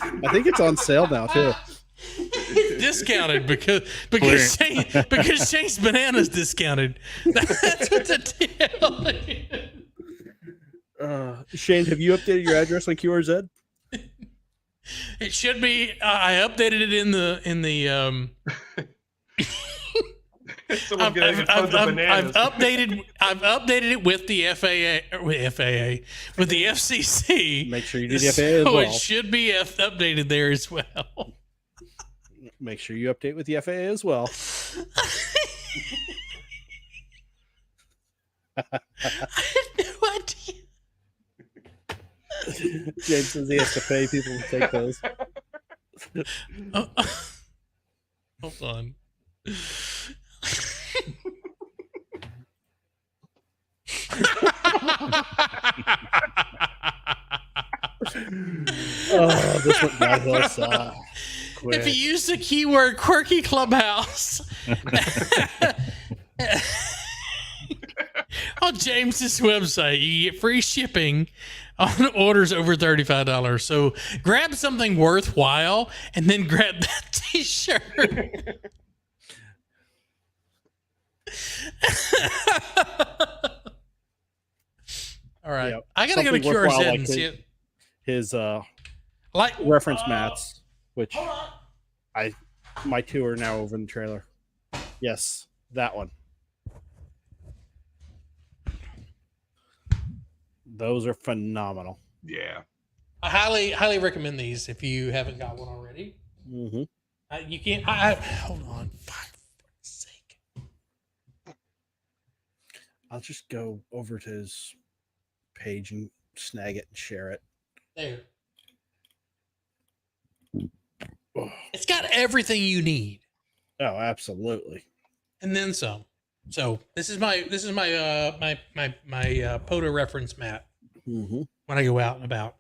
Speaker 5: I think it's on sale now too.
Speaker 1: It's discounted because Shane's bananas discounted. That's what the deal is.
Speaker 5: Shane, have you updated your address on QRZ?
Speaker 1: It should be. I updated it in the
Speaker 4: Someone getting tons of bananas.
Speaker 1: I've updated it with the with the FCC.
Speaker 5: Make sure you do the FAA as
Speaker 1: So
Speaker 5: well.
Speaker 1: it should be updated there as well.
Speaker 5: Make sure you update with the FAA as well.
Speaker 1: I had no idea.
Speaker 5: James says he has to pay people to take those.
Speaker 1: Hold on.
Speaker 5: Oh, this went downhill. So
Speaker 1: If you use the keyword quirky clubhouse on James's website, you get free shipping on orders over $35. So grab something worthwhile and then grab that t-shirt. All right.
Speaker 5: Yep.
Speaker 1: I gotta go to
Speaker 5: Something worthwhile,
Speaker 1: QRZ
Speaker 5: like
Speaker 1: and see it.
Speaker 5: his
Speaker 1: Like
Speaker 5: reference mats, which my two are now over in the trailer. Yes, that one. Those are phenomenal.
Speaker 4: Yeah.
Speaker 1: I highly recommend these if you haven't got one already.
Speaker 5: Mm-hmm.
Speaker 1: You can't. Hold on. For fuck's sake.
Speaker 5: I'll just go over to his page and snag it and share it.
Speaker 1: There. It's got everything you need,
Speaker 5: Oh, absolutely.
Speaker 1: and then some. So this is my POTA reference mat
Speaker 5: Mm-hmm.
Speaker 1: when I go out and about.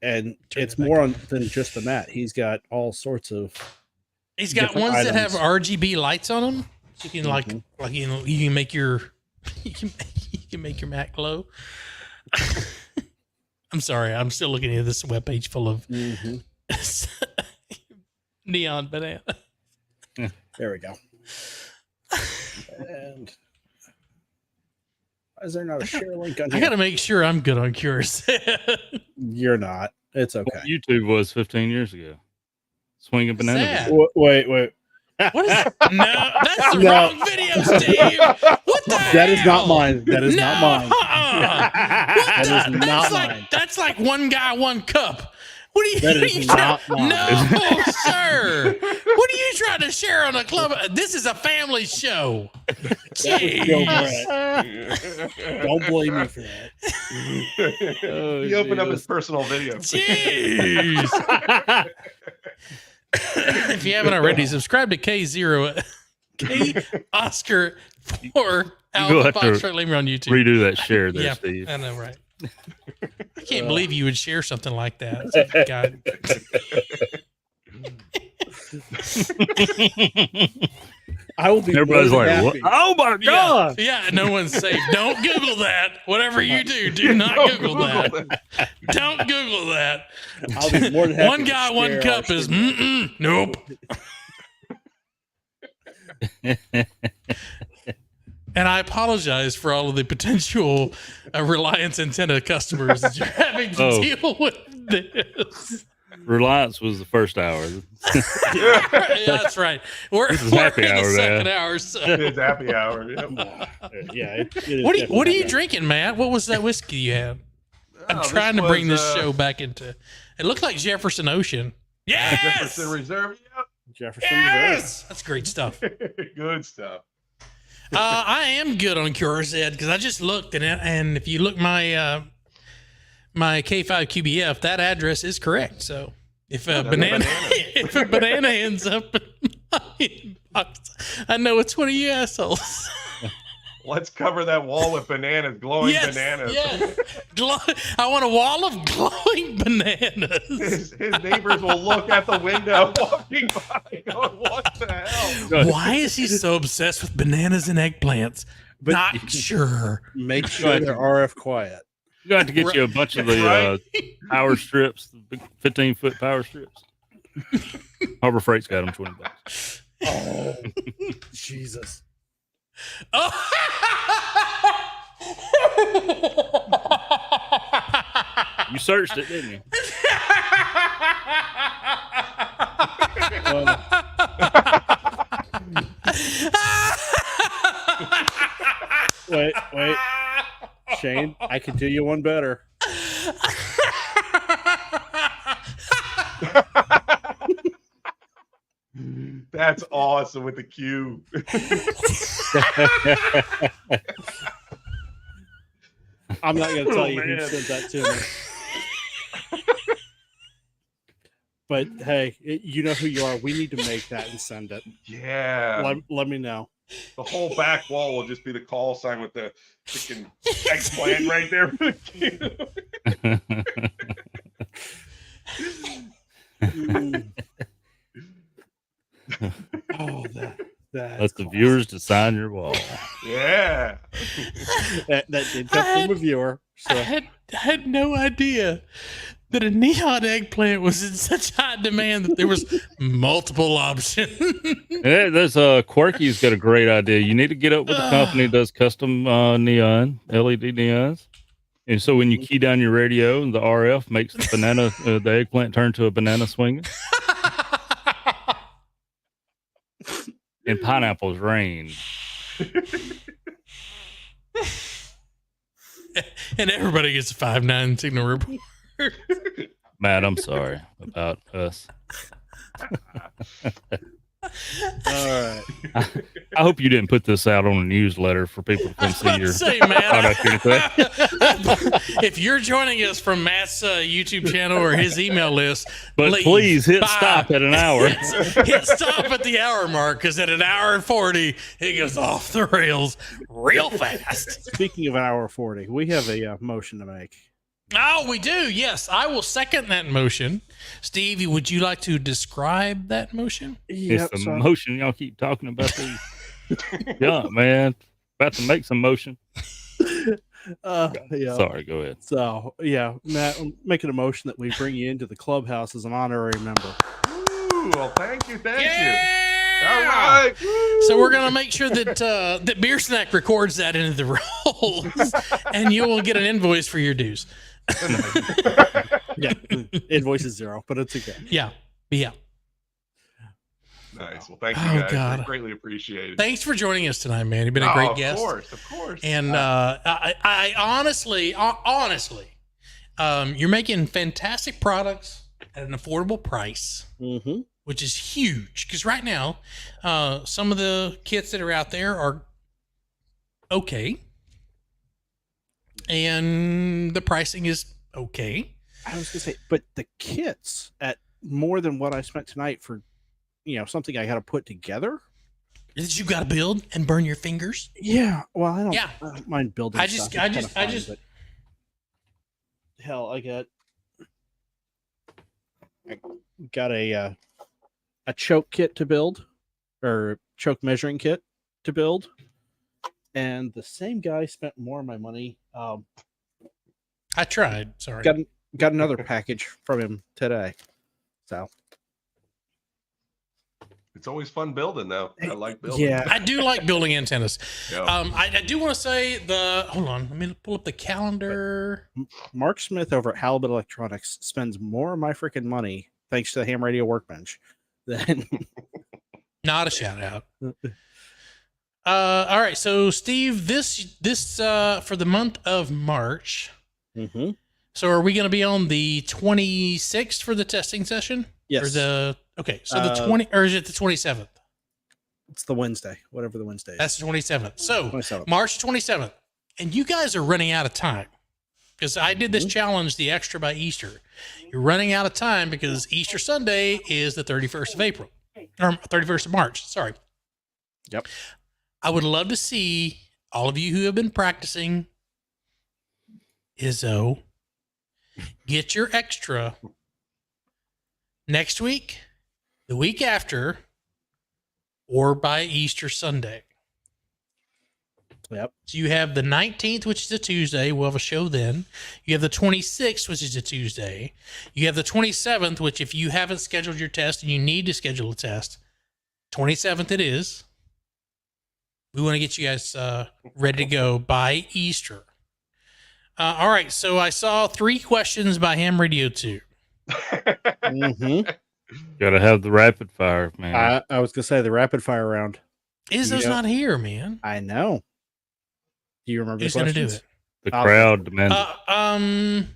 Speaker 5: And
Speaker 1: Turn
Speaker 5: it's
Speaker 1: it back
Speaker 5: more
Speaker 1: on.
Speaker 5: than just the mat. He's got all sorts of.
Speaker 1: He's got
Speaker 5: Different
Speaker 1: ones that have
Speaker 5: items.
Speaker 1: RGB lights on them, so you can
Speaker 5: Mhm.
Speaker 1: like you can make your you can make your mat glow. I'm sorry, I'm still looking at this webpage full of
Speaker 5: Mm-hmm.
Speaker 1: neon banana.
Speaker 5: There we go. And why is there not a share link on
Speaker 1: I
Speaker 5: here?
Speaker 1: got to make sure I'm good on cures.
Speaker 5: You're not. It's okay.
Speaker 2: YouTube was 15 years ago. Swinging
Speaker 1: What's
Speaker 2: bananas.
Speaker 1: that?
Speaker 5: Wait.
Speaker 1: What is? No, that's the
Speaker 5: No.
Speaker 1: wrong video, Steve. What the
Speaker 5: That is not
Speaker 1: hell?
Speaker 5: mine. That is not mine.
Speaker 1: What
Speaker 5: That
Speaker 1: the?
Speaker 5: is not
Speaker 1: That's
Speaker 5: mine.
Speaker 1: like that's like one guy, one cup. What are you?
Speaker 5: That
Speaker 1: what are
Speaker 5: is
Speaker 1: you
Speaker 5: not
Speaker 1: trying-
Speaker 5: mine.
Speaker 1: No, sir. What are you trying to share on a club? This is a family show.
Speaker 5: Bill
Speaker 1: Jeez.
Speaker 5: Brett. Don't blame me for that.
Speaker 4: He opened up his personal video.
Speaker 1: Jeez. If you haven't already, subscribe to K0 K Oscar 4
Speaker 2: go
Speaker 1: Alpha
Speaker 2: have to
Speaker 1: Foxtrot Lemur on YouTube.
Speaker 2: Redo that share there,
Speaker 1: Yeah,
Speaker 2: Steve.
Speaker 1: I know, right? I can't believe you would share something like that. God.
Speaker 5: I will be.
Speaker 2: Everybody's
Speaker 5: more
Speaker 2: like,
Speaker 5: than
Speaker 2: what?
Speaker 5: happy.
Speaker 2: Oh my God.
Speaker 1: Yeah, no one's safe. Don't Google that. Whatever you do not Google that. Don't Google that.
Speaker 5: I'll be more than happy.
Speaker 1: One
Speaker 5: to
Speaker 1: guy, one
Speaker 5: share
Speaker 1: cup
Speaker 5: our
Speaker 1: is
Speaker 5: stream.
Speaker 1: nope. And I apologize for all of the potential Reliance Antenna customers that you're having to
Speaker 2: Oh.
Speaker 1: deal with this.
Speaker 2: Reliance was the first hour.
Speaker 1: Yeah, that's right. We're
Speaker 2: This is
Speaker 1: we're
Speaker 2: happy
Speaker 1: in the
Speaker 2: hour,
Speaker 1: second
Speaker 2: man.
Speaker 1: hour. So.
Speaker 4: It's happy hour. Yep.
Speaker 5: Yeah. It is
Speaker 1: What are
Speaker 5: definitely
Speaker 1: you
Speaker 5: not
Speaker 1: drinking, Matt? What was that whiskey you had? I'm
Speaker 4: Oh,
Speaker 1: trying to bring
Speaker 4: was,
Speaker 1: this show back into. It looked like Jefferson Ocean. Yes,
Speaker 4: Jefferson Reserve.
Speaker 5: Jefferson.
Speaker 1: yes, that's great stuff.
Speaker 4: Yep. Good stuff.
Speaker 1: I am good on QRZ because I just looked and if you look my my K5 QBF, that address is correct. So if a banana if a banana ends up in my inbox, I know it's one of you assholes.
Speaker 4: Let's cover that wall with bananas, glowing
Speaker 1: Yes,
Speaker 4: bananas.
Speaker 1: yes. I want a wall of glowing bananas.
Speaker 4: His neighbors will look at the window walking by going, what the hell?
Speaker 1: Why is he so obsessed with bananas and eggplants?
Speaker 5: But-
Speaker 1: Not sure.
Speaker 5: Make sure they're RF quiet.
Speaker 2: You got to get you a bunch of the
Speaker 4: Right.
Speaker 2: power strips, the big 15-foot power strips. Harbor Freight's got them $20.
Speaker 5: Oh, Jesus.
Speaker 1: Oh.
Speaker 2: You searched it, didn't you?
Speaker 5: Wait. Shane, I can do you one better.
Speaker 4: That's awesome with the Q.
Speaker 5: I'm not going to tell you
Speaker 4: man.
Speaker 5: who sent that to me. But hey, you know who you are. We need to make that and send it.
Speaker 4: Yeah.
Speaker 5: Let me know.
Speaker 4: The whole back wall will just be the call sign with the freaking eggplant right there for the Q.
Speaker 5: Oh,
Speaker 2: Let the viewers decide your wall.
Speaker 4: Yeah.
Speaker 5: that did come from a viewer. So.
Speaker 1: I had no idea that a neon eggplant was in such high demand that there was multiple options.
Speaker 2: Yeah, there's Quirky's got a great idea. You need to get up with a company that does custom neon LED neons, and so when you key down your radio, the RF makes the banana, the eggplant turn to a banana swinging, and pineapples rain.
Speaker 1: And everybody gets a 5-9 signal report.
Speaker 2: Matt, I'm sorry about us.
Speaker 5: All right.
Speaker 2: I hope you didn't put this out on a newsletter for people to come see your product or anything.
Speaker 1: If you're joining us from Matt's YouTube channel or his email list,
Speaker 2: But please hit
Speaker 1: Bye.
Speaker 2: stop at an hour.
Speaker 1: Hit stop at the hour mark, because at 1 hour and 40, it goes off the rails real fast.
Speaker 5: Speaking of hour 40, we have a motion to make.
Speaker 1: Oh, we do. Yes, I will second that motion. Stevie, would you like to describe that motion?
Speaker 2: It's the motion y'all keep talking about. These. Yeah, man. About to make some motion.
Speaker 5: Yeah.
Speaker 2: Sorry, go ahead.
Speaker 5: So, yeah, Matt, I'm making a motion that we bring you into the clubhouse as an honorary member.
Speaker 4: Ooh, well, thank you.
Speaker 1: Yeah!
Speaker 4: All right.
Speaker 1: So we're going to make sure that that Beer Snack records that into the rolls, and you will get an invoice for your dues.
Speaker 5: Yeah, invoice is 0, but it's okay.
Speaker 1: Yeah.
Speaker 4: Nice. Well, thank you
Speaker 1: Oh,
Speaker 4: guys.
Speaker 1: God.
Speaker 4: Greatly appreciated.
Speaker 1: Thanks for joining us tonight, man. You've been a great guest.
Speaker 4: Of course.
Speaker 1: And I honestly, you're making fantastic products at an affordable price, which is huge. Because right now, some of the kits that are out there are okay, and the pricing is okay.
Speaker 5: I was gonna say, but the kits at more than what I spent tonight for, something I got to put together.
Speaker 1: That you got to build and burn your fingers.
Speaker 5: Yeah, well, I don't
Speaker 1: Yeah.
Speaker 5: mind building.
Speaker 1: I
Speaker 5: stuff.
Speaker 1: just-
Speaker 5: But hell, I got a choke kit to build, or choke measuring kit to build, and the same guy spent more of my money.
Speaker 1: I tried. Sorry.
Speaker 5: Got another package from him today, so.
Speaker 4: It's always fun building, though. I like building.
Speaker 5: Yeah,
Speaker 1: I do like building antennas.
Speaker 4: Yeah.
Speaker 1: I do want to say hold on, let me pull up the calendar.
Speaker 5: Mark Smith over at Halibut Electronics spends more of my freaking money, thanks to the ham radio workbench, than
Speaker 1: Not a shout out. All right, so Steve, this for the month of March. So are we going to be on the 26th for the testing session?
Speaker 5: Yes.
Speaker 1: Or the the 20, or is it the 27th?
Speaker 5: It's the Wednesday, whatever the Wednesday is.
Speaker 1: That's the 27th. So
Speaker 5: 27th.
Speaker 1: March 27th, and you guys are running out of time because I did this challenge, the extra by Easter. You're running out of time because Easter Sunday is the 31st of April, or 31st of March. Sorry.
Speaker 5: Yep.
Speaker 1: I would love to see all of you who have been practicing Izzo get your extra next week, the week after, or by Easter Sunday.
Speaker 5: Yep.
Speaker 1: So you have the 19th, which is a Tuesday. We'll have a show then. You have the 26th, which is a Tuesday. You have the 27th, which if you haven't scheduled your test and you need to schedule a test, 27th it is. We want to get you guys ready to go by Easter. All right. So I saw 3 questions by Ham Radio 2.
Speaker 2: Gotta have the rapid fire, man.
Speaker 5: I was gonna say the rapid fire round.
Speaker 1: Izzo's not here, man.
Speaker 5: I know. Do you remember
Speaker 1: Who's
Speaker 5: the
Speaker 1: going to do
Speaker 5: questions?
Speaker 1: it?
Speaker 2: The crowd demands.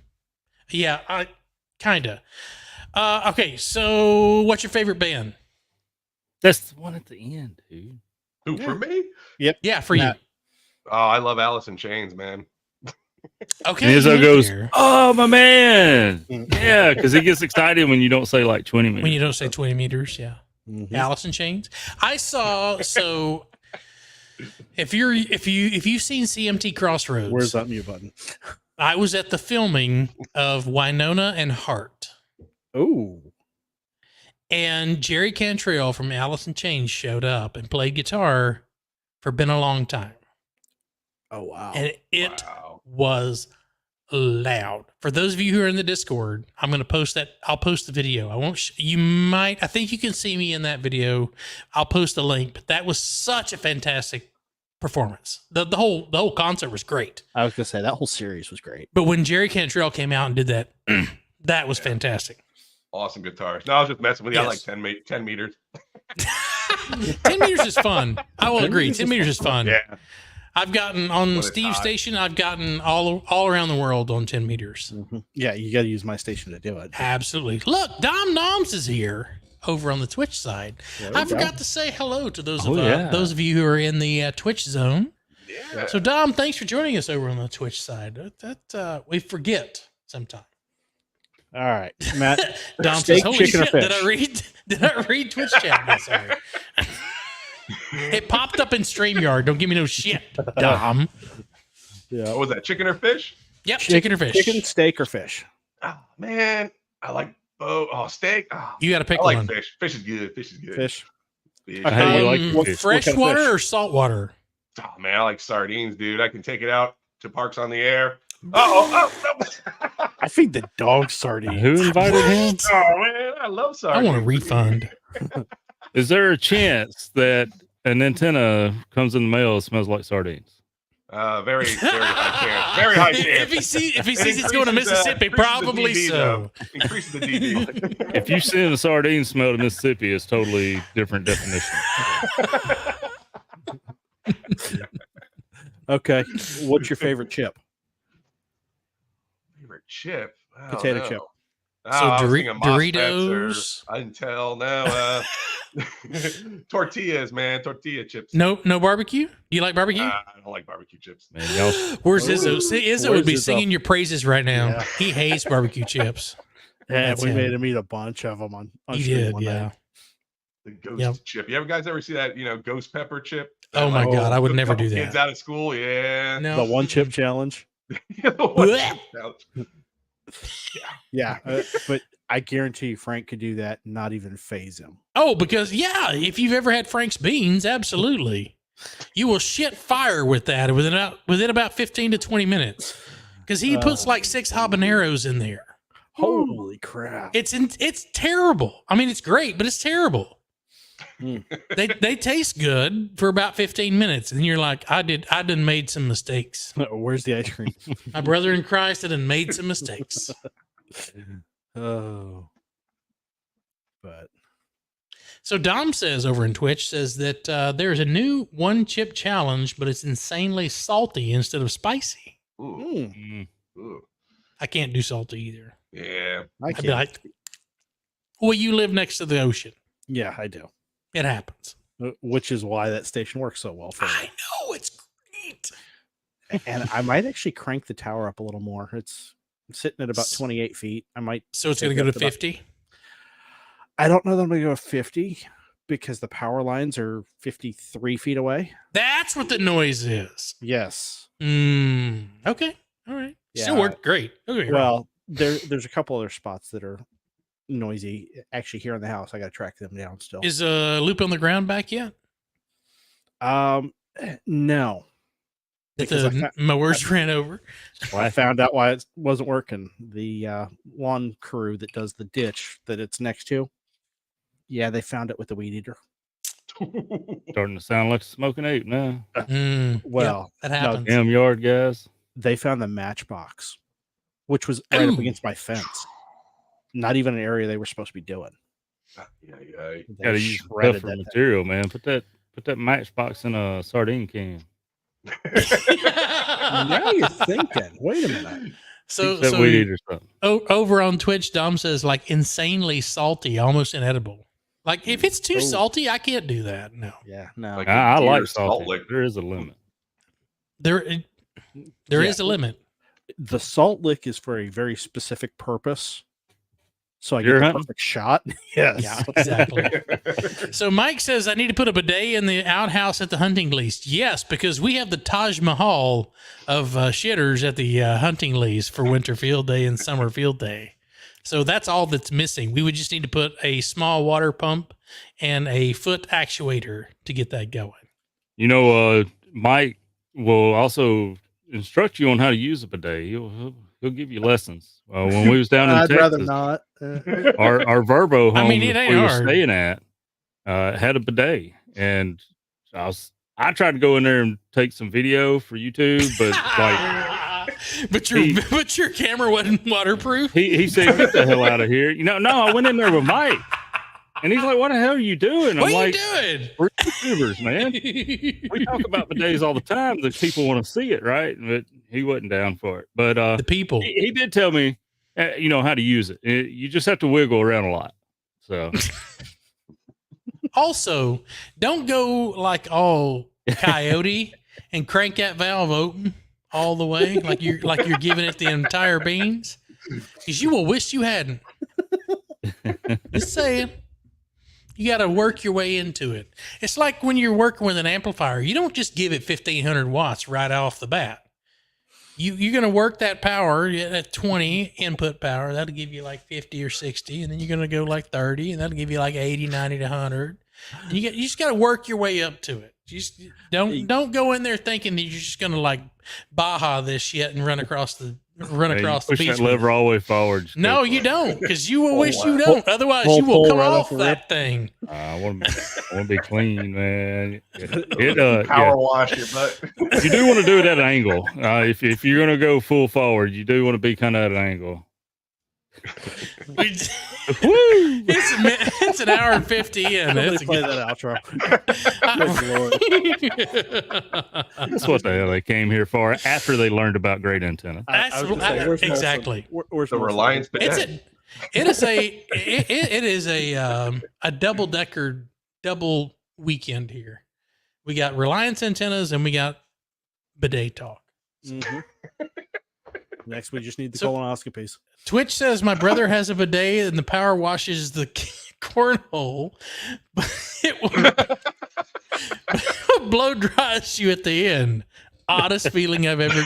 Speaker 1: Yeah, I kinda. Okay, so what's your favorite band?
Speaker 2: That's the one at the end, dude.
Speaker 4: Who, for me?
Speaker 1: Yeah, for
Speaker 5: Matt.
Speaker 1: you.
Speaker 4: Oh, I love Alice in Chains, man.
Speaker 1: Okay,
Speaker 2: And
Speaker 1: you
Speaker 2: Izzo
Speaker 1: went
Speaker 2: goes,
Speaker 1: there.
Speaker 2: "Oh, my man."
Speaker 5: Mm.
Speaker 2: Yeah, because he gets excited when you don't say like 20 minutes.
Speaker 1: When you don't say 20 meters, yeah.
Speaker 5: Mhm.
Speaker 1: Alice in Chains. I saw so if you've seen CMT Crossroads,
Speaker 5: Where's that mute button?
Speaker 1: I was at the filming of Winona and Hart.
Speaker 5: Oh,
Speaker 1: And Jerry Cantrell from Alice in Chains showed up and played guitar for Been a Long Time.
Speaker 5: oh wow.
Speaker 1: And it
Speaker 4: Wow.
Speaker 1: was loud. For those of you who are in the Discord, I'm going to post that. I'll post the video. I won't, I think you can see me in that video. I'll post a link, but that was such a fantastic performance. The whole concert was great.
Speaker 5: I was gonna say that whole series was great.
Speaker 1: But when Jerry Cantrell came out and did that, that was fantastic.
Speaker 4: Awesome guitar. No, I was just messing with you. I
Speaker 1: Yes.
Speaker 4: like 10 meters.
Speaker 1: 10 meters is fun. I will agree. 10 meters is fun.
Speaker 4: Yeah.
Speaker 1: I've gotten on
Speaker 4: When it's
Speaker 1: Steve's
Speaker 4: hot.
Speaker 1: station, I've gotten all around the world on 10 meters.
Speaker 5: Mhm. Yeah, you got to use my station to do it.
Speaker 1: Absolutely. Look, Dom Noms is here over on the Twitch side. I forgot to say hello to those those of you who are in the Twitch zone.
Speaker 4: Yeah.
Speaker 1: So Dom, thanks for joining us over on the Twitch side. That we forget sometimes.
Speaker 5: All right, Matt.
Speaker 1: Dom says,
Speaker 5: Steak,
Speaker 1: "Holy
Speaker 5: chicken, or
Speaker 1: shit!
Speaker 5: fish?"
Speaker 1: Did I read Twitch chat? No, sorry. It popped up in StreamYard. Don't give me no shit, Dom.
Speaker 5: Yeah.
Speaker 4: What was that? Chicken or fish?
Speaker 1: Yep, chicken or fish.
Speaker 5: Chicken, steak, or fish?
Speaker 4: Oh, man. I like steak. Oh,
Speaker 1: You got to pick
Speaker 4: I like
Speaker 1: one.
Speaker 4: fish. Fish is good. Fish is good.
Speaker 5: Fish.
Speaker 4: Fish.
Speaker 5: Okay.
Speaker 2: How do you like
Speaker 5: what
Speaker 2: fish?
Speaker 1: Fresh
Speaker 5: kind of
Speaker 1: water
Speaker 5: fish?
Speaker 1: or salt water?
Speaker 4: Oh, man. I like sardines, dude. I can take it out to Parks on the Air. Oh,
Speaker 5: I feed the dog sardines.
Speaker 2: Who invited him?
Speaker 4: oh, man. I love
Speaker 1: I
Speaker 4: sardines.
Speaker 1: want a refund.
Speaker 2: Is there a chance that an antenna comes in the mail that smells like sardines?
Speaker 4: Very, very high chance. Very high chance.
Speaker 1: If he sees it's going to
Speaker 4: increases,
Speaker 1: Mississippi,
Speaker 4: increases the
Speaker 1: probably
Speaker 4: DD,
Speaker 1: so.
Speaker 4: though. Increases the DD.
Speaker 2: If you send a sardine smell to Mississippi, it's totally different definition.
Speaker 5: Okay. What's your favorite chip?
Speaker 4: Favorite chip? I don't
Speaker 5: Potato
Speaker 4: know.
Speaker 5: chip.
Speaker 4: Oh,
Speaker 1: So
Speaker 4: I was thinking MOSFETs
Speaker 1: Doritos?
Speaker 4: or- I didn't tell. No. Tortillas, man. Tortilla chips.
Speaker 1: No barbecue? You like barbecue?
Speaker 4: I don't like barbecue chips.
Speaker 2: Man, y'all,
Speaker 1: Where's
Speaker 5: Ooh.
Speaker 1: Izzo? See, Izzo
Speaker 5: Where's
Speaker 1: would be
Speaker 5: Izzo?
Speaker 1: singing your praises right now.
Speaker 5: Yeah.
Speaker 1: He hates barbecue chips.
Speaker 5: Yeah,
Speaker 1: That's
Speaker 5: we
Speaker 1: him.
Speaker 5: made him eat a bunch of them on
Speaker 1: He
Speaker 5: stream
Speaker 1: did,
Speaker 5: one
Speaker 1: yeah.
Speaker 5: night.
Speaker 4: The ghost
Speaker 1: Yep.
Speaker 4: chip. You guys ever see that, ghost pepper chip?
Speaker 1: Oh my
Speaker 4: That,
Speaker 1: God, I would
Speaker 4: took a
Speaker 1: never do
Speaker 4: couple Kids
Speaker 1: that.
Speaker 4: out of school, yeah.
Speaker 1: No.
Speaker 5: The one chip challenge.
Speaker 4: The one chip challenge.
Speaker 5: Yeah, but I guarantee you Frank could do that and not even phase him.
Speaker 1: Oh, because if you've ever had Frank's beans, absolutely, you will shit fire with that within about 15 to 20 minutes, because he puts like 6 habaneros in there.
Speaker 5: Holy crap!
Speaker 1: It's terrible. I mean, it's great, but it's terrible.
Speaker 5: Mm.
Speaker 1: They taste good for about 15 minutes, and you're like, I done made some mistakes.
Speaker 5: Where's the ice cream?
Speaker 1: My brother in Christ had done made some mistakes.
Speaker 5: Oh, but
Speaker 1: So Dom says over in Twitch that there's a new one chip challenge, but it's insanely salty instead of spicy.
Speaker 4: Ooh,
Speaker 2: mm,
Speaker 4: ooh.
Speaker 1: I can't do salty either.
Speaker 4: Yeah.
Speaker 5: I
Speaker 1: I'd be
Speaker 5: can't.
Speaker 1: like, well, you live next to the ocean.
Speaker 5: Yeah, I do.
Speaker 1: It happens.
Speaker 5: Which is why that station works so well for
Speaker 1: I
Speaker 5: me.
Speaker 1: know, it's great.
Speaker 5: And I might actually crank the tower up a little more. It's sitting at about 28 feet. I might.
Speaker 1: So it's
Speaker 5: take
Speaker 1: going to
Speaker 5: it
Speaker 1: go
Speaker 5: up
Speaker 1: to
Speaker 5: about-
Speaker 1: 50.
Speaker 5: I don't know that I'm going to go 50 because the power lines are 53 feet away.
Speaker 1: That's what the noise is.
Speaker 5: Yes.
Speaker 1: Okay. All right. Still
Speaker 5: Yeah.
Speaker 1: worked great. Okay.
Speaker 5: Well, there's a couple other spots that are noisy. Actually, here in the house, I got to track them down still.
Speaker 1: Is Loop on the ground back yet?
Speaker 5: No.
Speaker 1: That
Speaker 5: Because
Speaker 1: the mowers ran over?
Speaker 5: I found out why it wasn't working. The lawn crew that does the ditch that it's next to, yeah, they found it with the weed eater.
Speaker 2: starting to sound like a smoking ape now.
Speaker 5: Well,
Speaker 1: that happens.
Speaker 2: Damn yard guys.
Speaker 5: they found the matchbox, which was right up
Speaker 1: Ooh.
Speaker 5: against my fence. Not even an area they were supposed to be doing.
Speaker 4: Yeah.
Speaker 5: They
Speaker 2: Gotta use
Speaker 5: shredded
Speaker 2: tougher
Speaker 5: that thing.
Speaker 2: material, man. Put that matchbox in a sardine can.
Speaker 5: Now you're thinking. Wait a minute.
Speaker 1: So,
Speaker 2: That weed eat or something.
Speaker 1: over on Twitch, Dom says like insanely salty, almost inedible. Like if it's too salty, I can't do that. No.
Speaker 5: Yeah, no.
Speaker 4: Like
Speaker 2: I
Speaker 4: a
Speaker 2: like
Speaker 4: deer
Speaker 2: salty.
Speaker 4: lick.
Speaker 2: There is a limit.
Speaker 1: There is a limit.
Speaker 5: The salt lick is for a very specific purpose. So I
Speaker 2: Deer
Speaker 5: get the
Speaker 2: hunting?
Speaker 5: perfect shot. Yes.
Speaker 1: Yeah, exactly. So Mike says I need to put a bidet in the outhouse at the hunting lease. Yes, because we have the Taj Mahal of shitters at the hunting lease for winter field day and summer field day. So that's all that's missing. We would just need to put a small water pump and a foot actuator to get that going.
Speaker 2: You know, Mike will also instruct you on how to use a bidet. He'll give you lessons. When we was down in
Speaker 5: I'd
Speaker 2: Texas,
Speaker 5: rather not.
Speaker 2: our Verbo home
Speaker 1: I mean, it
Speaker 2: that
Speaker 1: ain't
Speaker 2: we were
Speaker 1: hard.
Speaker 2: staying at had a bidet, and I tried to go in there and take some video for YouTube, but like,
Speaker 1: but your camera wasn't waterproof.
Speaker 2: he said, "Get the hell out of here!" No, I went in there with Mike, and he's like, "What the hell are you doing?"
Speaker 1: What
Speaker 2: I'm
Speaker 1: are
Speaker 2: like,
Speaker 1: you doing?
Speaker 2: "We're YouTubers, man. We talk about bidets all the time that people want to see it, right?" But he wasn't down for it. But
Speaker 1: The people.
Speaker 2: he did tell me, how to use it. You just have to wiggle around a lot. So
Speaker 1: Also, don't go like all coyote and crank that valve open all the way like you're giving it the entire beans, because you will wish you hadn't. Just saying. You got to work your way into it. It's like when you're working with an amplifier. You don't just give it 1,500 watts right off the bat. You're going to work that power at 20 input power. That'll give you like 50 or 60. And then you're going to go like 30. And that'll give you like 80, 90 to 100. And you just got to work your way up to it. Just don't go in there thinking that you're just going to like Baja this shit and run across the
Speaker 2: push
Speaker 1: beach.
Speaker 2: that lever all the way forward.
Speaker 1: No, you don't, because you will wish you don't. Otherwise, you will come off that thing.
Speaker 2: I want to be clean, man.
Speaker 4: Power wash your butt.
Speaker 2: You do want to do it at an angle. If you're going to go full forward, you do want to be kind of at an angle.
Speaker 1: It's an hour and 50 in.
Speaker 5: Let's play that outro.
Speaker 2: That's what the hell they came here for after they learned about great antenna.
Speaker 1: Exactly.
Speaker 5: Where's
Speaker 4: The Reliance
Speaker 5: bidet?
Speaker 1: It is a double weekend here. We got Reliance Antennas and we got bidet talk.
Speaker 5: Mm-hmm. Next, we just need the colonoscopies.
Speaker 1: Twitch says my brother has a bidet and the power washes the cornhole, but it will blow dries you at the end. Oddest feeling I've ever.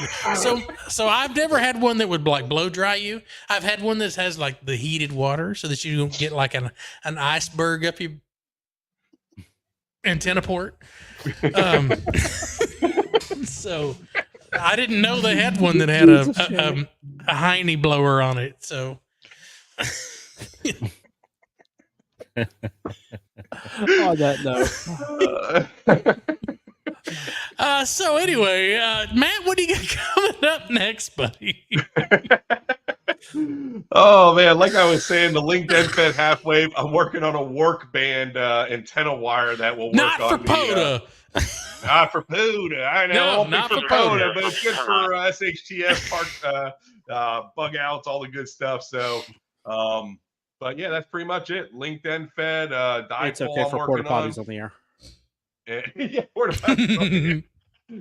Speaker 1: So I've never had one that would like blow dry you. I've had one that has like the heated water so that you don't get like an iceberg up your antenna port. So I didn't know they had one that had a hiney blower on it. So
Speaker 5: On that note.
Speaker 1: So anyway, Matt, what do you got coming up next, buddy?
Speaker 4: Oh man, like I was saying, the LinkedIn Fed half wave. I'm working on a work band antenna wire that will work
Speaker 1: Not for
Speaker 4: on
Speaker 1: POTA.
Speaker 4: Not for POTA. I know,
Speaker 1: No,
Speaker 4: it won't be
Speaker 1: not
Speaker 4: for
Speaker 1: for
Speaker 4: POTA,
Speaker 1: POTA.
Speaker 4: but it's good for SHTF bug outs, all the good stuff. So, but yeah, that's pretty much it. LinkedIn Fed dipole.
Speaker 5: It's okay
Speaker 4: I'm
Speaker 5: for porta potties on the air.
Speaker 4: Yeah, porta potties on the air.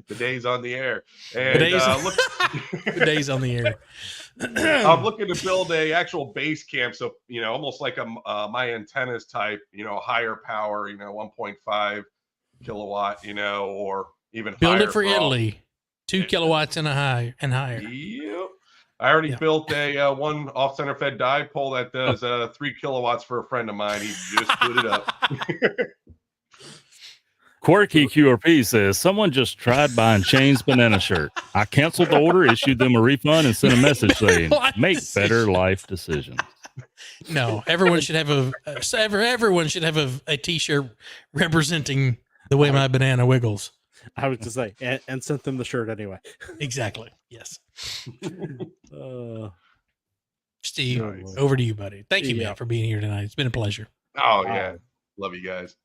Speaker 4: The day's on the air, and
Speaker 1: The day's on the air.
Speaker 4: I'm looking to build a actual base camp, so almost like a my antennas type, higher power, 1.5 kilowatt, or even
Speaker 1: Build
Speaker 4: higher
Speaker 1: it for Italy. 2 kilowatts and higher.
Speaker 4: Yep. I already built a one off center fed dipole that does 3 kilowatts for a friend of mine. He just put it up.
Speaker 2: Quirky QRP says, someone just tried buying Shane's banana shirt. I canceled the order, issued them a refund, and sent a message saying, make better life decisions.
Speaker 1: No, everyone should have a T-shirt representing the way my banana wiggles.
Speaker 5: I was to say, and sent them the shirt anyway.
Speaker 1: Exactly. Yes. Steve, over to you, buddy. Thank you, man, for being here tonight. It's been a pleasure.
Speaker 4: Oh yeah, love you guys.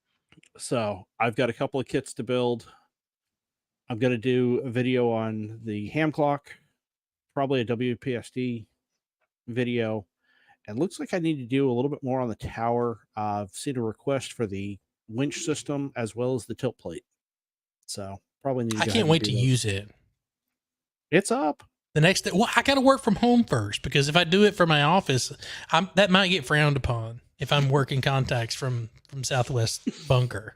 Speaker 5: So I've got a couple of kits to build. I'm going to do a video on the ham clock, probably a WPSD video. And looks like I need to do a little bit more on the tower. I've seen a request for the winch system as well as the tilt plate. So probably need to
Speaker 1: I can't wait to use it.
Speaker 5: It's up.
Speaker 1: The next day, well, I got to work from home first, because if I do it from my office, that might get frowned upon if I'm working contacts from Southwest Bunker.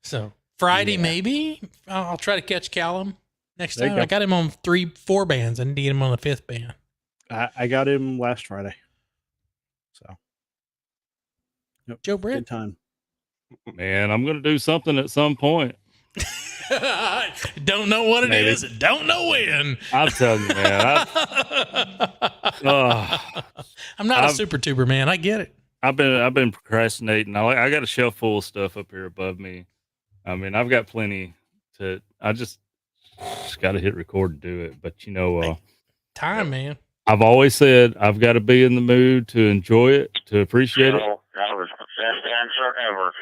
Speaker 1: So Friday, maybe I'll try to catch Callum next time. I got him on 4 bands. I need to get him on the 5th band.
Speaker 5: I got him last Friday. So,
Speaker 1: Joe Britt,
Speaker 5: good time.
Speaker 2: Man, I'm going to do something at some point.
Speaker 1: Don't know what it is. Don't know when.
Speaker 2: I'm telling you, man.
Speaker 1: I'm not a super tuber, man. I get it.
Speaker 2: I've been procrastinating. I got a shelf full of stuff up here above me. I mean, I've got plenty to. I just got to hit record and do it. But
Speaker 1: time, man.
Speaker 2: I've always said I've got to be in the mood to enjoy it, to appreciate it.
Speaker 6: That was the best answer ever.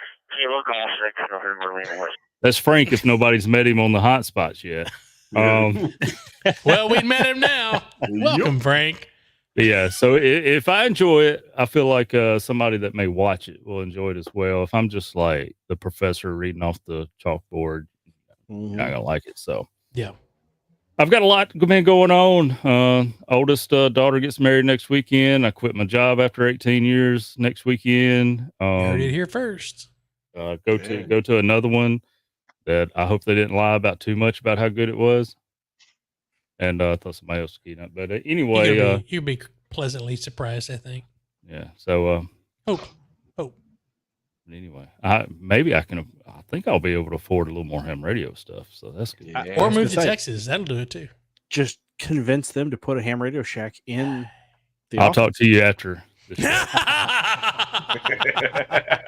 Speaker 2: That's Frank if nobody's met him on the hot spots yet.
Speaker 1: Well, we met him now. Welcome, Frank.
Speaker 2: Yeah, so if I enjoy it, I feel like somebody that may watch it will enjoy it as well. If I'm just like the professor reading off the chalkboard, you're not going to like it. So,
Speaker 1: yeah.
Speaker 2: I've got a lot been going on. Oldest daughter gets married next weekend. I quit my job after 18 years next weekend.
Speaker 1: Heard it here first.
Speaker 2: Go to another one that I hope they didn't lie about too much about how good it was. And I thought somebody else was keying up. But anyway,
Speaker 1: you'll be pleasantly surprised, I think.
Speaker 2: Yeah. So
Speaker 1: hope.
Speaker 2: Anyway, I think I'll be able to afford a little more ham radio stuff. So that's good.
Speaker 1: Or move to Texas. That'll do it too.
Speaker 5: Just convince them to put a ham radio shack in the
Speaker 2: I'll
Speaker 5: office.
Speaker 2: talk to you after the show.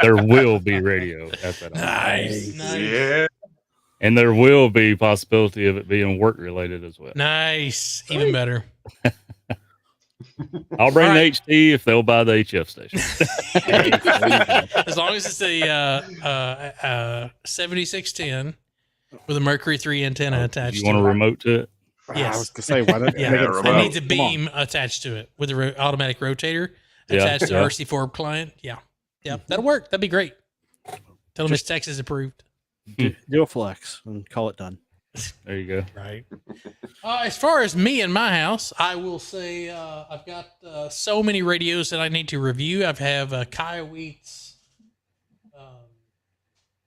Speaker 2: There will be radio at that office.
Speaker 1: Nice.
Speaker 4: Yeah.
Speaker 2: And there will be possibility of it being work related as well.
Speaker 1: Nice. Even better.
Speaker 2: I'll bring the HT if they'll buy the HF station.
Speaker 1: As long as it's a 7610 with a Mercury 3 antenna attached.
Speaker 2: You want a remote to it?
Speaker 1: Yes.
Speaker 5: I was gonna say, why not?
Speaker 1: It needs a beam attached to it with an automatic rotator attached to RC4 client. Yeah, that'll work. That'd be great. Tell them it's Texas approved.
Speaker 5: Do a flex and call it done.
Speaker 2: There you go.
Speaker 1: Right. As far as me and my house, I will say I've got so many radios that I need to review. I have Kaya Wheat's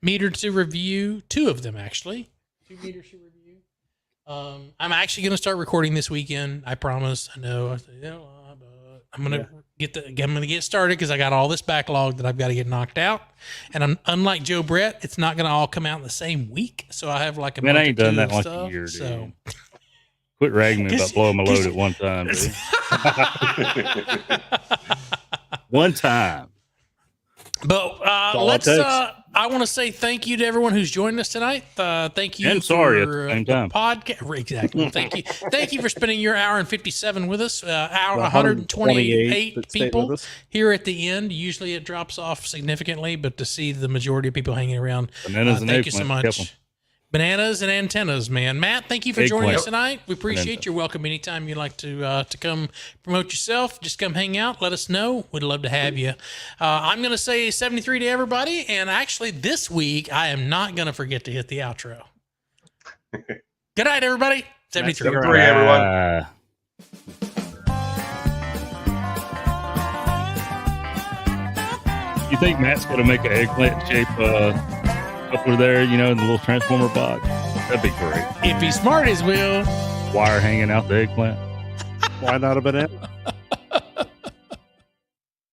Speaker 1: meter to review, 2 of them actually, 2 meters to review. I'm actually going to start recording this weekend. I promise. I know. I'm going to get started because I got all this backlog that I've got to get knocked out. And unlike Joe Brett, it's not going to all come out in the same week. So I have like a month
Speaker 2: I ain't
Speaker 1: or
Speaker 2: done
Speaker 1: two
Speaker 2: that
Speaker 1: of
Speaker 2: like
Speaker 1: stuff,
Speaker 2: a year, dude.
Speaker 1: so.
Speaker 2: Quit ragging me about blowing my load at one time, dude. One time.
Speaker 1: But I want to say thank you to everyone who's joined us tonight. Thank you.
Speaker 2: And sorry at the same time.
Speaker 1: Podcast. Exactly. Thank you. Thank you for spending your hour and 57 with us. 128 people here at the end. Usually it drops off significantly, but to see the majority of people hanging around, thank you so much. Bananas and antennas, man. Matt, thank you for joining us tonight. We appreciate your welcome anytime you'd like to come promote yourself. Just come hang out. Let us know. We'd love to have you. I'm going to say 73 to everybody. And actually, this week, I am not going to forget to hit the outro. Good night, everybody. 73.
Speaker 4: 73, everyone.
Speaker 2: You think Matt's going to make an eggplant shape up there, in the little transformer box? That'd be great.
Speaker 1: If he's smart as will.
Speaker 2: Wire hanging out the eggplant.
Speaker 5: Why not a banana?